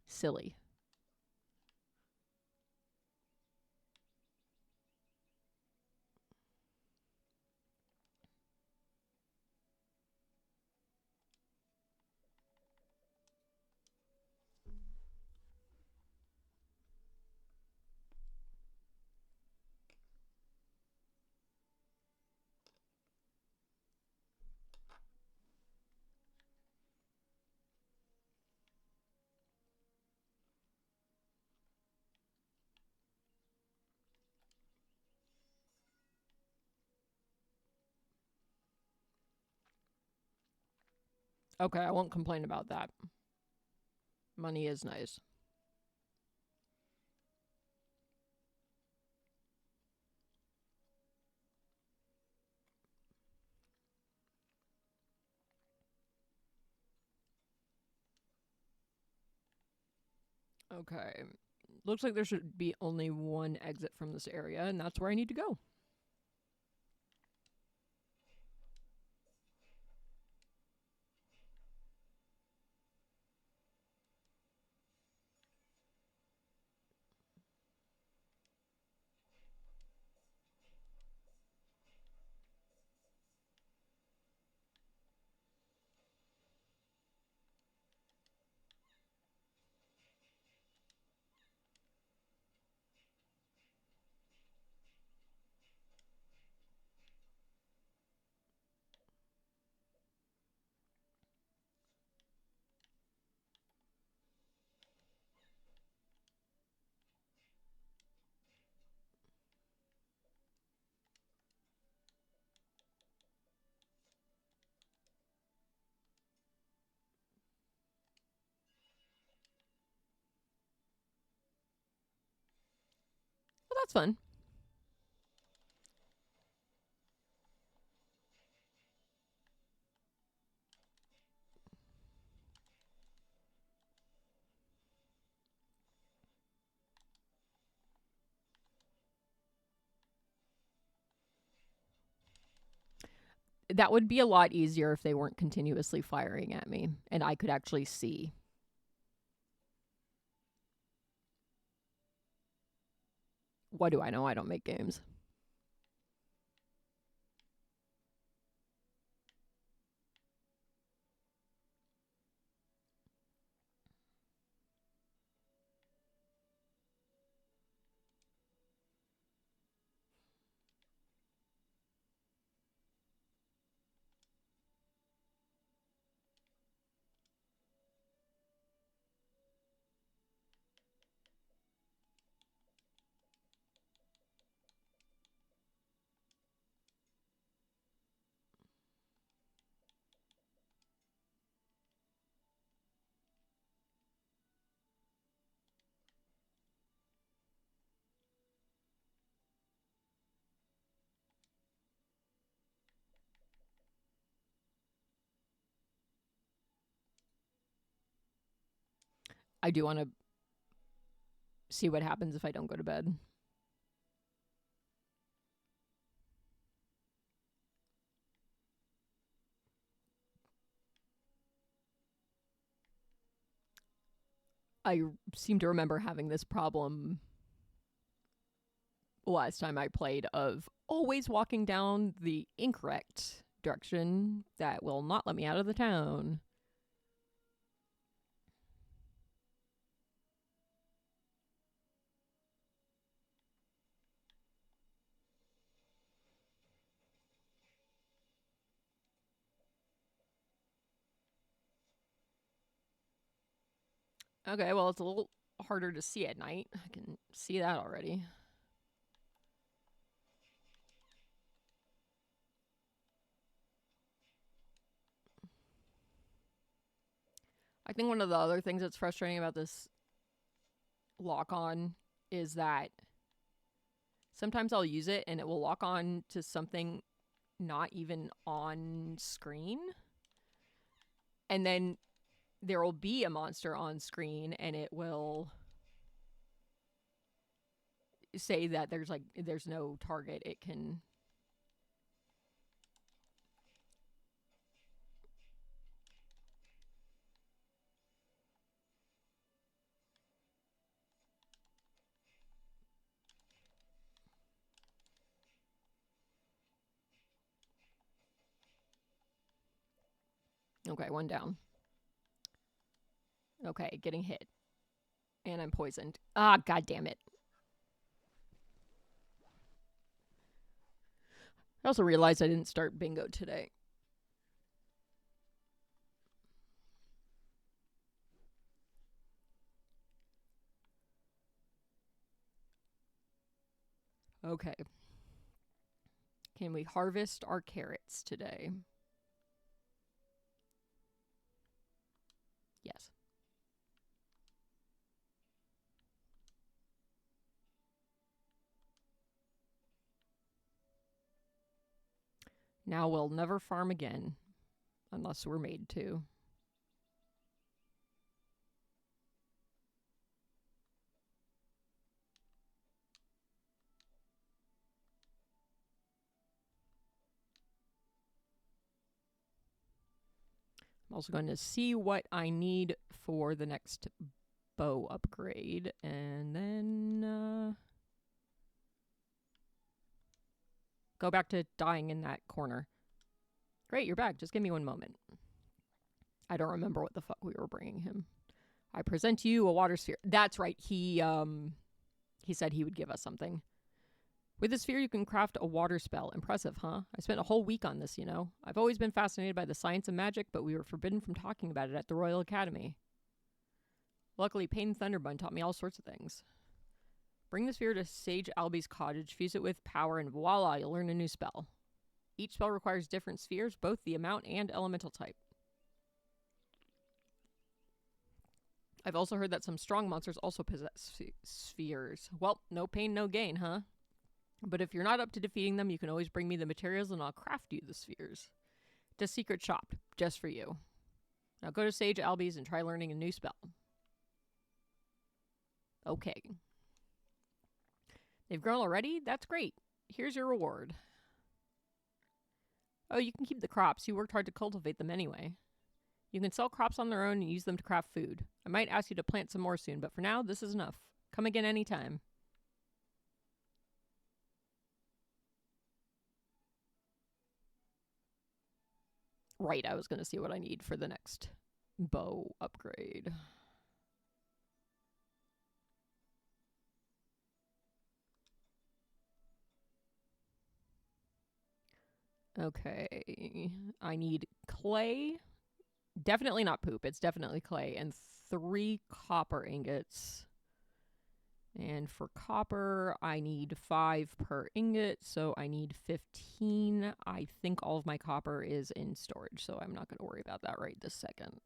Silly. Okay, I won't complain about that. Money is nice. Okay. Looks like there should be only one exit from this area, and that's where I need to go. Well, that's fun. That would be a lot easier if they weren't continuously firing at me and I could actually see. What do I know? I don't make games. I do want to see what happens if I don't go to bed. I seem to remember having this problem last time I played of always walking down the incorrect direction that will not let me out of the town. Okay, well, it's a little harder to see at night. I can see that already. I think one of the other things that's frustrating about this lock on is that sometimes I'll use it and it will lock on to something not even on screen. And then there will be a monster on screen and it will say that there's no target it can. Okay, one down. Okay, getting hit. And I'm poisoned. Ah, god damn it. I also realized I didn't start bingo today. Okay. Can we harvest our carrots today? Yes. Now we'll never farm again. Unless we're made to. I'm also going to see what I need for the next bow upgrade. And then go back to dying in that corner. Great, you're back. Just give me one moment. I don't remember what the fuck we were bringing him. I present to you a water sphere. That's right. He said he would give us something. With the sphere, you can craft a water spell. Impressive, huh? I spent a whole week on this, you know. I've always been fascinated by the science of magic, but we were forbidden from talking about it at the Royal Academy. Luckily, Payne Thunderbun taught me all sorts of things. Bring the sphere to Sage Alby's cottage, fuse it with power, and voila, you'll learn a new spell. Each spell requires different spheres, both the amount and elemental type. I've also heard that some strong monsters also possess spheres. Well, no pain, no gain, huh? But if you're not up to defeating them, you can always bring me the materials and I'll craft you the spheres. It's a secret shop, just for you. Now go to Sage Alby's and try learning a new spell. Okay. They've grown already? That's great. Here's your reward. Oh, you can keep the crops. You worked hard to cultivate them anyway. You can sell crops on their own and use them to craft food. I might ask you to plant some more soon, but for now, this is enough. Come again anytime. Right, I was going to see what I need for the next bow upgrade. Okay, I need clay. Definitely not poop, it's definitely clay. And 3 copper ingots. And for copper, I need 5 per ingot, so I need 15. I think all of my copper is in storage, so I'm not going to worry about that right this second.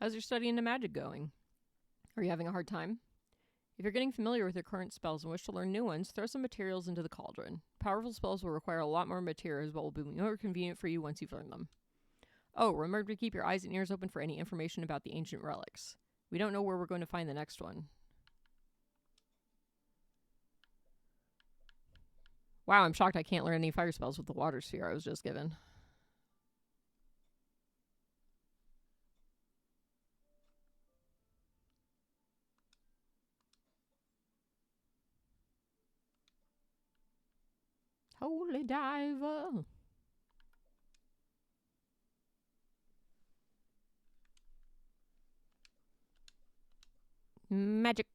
How's your study into magic going? Are you having a hard time? If you're getting familiar with your current spells and wish to learn new ones, throw some materials into the cauldron. Powerful spells will require a lot more materials, but will be more convenient for you once you've learned them. Oh, remember to keep your eyes and ears open for any information about the ancient relics. We don't know where we're going to find the next one. Wow, I'm shocked I can't learn any fire spells with the water sphere I was just given. Holy diver. Magic.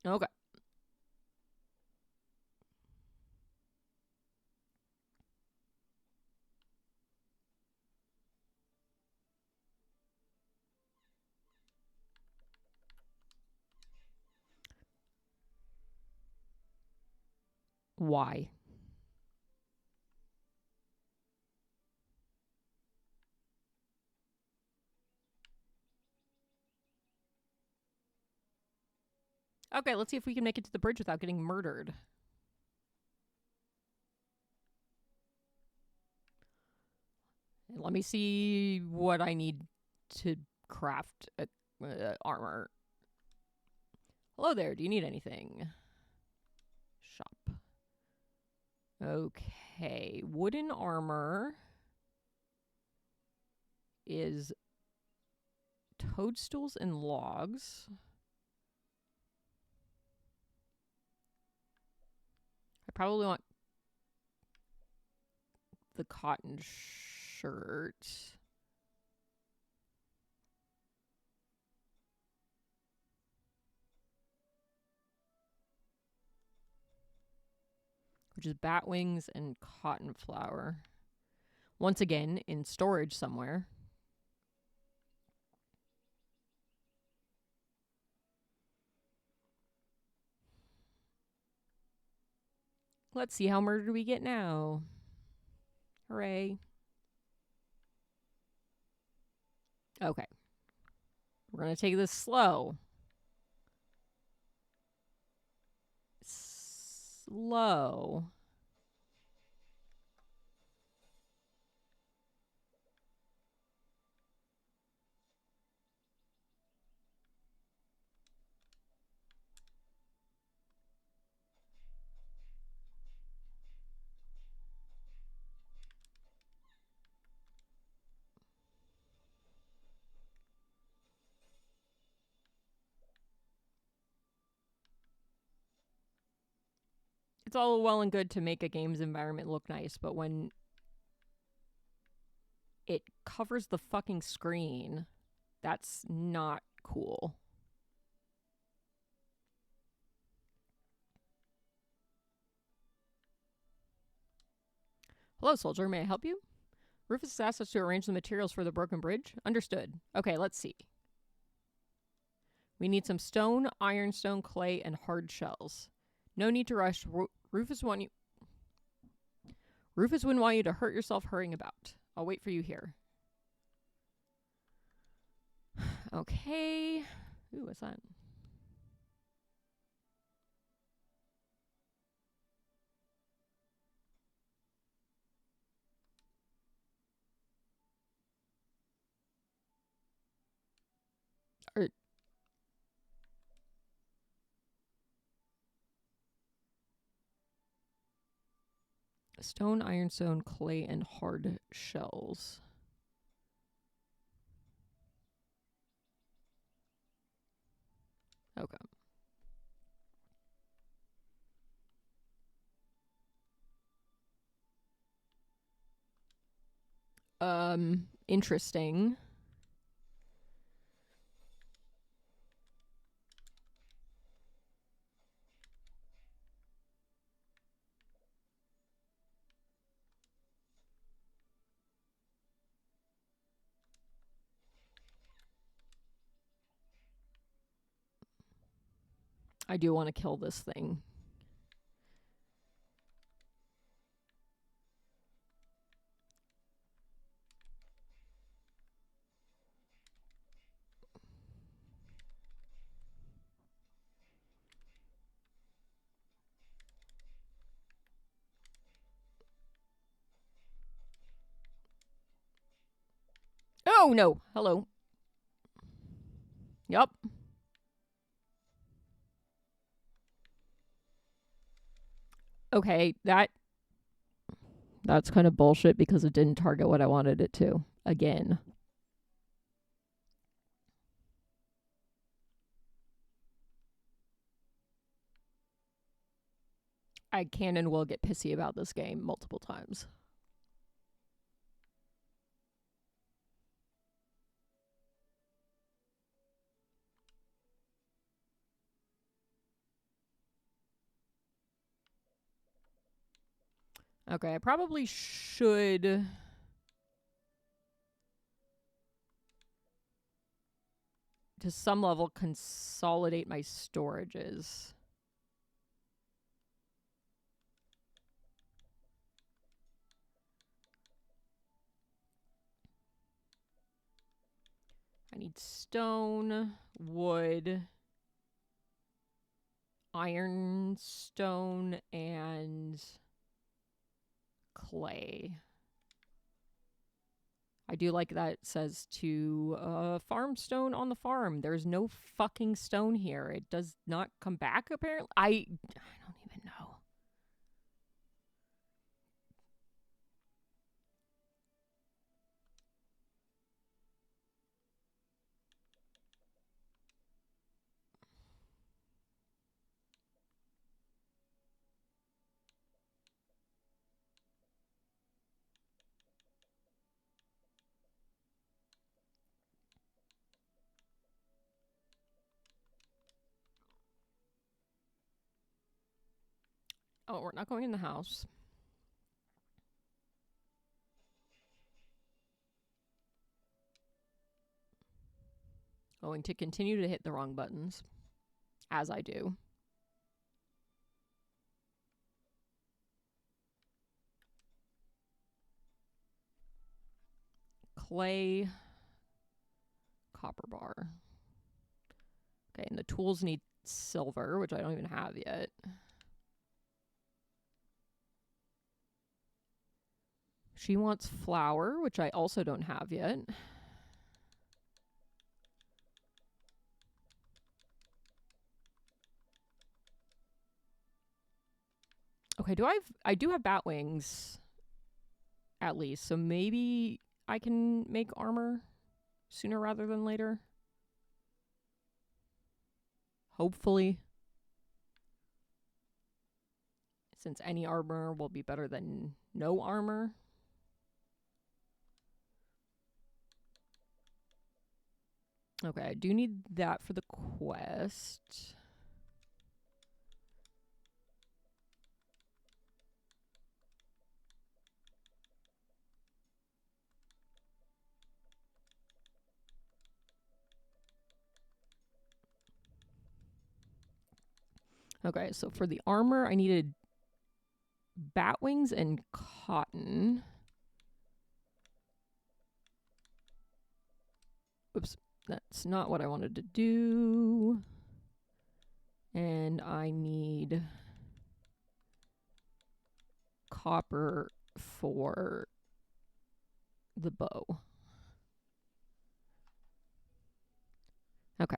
Okay. Why? Okay, let's see if we can make it to the bridge without getting murdered. Let me see what I need to craft armor. Hello there, do you need anything? Shop. Okay, wooden armor is toadstools and logs. I probably want the cotton shirt. Which is bat wings and cotton flour. Once again, in storage somewhere. Let's see how murdered we get now. Hooray. Okay. We're going to take this slow. Slow. It's all well and good to make a game's environment look nice, but when it covers the fucking screen, that's not cool. Hello, soldier. May I help you? Rufus asked us to arrange the materials for the broken bridge. Understood. Okay, let's see. We need some stone, ironstone, clay, and hard shells. No need to rush. Rufus wouldn't want you to hurt yourself hurrying about. I'll wait for you here. Okay. Ooh, what's that? Stone, ironstone, clay, and hard shells. Okay. Interesting. I do want to kill this thing. Oh, no. Hello. Yup. Okay, that's kind of bullshit because it didn't target what I wanted it to. Again. I can and will get pissy about this game multiple times. Okay, I probably should to some level consolidate my storages. I need stone, wood, ironstone, and clay. I do like that it says to farm stone on the farm. There's no fucking stone here. It does not come back, apparently. I don't even know. Oh, we're not going in the house. Going to continue to hit the wrong buttons, as I do. Clay, copper bar. Okay, and the tools need silver, which I don't even have yet. She wants flour, which I also don't have yet. Okay, I do have bat wings, at least, so maybe I can make armor sooner rather than later. Hopefully. Since any armor will be better than no armor. Okay, I do need that for the quest. Okay, so for the armor, I needed bat wings and cotton. Oops, that's not what I wanted to do. And I need copper for the bow. Okay.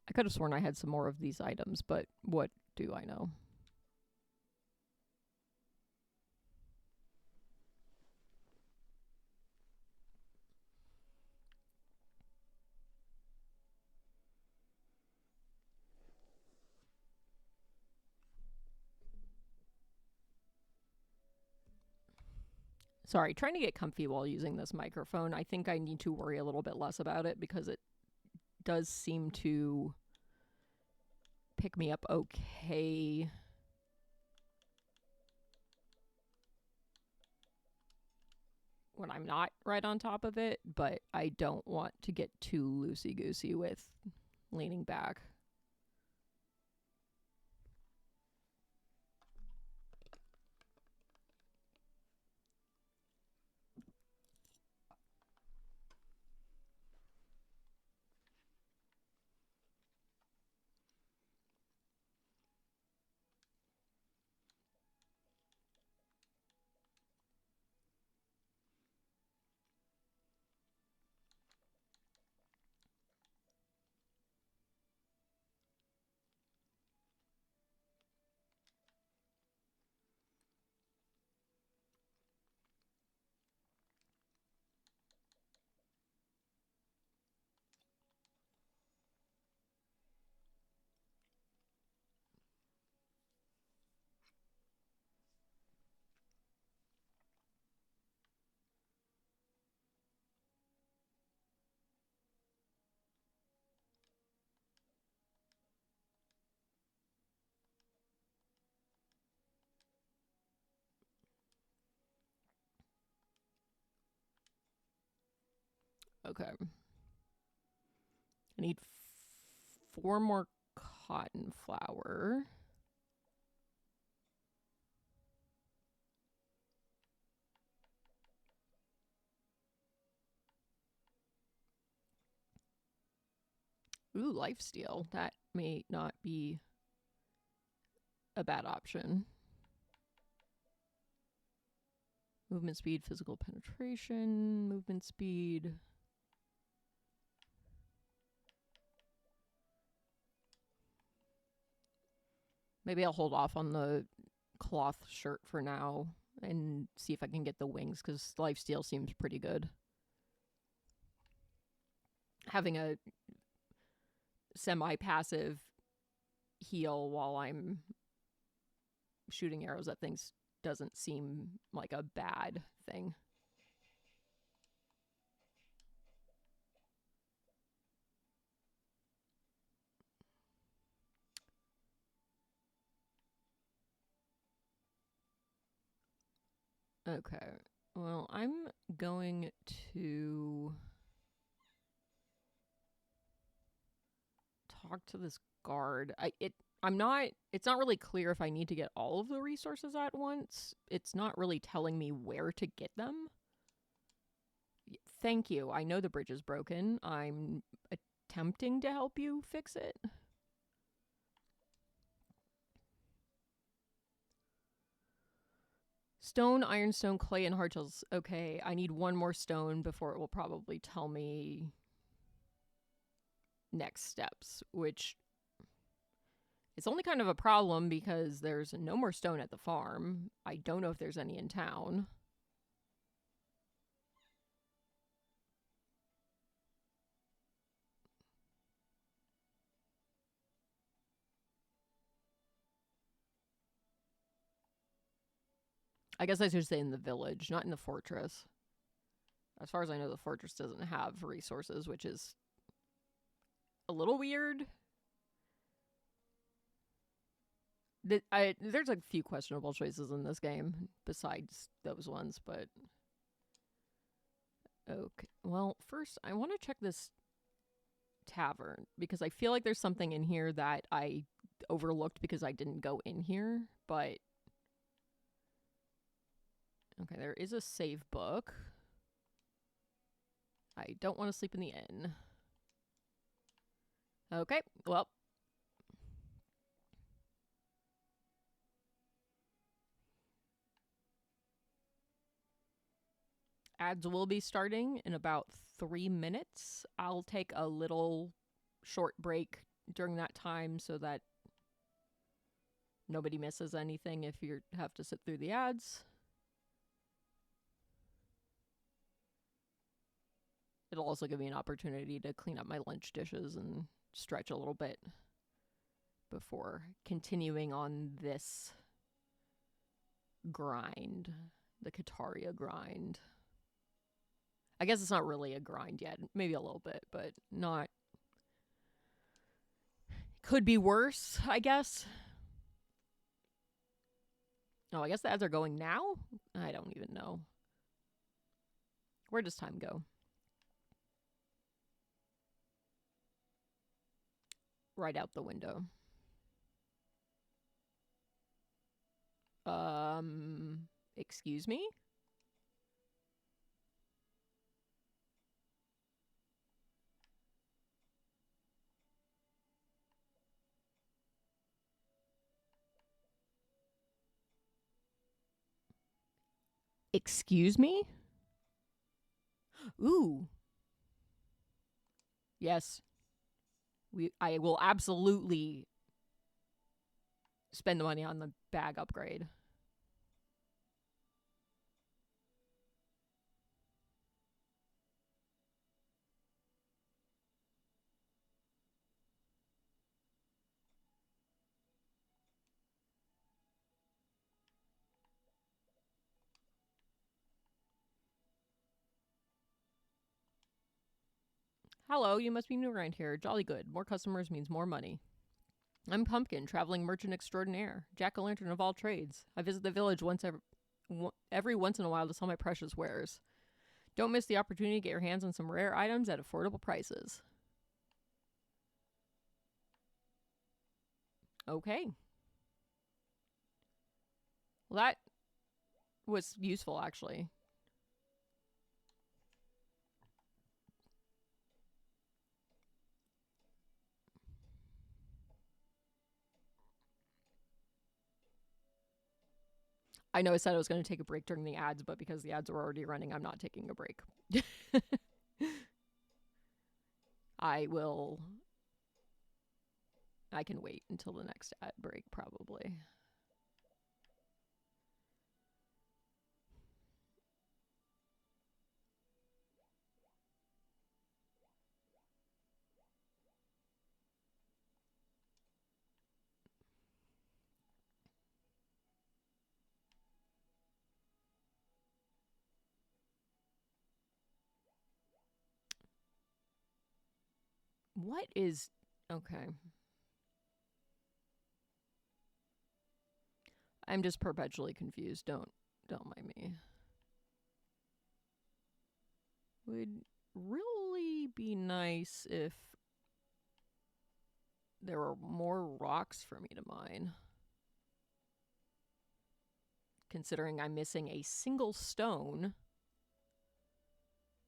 I could have sworn I had some more of these items, but what do I know? Sorry, trying to get comfy while using this microphone. I think I need to worry a little bit less about it because it does seem to pick me up okay. When I'm not right on top of it, but I don't want to get too loosey-goosey with leaning back. Okay. I need 4 more cotton flour. Ooh, lifesteal. That may not be a bad option. Movement speed, physical penetration, movement speed. Maybe I'll hold off on the cloth shirt for now and see if I can get the wings, because lifesteal seems pretty good. Having a semi-passive heal while I'm shooting arrows at things doesn't seem like a bad thing. Okay. Well, I'm going to talk to this guard. It's not really clear if I need to get all of the resources at once. It's not really telling me where to get them. Thank you. I know the bridge is broken. I'm attempting to help you fix it. Stone, ironstone, clay, and hard shells. Okay, I need 1 more stone before it will probably tell me next steps, which it's only kind of a problem because there's no more stone at the farm. I don't know if there's any in town. I guess I should say in the village, not in the fortress. As far as I know, the fortress doesn't have resources, which is a little weird. There's a few questionable choices in this game besides those ones, but okay. Well, first I want to check this tavern because I feel like there's something in here that I overlooked because I didn't go in here, but okay, there is a save book. I don't want to sleep in the inn. Okay, well. Ads will be starting in about 3 minutes. I'll take a little short break during that time so that nobody misses anything if you have to sit through the ads. It'll also give me an opportunity to clean up my lunch dishes and stretch a little bit before continuing on this grind, the Kitaria grind. I guess it's not really a grind yet. Maybe a little bit, but not. Could be worse, I guess. Oh, I guess the ads are going now? I don't even know. Where does time go? Right out the window. Excuse me? Excuse me? Ooh. Yes. I will absolutely spend the money on the bag upgrade. Hello, you must be new around here. Jolly good. More customers means more money. I'm Pumpkin, traveling merchant extraordinaire, jack-o'-lantern of all trades. I visit the village every once in a while to sell my precious wares. Don't miss the opportunity to get your hands on some rare items at affordable prices. Okay. Well, that was useful, actually. I know I said I was going to take a break during the ads, but because the ads are already running, I'm not taking a break. I can wait until the next ad break, probably. What is... Okay. I'm just perpetually confused. Don't mind me. Would really be nice if there were more rocks for me to mine. Considering I'm missing a single stone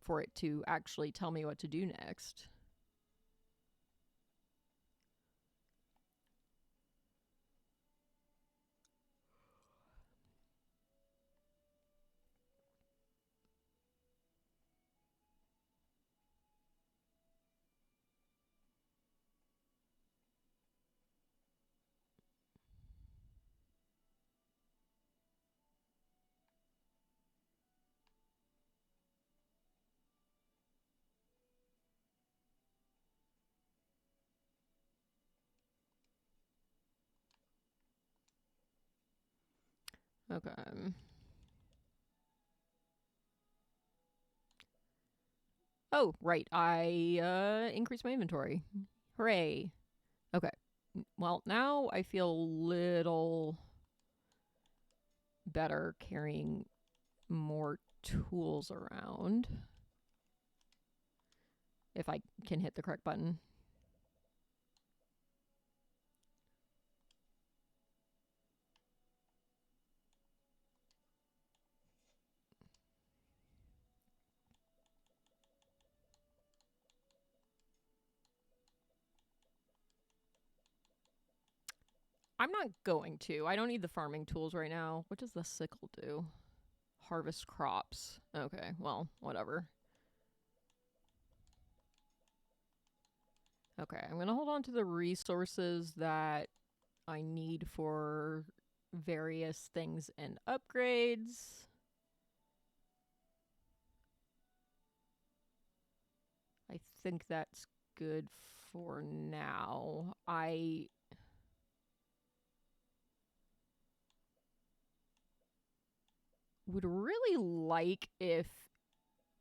for it to actually tell me what to do next. Okay. Oh, right. I increased my inventory. Hooray. Okay. Well, now I feel a little better carrying more tools around. If I can hit the correct button. I'm not going to. I don't need the farming tools right now. What does the sickle do? Harvest crops. Okay, well, whatever. Okay, I'm going to hold on to the resources that I need for various things and upgrades. I think that's good for now. I would really like if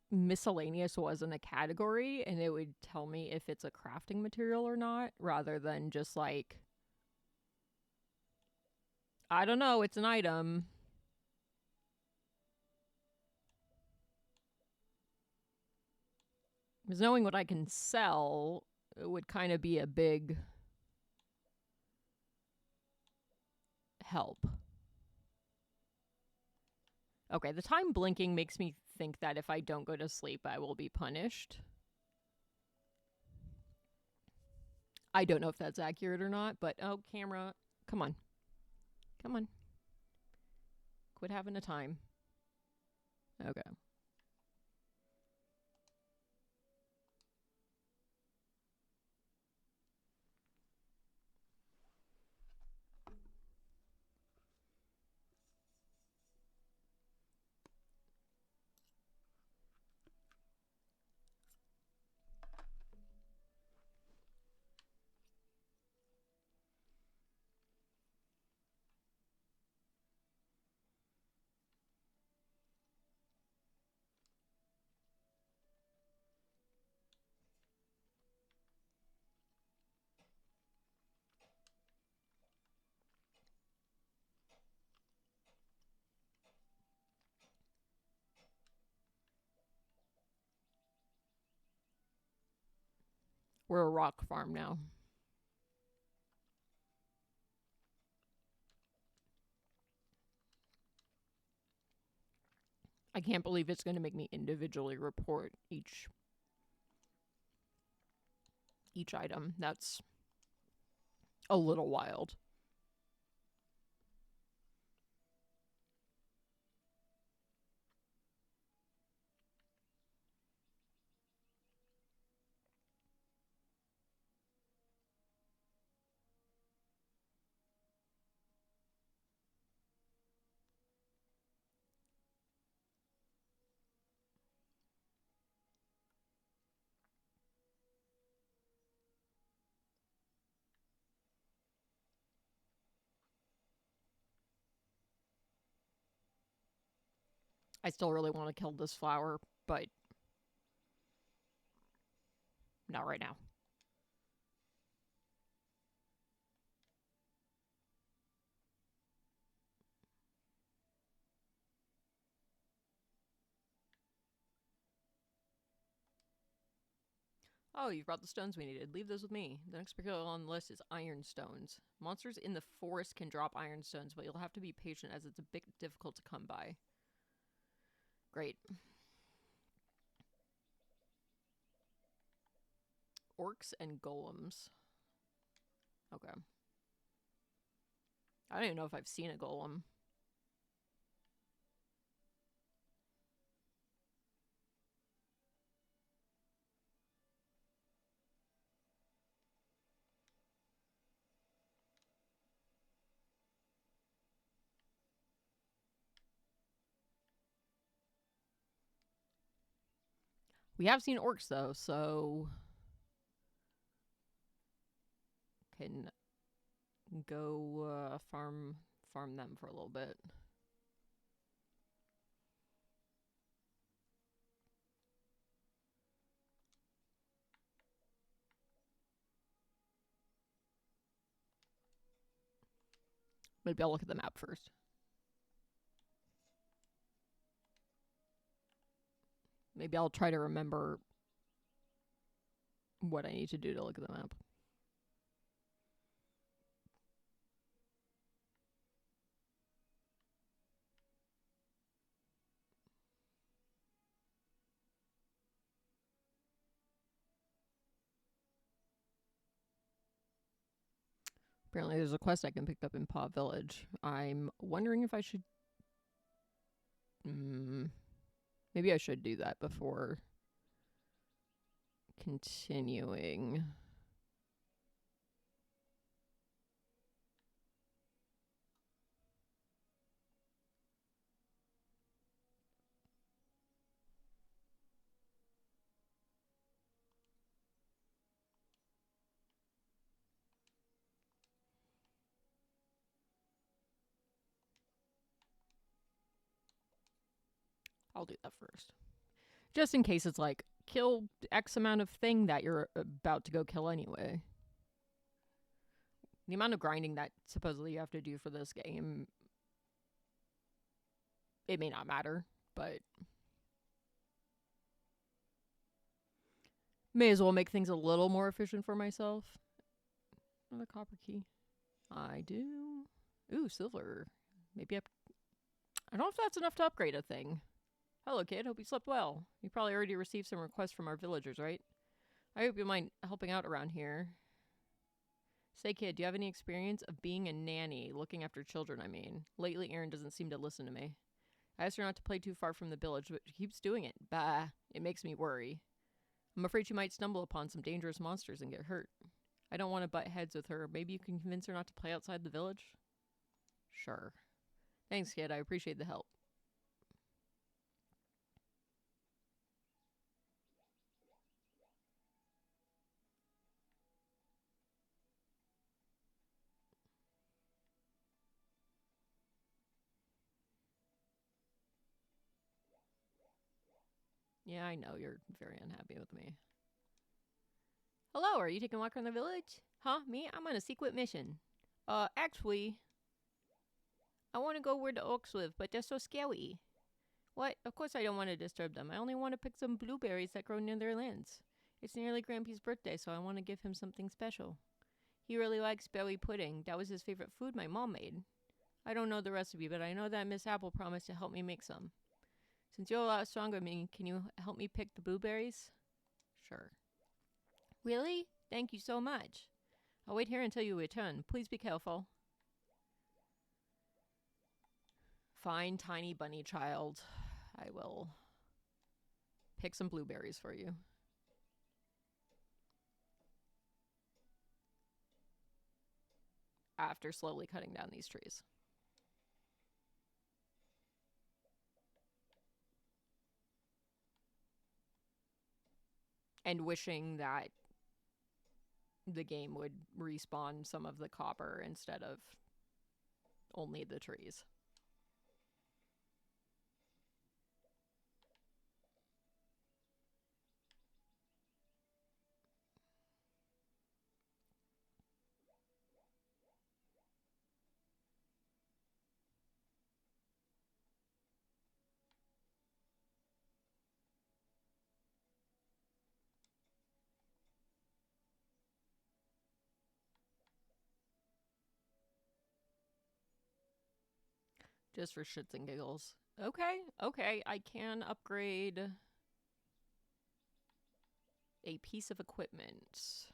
miscellaneous wasn't a category and it would tell me if it's a crafting material or not, rather than just like, I don't know, it's an item. Because knowing what I can sell would kind of be a big help. Okay, the time blinking makes me think that if I don't go to sleep, I will be punished. I don't know if that's accurate or not, but oh, camera, come on. Come on. Quit having a time. Okay. We're a rock farm now. I can't believe it's going to make me individually report each item. That's a little wild. I still really want to kill this flower, but not right now. Oh, you've brought the stones we needed. Leave those with me. The next particular on the list is iron stones. Monsters in the forest can drop iron stones, but you'll have to be patient as it's a bit difficult to come by. Great. Orcs and golems. Okay. I don't even know if I've seen a golem. We have seen orcs though, so can go farm them for a little bit. Maybe I'll look at the map first. Maybe I'll try to remember what I need to do to look at the map. Apparently there's a quest I can pick up in Paw Village. I'm wondering if I should... maybe I should do that before continuing. I'll do that first. Just in case it's like, kill X amount of thing that you're about to go kill anyway. The amount of grinding that supposedly you have to do for this game, it may not matter, but may as well make things a little more efficient for myself. Another copper key. I do. Ooh, silver. Maybe I don't know if that's enough to upgrade a thing. Hello, kid. Hope you slept well. You probably already received some requests from our villagers, right? I hope you mind helping out around here. Say, kid, do you have any experience of being a nanny, looking after children, I mean? Lately, Aaron doesn't seem to listen to me. I asked her not to play too far from the village, but she keeps doing it. Bah, it makes me worry. I'm afraid she might stumble upon some dangerous monsters and get hurt. I don't want to butt heads with her. Maybe you can convince her not to play outside the village? Sure. Thanks, kid. I appreciate the help. Yeah, I know you're very unhappy with me. Hello, are you taking a walk around the village? Huh? Me? I'm on a secret mission. Actually, I want to go where the orcs live, but they're so scary. What? Of course I don't want to disturb them. I only want to pick some blueberries that grow near their lands. It's nearly Grampy's birthday, so I want to give him something special. He really likes berry pudding. That was his favorite food my mom made. I don't know the recipe, but I know that Miss Apple promised to help me make some. Since you're a lot stronger than me, can you help me pick the blueberries? Sure. Really? Thank you so much. I'll wait here until you return. Please be careful. Fine, tiny bunny child. I will pick some blueberries for you. After slowly cutting down these trees. And wishing that the game would respawn some of the copper instead of only the trees. Just for shits and giggles. Okay, I can upgrade a piece of equipment.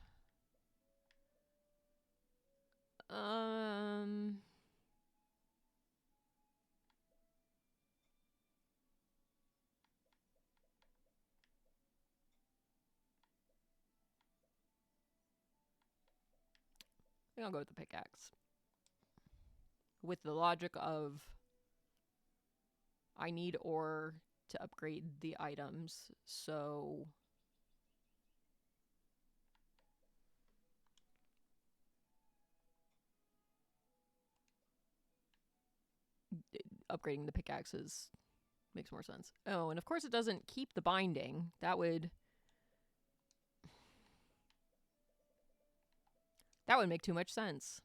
I think I'll go with the pickaxe. With the logic of I need ore to upgrade the items, so upgrading the pickaxes makes more sense. Oh, and of course it doesn't keep the binding. That would make too much sense.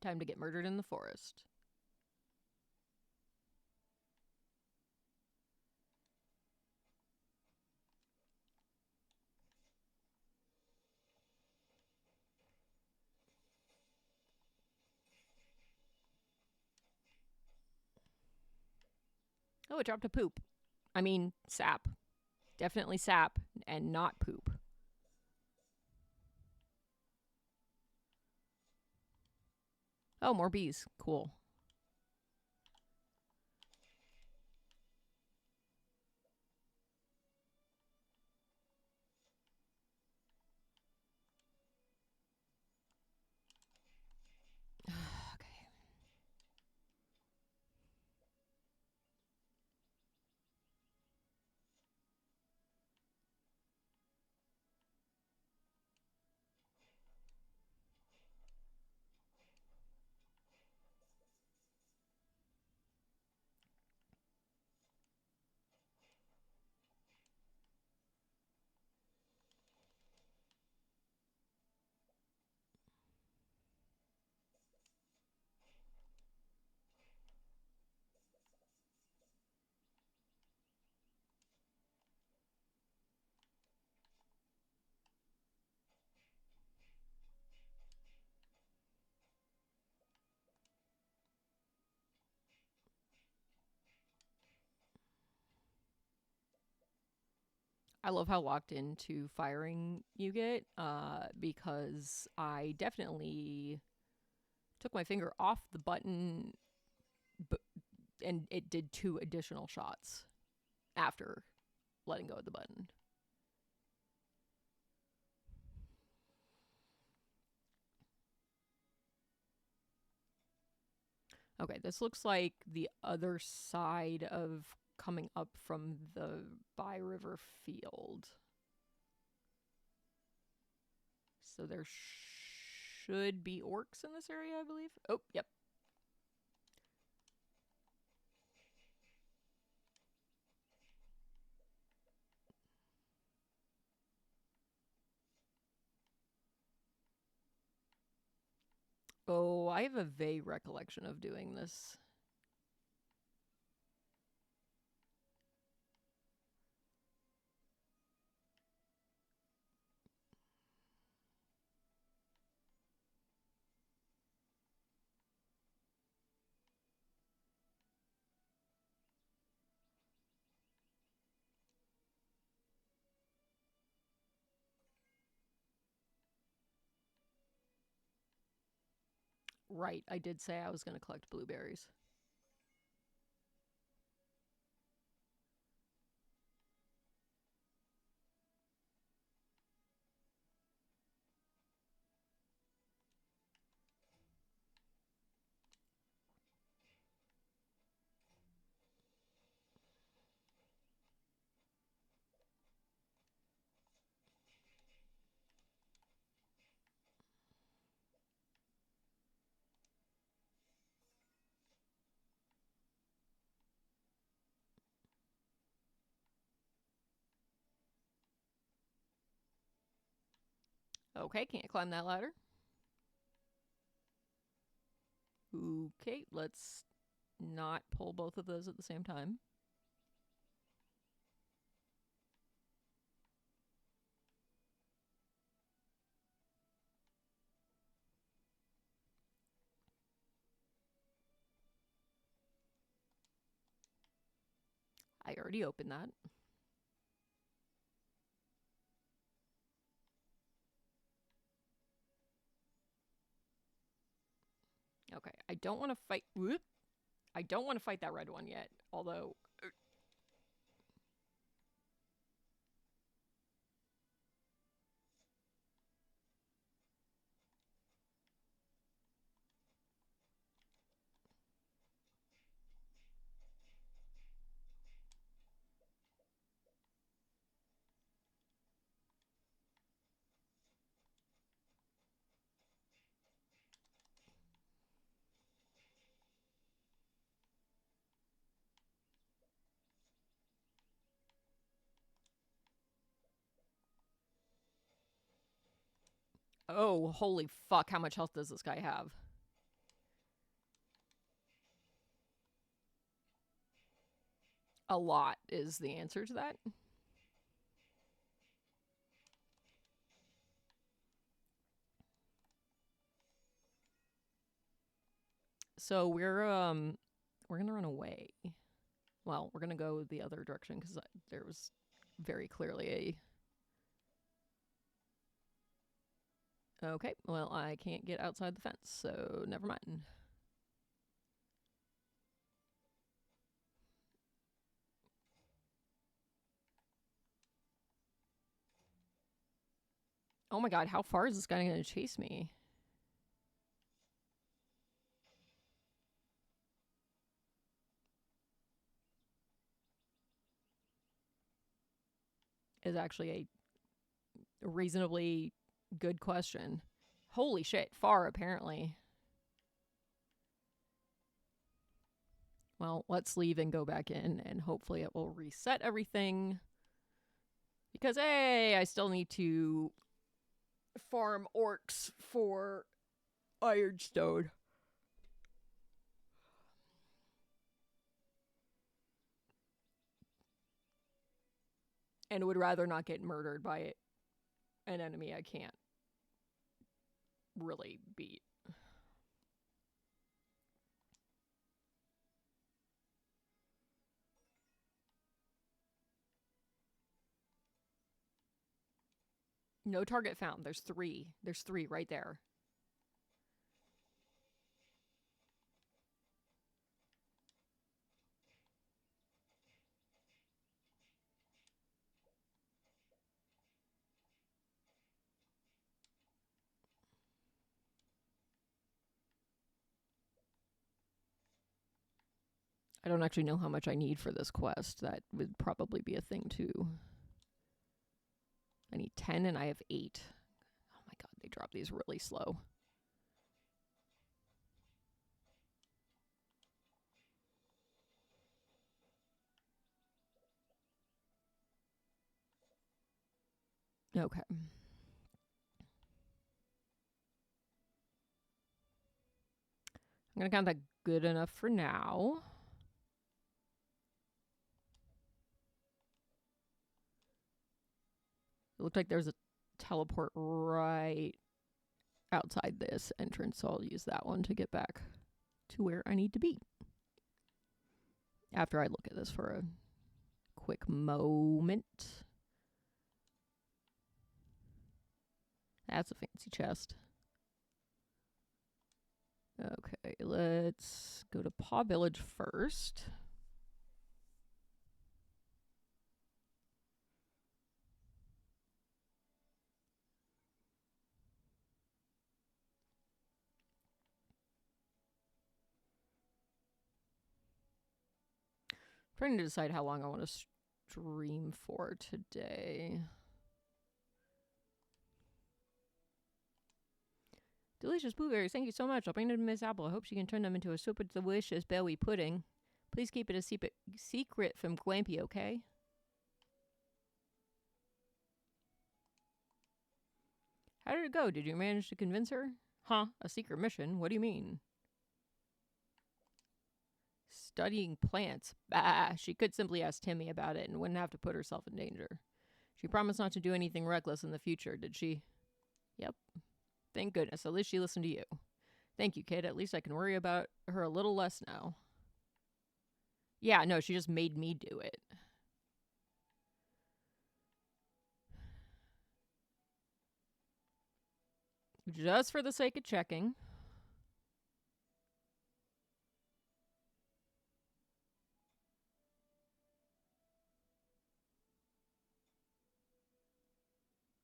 Time to get murdered in the forest. Oh, it dropped a poop. I mean, sap. Definitely sap and not poop. Oh, more bees. Cool. Okay. I love how locked into firing you get, because I definitely took my finger off the button, and it did 2 additional shots after letting go of the button. Okay, this looks like the other side of coming up from the By River field. So there should be orcs in this area, I believe. Oh, yep. Oh, I have a vague recollection of doing this. Right, I did say I was going to collect blueberries. Okay, can't climb that ladder. Okay, let's not pull both of those at the same time. I already opened that. Okay, I don't want to fight. Whoop! I don't want to fight that red one yet, although. Oh, holy fuck, how much health does this guy have? A lot is the answer to that. So we're gonna run away. Well, we're gonna go the other direction because there was very clearly a. Okay, well, I can't get outside the fence, so never mind. Oh my god, how far is this guy gonna chase me? Is actually a reasonably good question. Holy shit, far apparently. Well, let's leave and go back in, and hopefully it will reset everything. Because, hey, I still need to farm orcs for ironstone. And would rather not get murdered by an enemy I can't really beat. No target found. There's 3. There's 3 right there. I don't actually know how much I need for this quest. That would probably be a thing too. I need 10 and I have 8. Oh my god, they drop these really slow. Okay. I'm going to count that good enough for now. It looked like there's a teleport right outside this entrance, so I'll use that one to get back to where I need to be. After I look at this for a quick moment. That's a fancy chest. Okay, let's go to Paw Village first. Trying to decide how long I want to stream for today. Delicious blueberries, thank you so much. I'll bring them to Miss Apple. I hope she can turn them into a super delicious berry pudding. Please keep it a secret from Glampy, okay? How did it go? Did you manage to convince her? Huh? A secret mission? What do you mean? Studying plants. Bah! She could simply ask Timmy about it and wouldn't have to put herself in danger. She promised not to do anything reckless in the future, did she? Yep. Thank goodness. At least she listened to you. Thank you, kid. At least I can worry about her a little less now. Yeah, no, she just made me do it. Just for the sake of checking.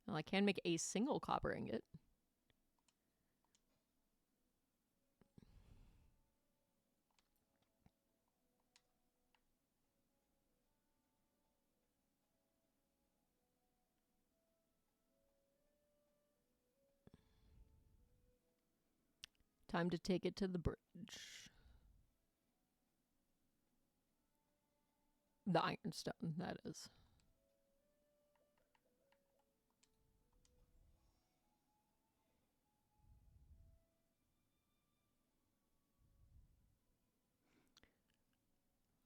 Well, I can make a single copper ingot. Time to take it to the bridge. The ironstone, that is.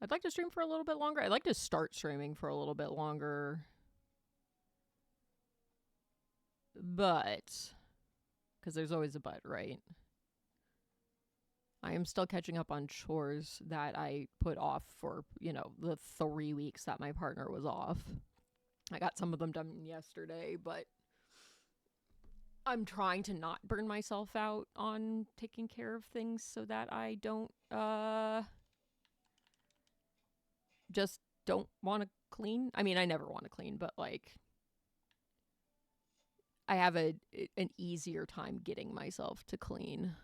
I'd like to stream for a little bit longer. I'd like to start streaming for a little bit longer. But, because there's always a but, right? I am still catching up on chores that I put off for, the 3 weeks that my partner was off. I got some of them done yesterday, but I'm trying to not burn myself out on taking care of things so that I don't, just don't want to clean. I mean, I never want to clean, but like, I have an easier time getting myself to clean.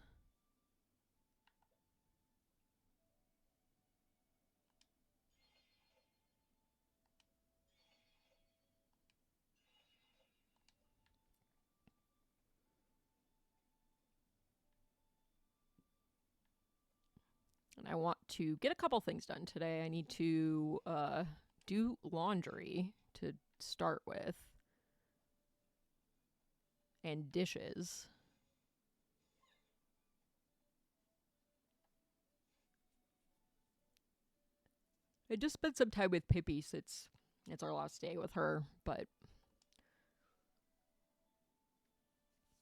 And I want to get a couple things done today. I need to do laundry to start with. And dishes. I just spent some time with Pippi. It's our last day with her, but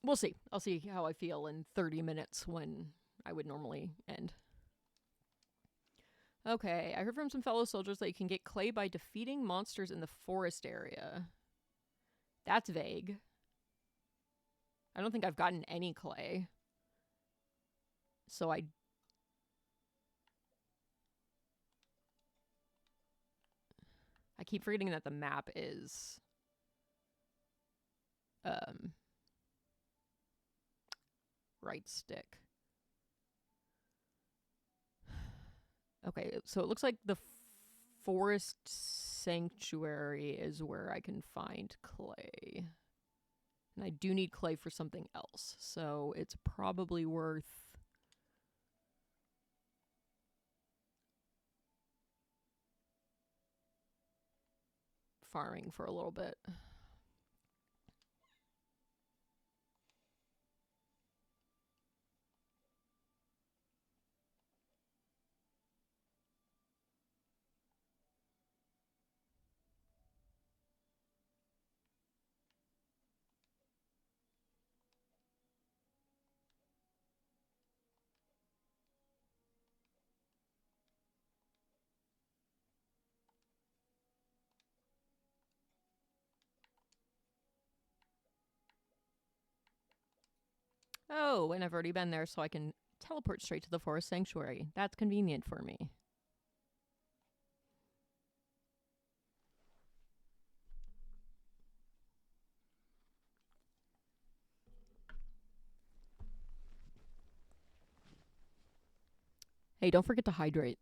we'll see. I'll see how I feel in 30 minutes when I would normally end. Okay, I heard from some fellow soldiers that you can get clay by defeating monsters in the forest area. That's vague. I don't think I've gotten any clay. So I keep forgetting that the map is right stick. Okay, so it looks like the forest sanctuary is where I can find clay. And I do need clay for something else, so it's probably worth farming for a little bit. Oh, and I've already been there, so I can teleport straight to the forest sanctuary. That's convenient for me. Hey, don't forget to hydrate.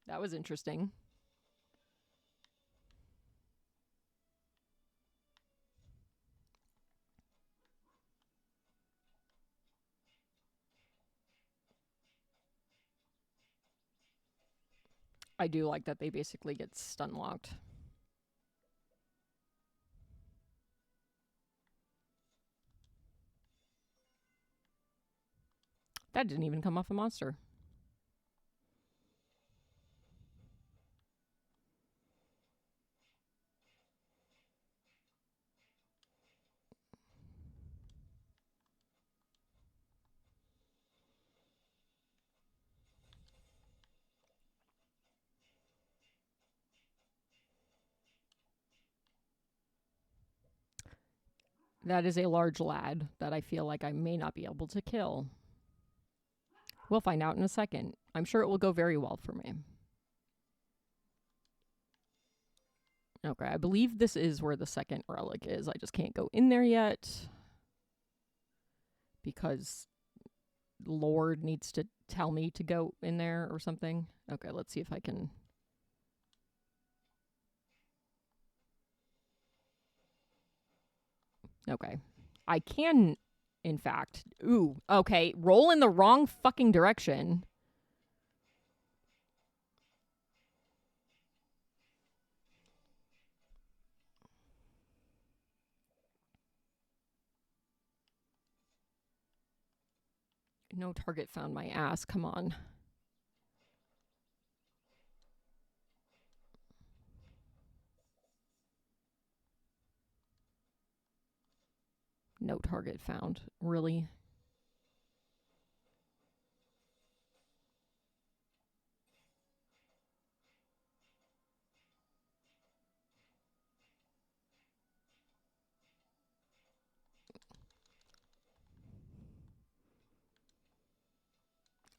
That was interesting. I do like that they basically get stun locked. That didn't even come off a monster. That is a large lad that I feel like I may not be able to kill. We'll find out in a second. I'm sure it will go very well for me. Okay, I believe this is where the second relic is. I just can't go in there yet because Lord needs to tell me to go in there or something. Okay, let's see if I can... Okay. I can, in fact... Ooh, okay. Roll in the wrong fucking direction. No target found my ass. Come on. No target found. Really?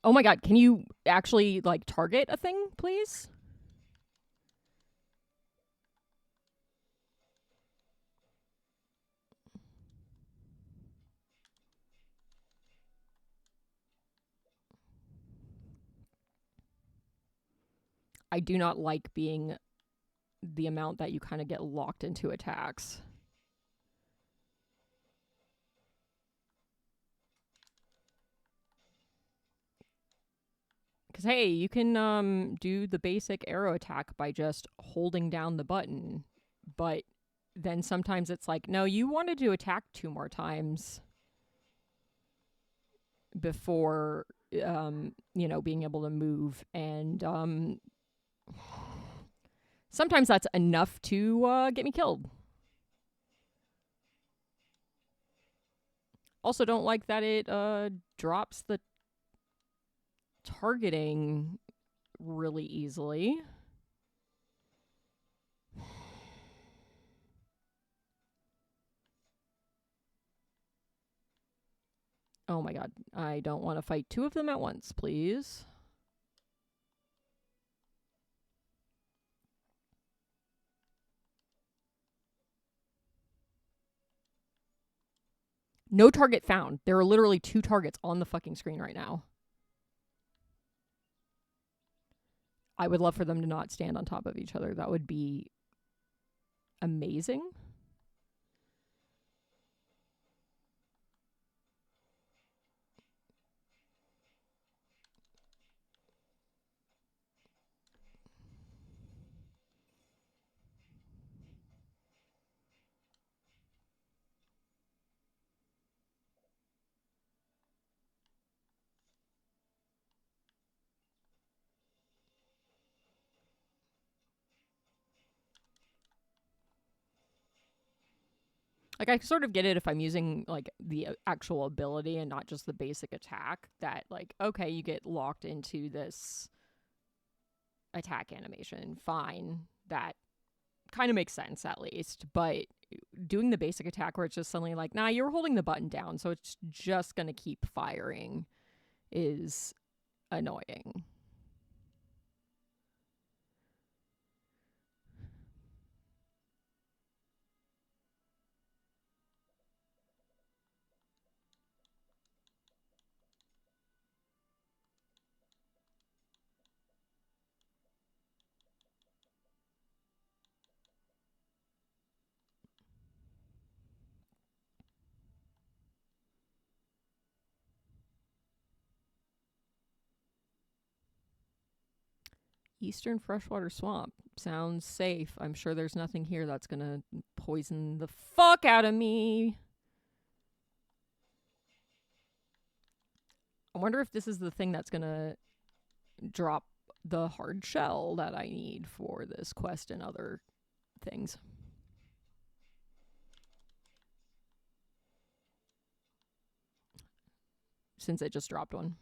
Oh my god, can you actually, like, target a thing, please? I do not like being the amount that you kind of get locked into attacks. Because, hey, you can do the basic arrow attack by just holding down the button. But then sometimes it's like, no, you wanted to attack 2 more times before, you know, being able to move. And sometimes that's enough to get me killed. Also, don't like that it drops the targeting really easily. Oh my god. I don't want to fight two of them at once, please. No target found. There are literally 2 targets on the fucking screen right now. I would love for them to not stand on top of each other. That would be amazing. Like, I sort of get it if I'm using, like, the actual ability and not just the basic attack. That, like, okay, you get locked into this attack animation. Fine. That kind of makes sense, at least. But doing the basic attack where it's just suddenly like, nah, you're holding the button down, so it's just going to keep firing is annoying. Eastern freshwater swamp. Sounds safe. I'm sure there's nothing here that's gonna poison the fuck out of me. I wonder if this is the thing that's gonna drop the hard shell that I need for this quest and other things. Since it just dropped one.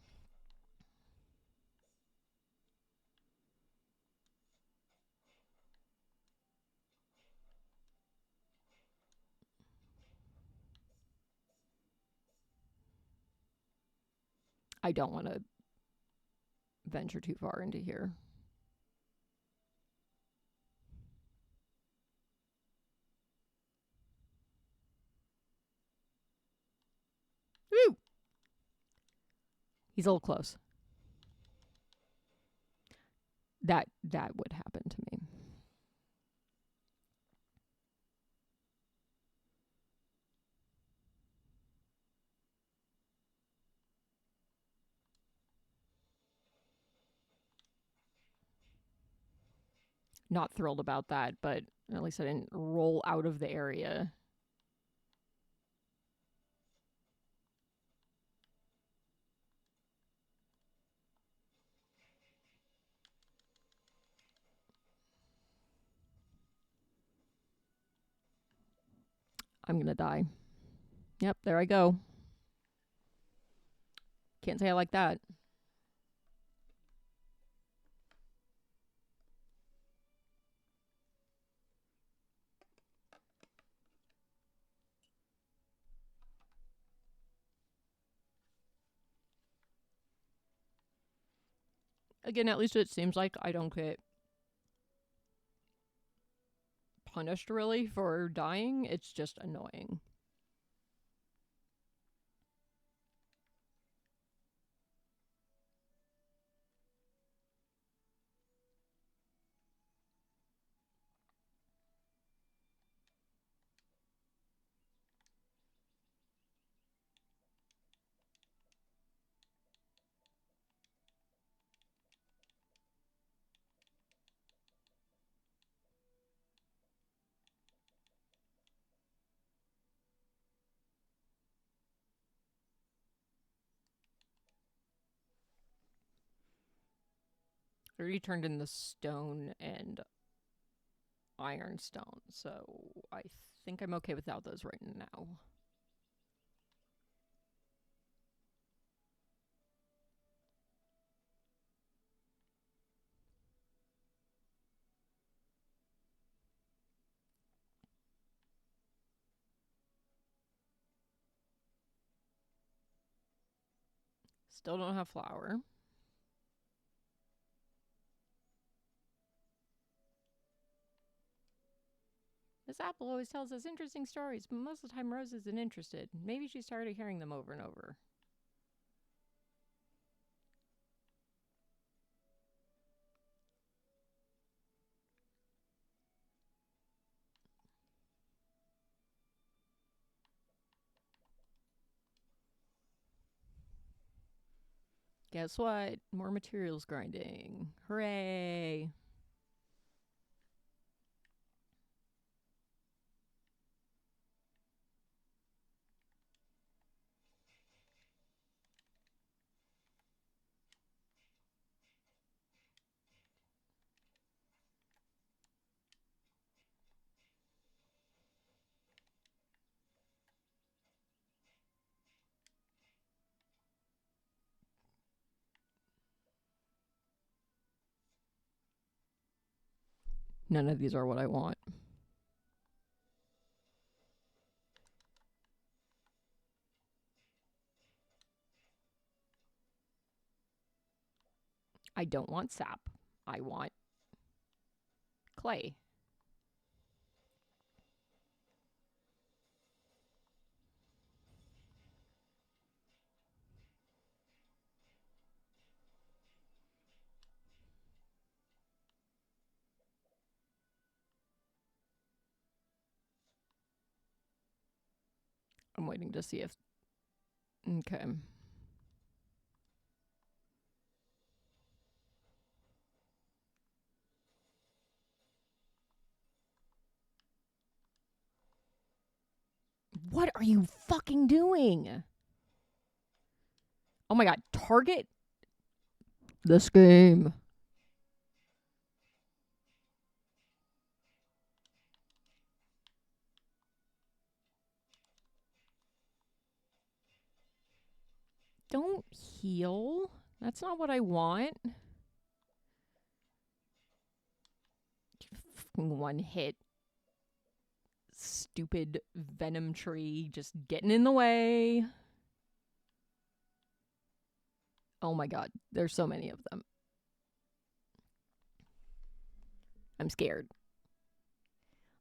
I don't want to venture too far into here. Woo! He's a little close. That would happen to me. Not thrilled about that, but at least I didn't roll out of the area. I'm gonna die. Yep, there I go. Can't say I like that. Again, at least it seems like I don't get punished really for dying. It's just annoying. I already turned in the stone and ironstone, so I think I'm okay without those right now. Still don't have flour. This apple always tells us interesting stories, but most of the time Rose isn't interested. Maybe she's tired of hearing them over and over. Guess what? More materials grinding. Hooray! None of these are what I want. I don't want sap. I want clay. I'm waiting to see if... Okay. What are you fucking doing? Oh my god, target this game. Don't heal. That's not what I want. Fucking one hit. Stupid venom tree just getting in the way. Oh my god, there's so many of them. I'm scared.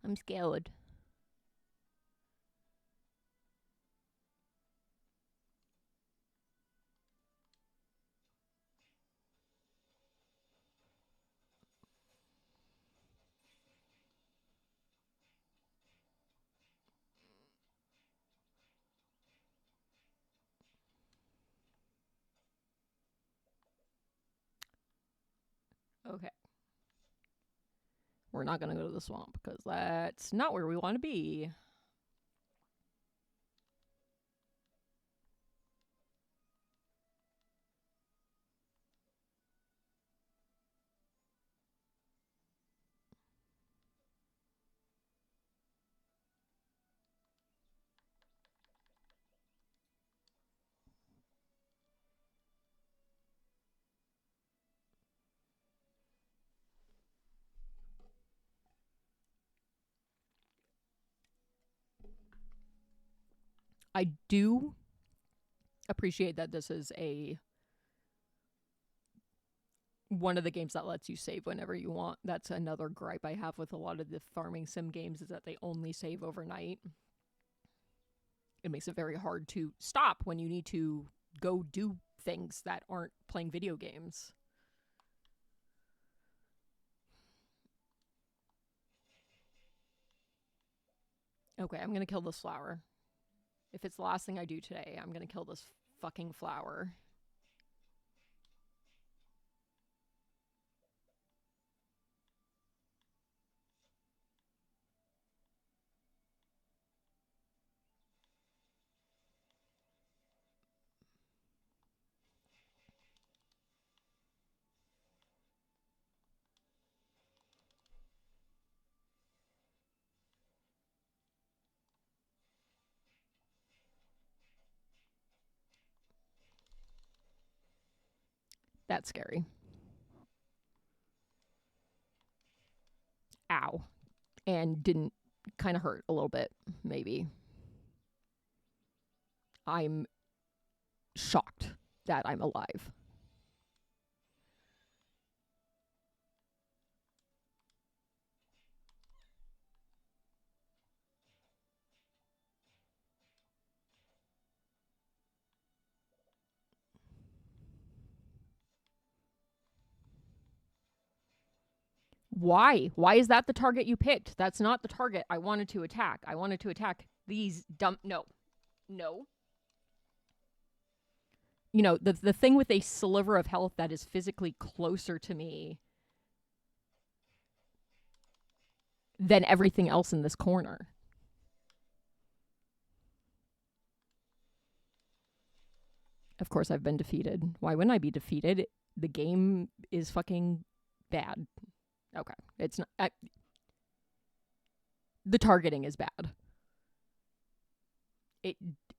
I'm scared. Okay. We're not going to go to the swamp because that's not where we want to be. I do appreciate that this is one of the games that lets you save whenever you want. That's another gripe I have with a lot of the farming sim games, is that they only save overnight. It makes it very hard to stop when you need to go do things that aren't playing video games. Okay, I'm gonna kill this flower. If it's the last thing I do today, I'm gonna kill this fucking flower. That's scary. Ow. And didn't kind of hurt a little bit, maybe. I'm shocked that I'm alive. Why? Why is that the target you picked? That's not the target I wanted to attack. I wanted to attack these dumb... No. No. You know, the thing with a sliver of health that is physically closer to me than everything else in this corner. Of course, I've been defeated. Why wouldn't I be defeated? The game is fucking bad. Okay. It's not... the targeting is bad.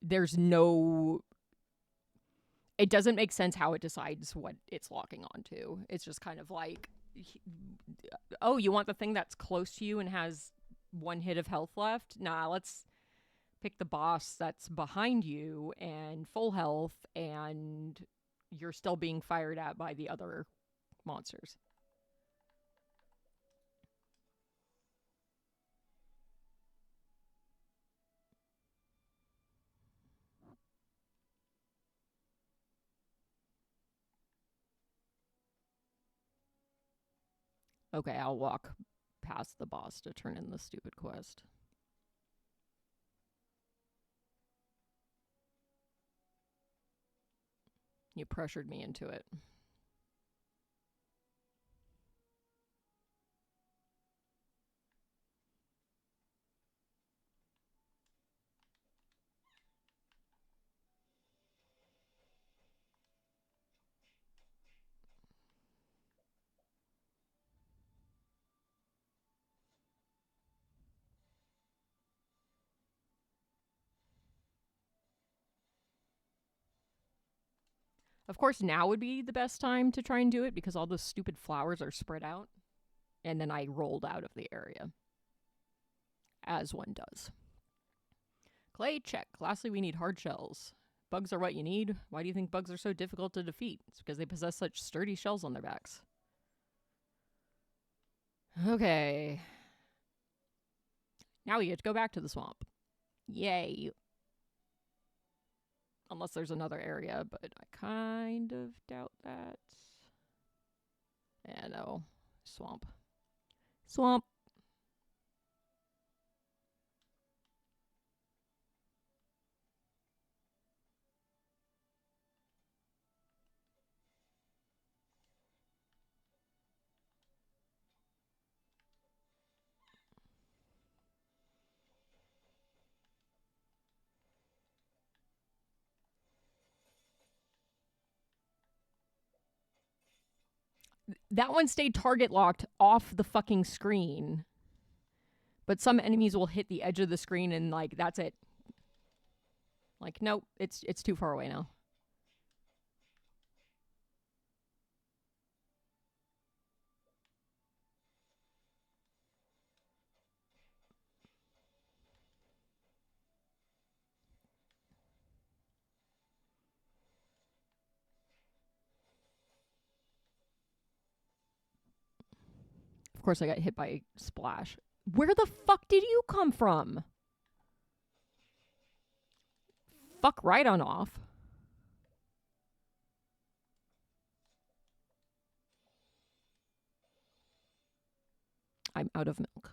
There's no... It doesn't make sense how it decides what it's locking onto. It's just kind of like, oh, you want the thing that's close to you and has 1 hit of health left? Nah, let's pick the boss that's behind you and full health, and you're still being fired at by the other monsters. Okay, I'll walk past the boss to turn in the stupid quest. You pressured me into it. Of course, now would be the best time to try and do it because all those stupid flowers are spread out. And then I rolled out of the area. As one does. Clay, check. Lastly, we need hard shells. Bugs are what you need. Why do you think bugs are so difficult to defeat? It's because they possess such sturdy shells on their backs. Okay. Now we get to go back to the swamp. Yay. Unless there's another area, but I kind of doubt that. Yeah, no. Swamp. Swamp. That one stayed target locked off the fucking screen. But some enemies will hit the edge of the screen and, like, that's it. Like, nope, it's too far away now. Of course, I got hit by Splash. Where the fuck did you come from? Fuck right on off. I'm out of milk.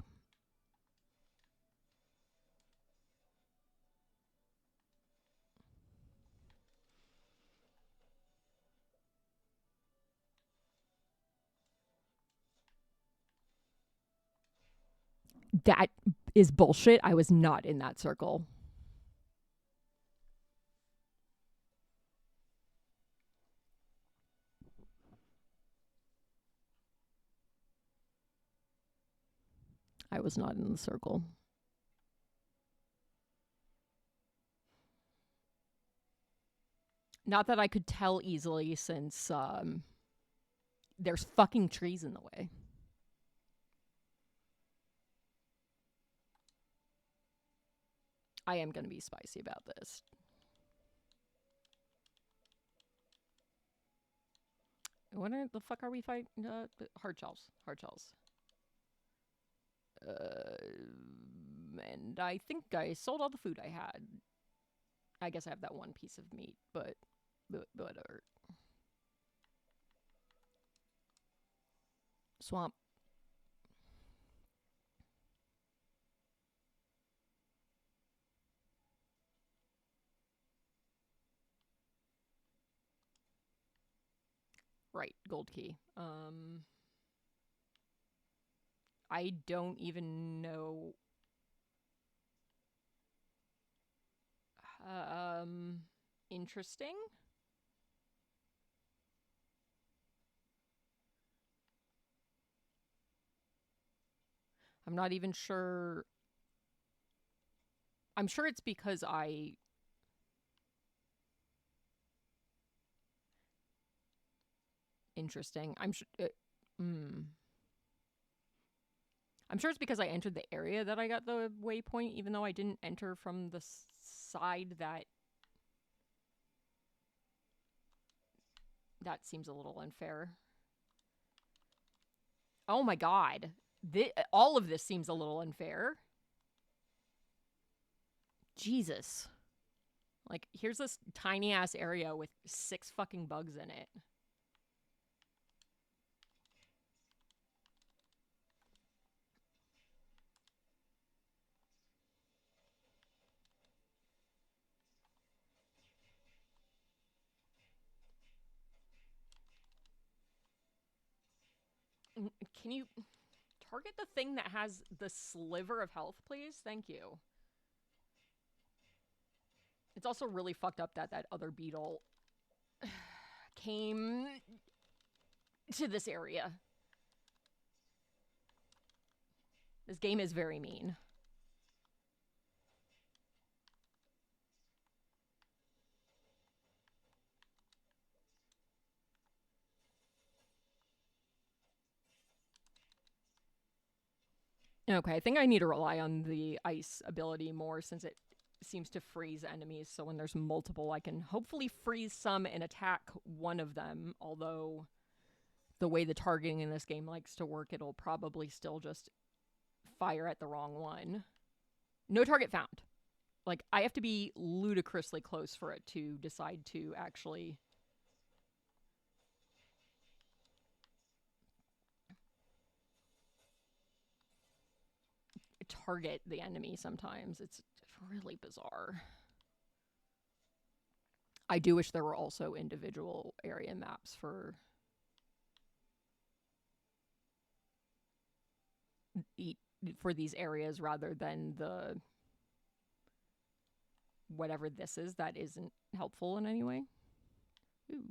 That is bullshit. I was not in that circle. I was not in the circle. Not that I could tell easily since there's fucking trees in the way. I am going to be spicy about this. What are the fuck are we fighting? Hard shells. Hard shells. And I think I sold all the food I had. I guess I have that one piece of meat, but whatever. Swamp. Right, gold key. I don't even know. Interesting. I'm not even sure. I'm sure it's because I... Interesting. I'm sure... I'm sure it's because I entered the area that I got the waypoint, even though I didn't enter from the side that... That seems a little unfair. Oh my god. All of this seems a little unfair. Jesus. Like, here's this tiny-ass area with 6 fucking bugs in it. Can you target the thing that has the sliver of health, please? Thank you. It's also really fucked up that that other beetle came to this area. This game is very mean. Okay, I think I need to rely on the ice ability more since it seems to freeze enemies. So when there's multiple, I can hopefully freeze some and attack one of them. Although the way the targeting in this game likes to work, it'll probably still just fire at the wrong one. No target found. Like, I have to be ludicrously close for it to decide to actually... target the enemy sometimes. It's really bizarre. I do wish there were also individual area maps for these areas rather than the whatever this is that isn't helpful in any way. Ooh.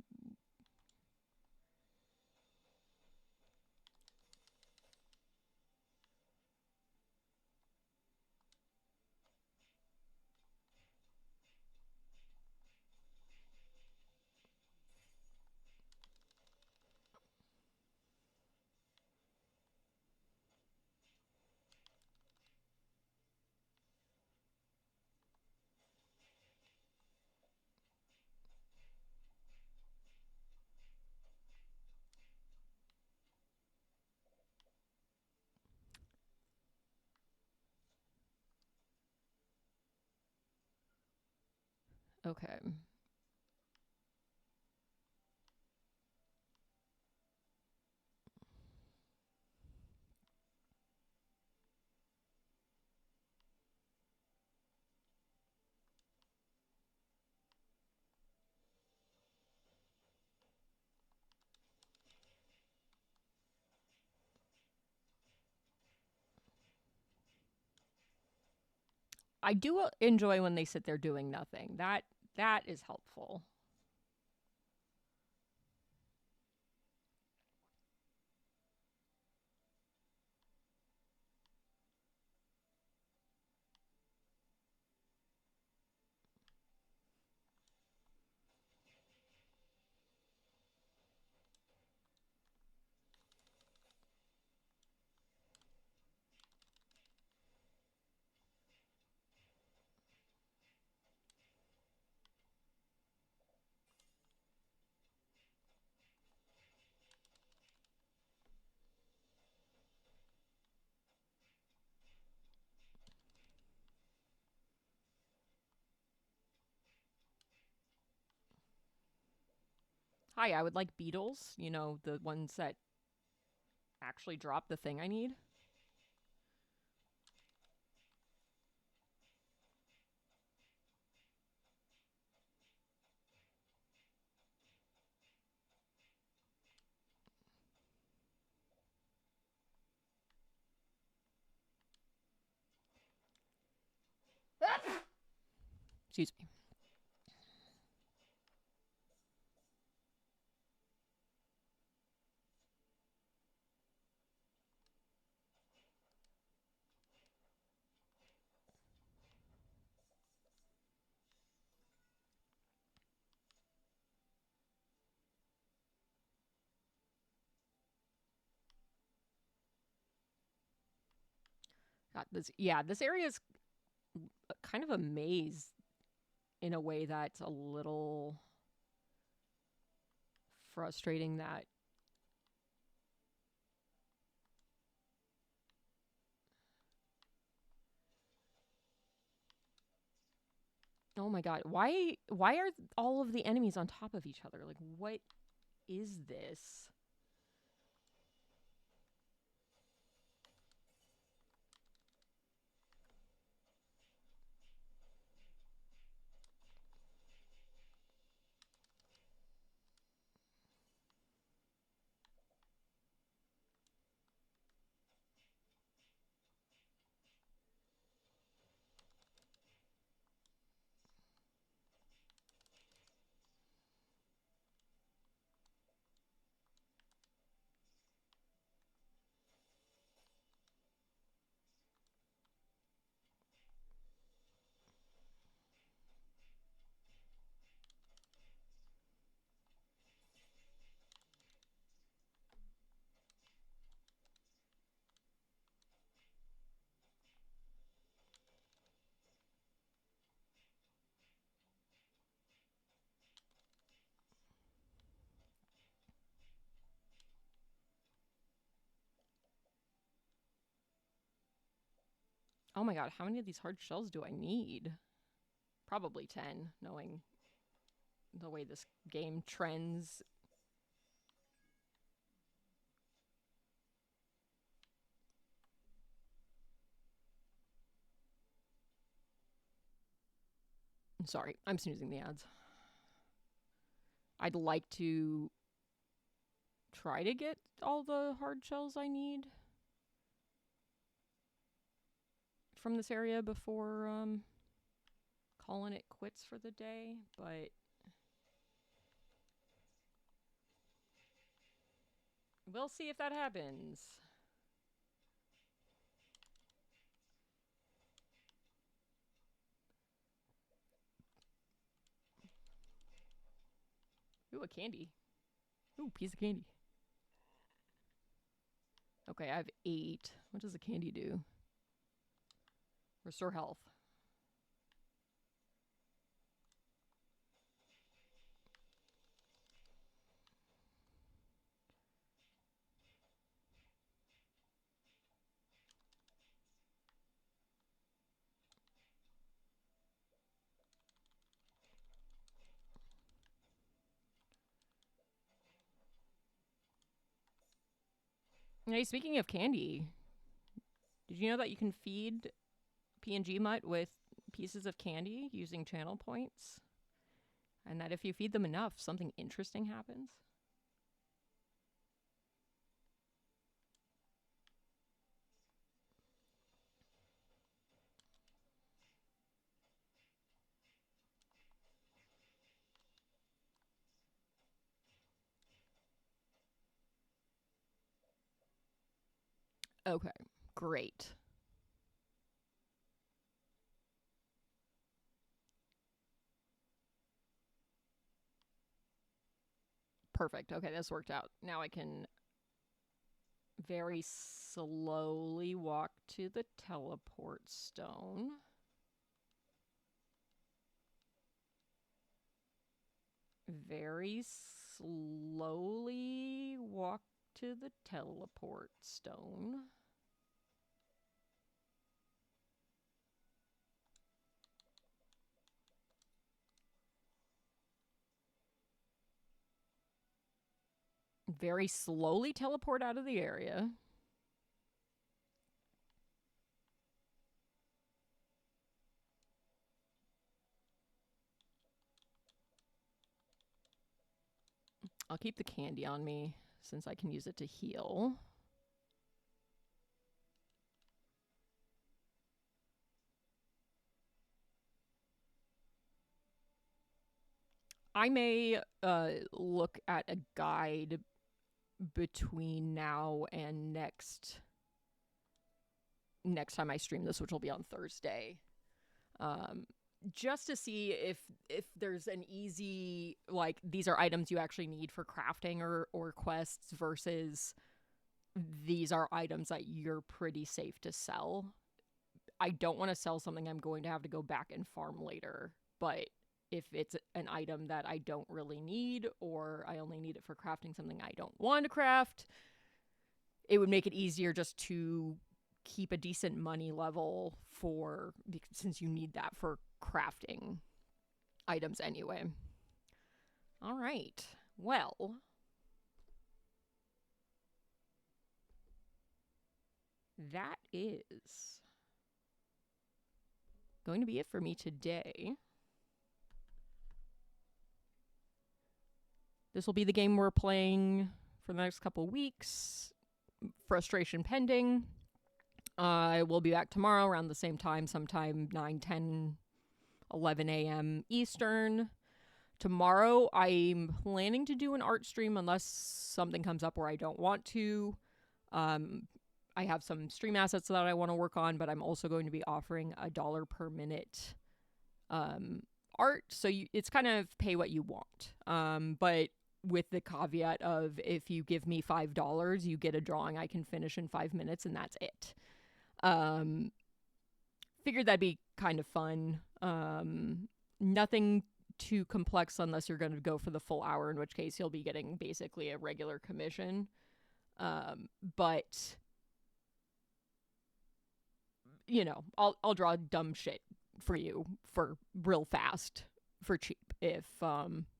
Okay. I do enjoy when they sit there doing nothing. That is helpful. Hi, I would like beetles. You know, the ones that actually drop the thing I need. Excuse me. God, this area is kind of a maze in a way that's a little frustrating that oh my god, why are all of the enemies on top of each other? Like what is this? Oh my god, how many of these hard shells do I need? Probably 10, knowing the way this game trends. Sorry, I'm snoozing the ads. I'd like to try to get all the hard shells I need from this area before calling it quits for the day, but we'll see if that happens. Ooh, a candy. Ooh, piece of candy. Okay, I have 8. What does the candy do? Restore health. Hey, speaking of candy, did you know that you can feed PNGmuht with pieces of candy using channel points? And that if you feed them enough, something interesting happens? Okay, great. Perfect. Okay, this worked out. Now I can very slowly walk to the teleport stone. Very slowly walk to the teleport stone. very slowly teleport out of the area. I'll keep the candy on me since I can use it to heal. I may look at a guide between now and next time I stream this, which will be on Thursday. Just to see if there's an easy, like, these are items you actually need for crafting or quests versus these are items that you're pretty safe to sell. I don't want to sell something I'm going to have to go back and farm later, but if it's an item that I don't really need, or I only need it for crafting something I don't want to craft, it would make it easier just to keep a decent money level since you need that for crafting items anyway. All right. Well, that is going to be it for me today. This will be the game we're playing for the next couple weeks. Frustration pending. I will be back tomorrow around the same time, sometime 9, 10, 11 a.m. Eastern. Tomorrow, I'm planning to do an art stream unless something comes up where I don't want to. I have some stream assets that I want to work on, but I'm also going to be offering $1 per minute art. So it's kind of pay what you want. But with the caveat of if you give me $5, you get a drawing I can finish in 5 minutes, and that's it. Figured that'd be kind of fun. Nothing too complex unless you're going to go for the full hour, in which case you'll be getting basically a regular commission. But you know, I'll draw dumb shit for you for real fast for cheap if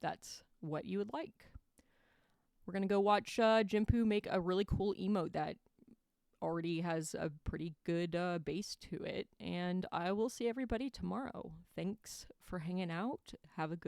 that's what you would like. We're gonna go watch Jimpu make a really cool emote that already has a pretty good base to it, and I will see everybody tomorrow. Thanks for hanging out. Have a good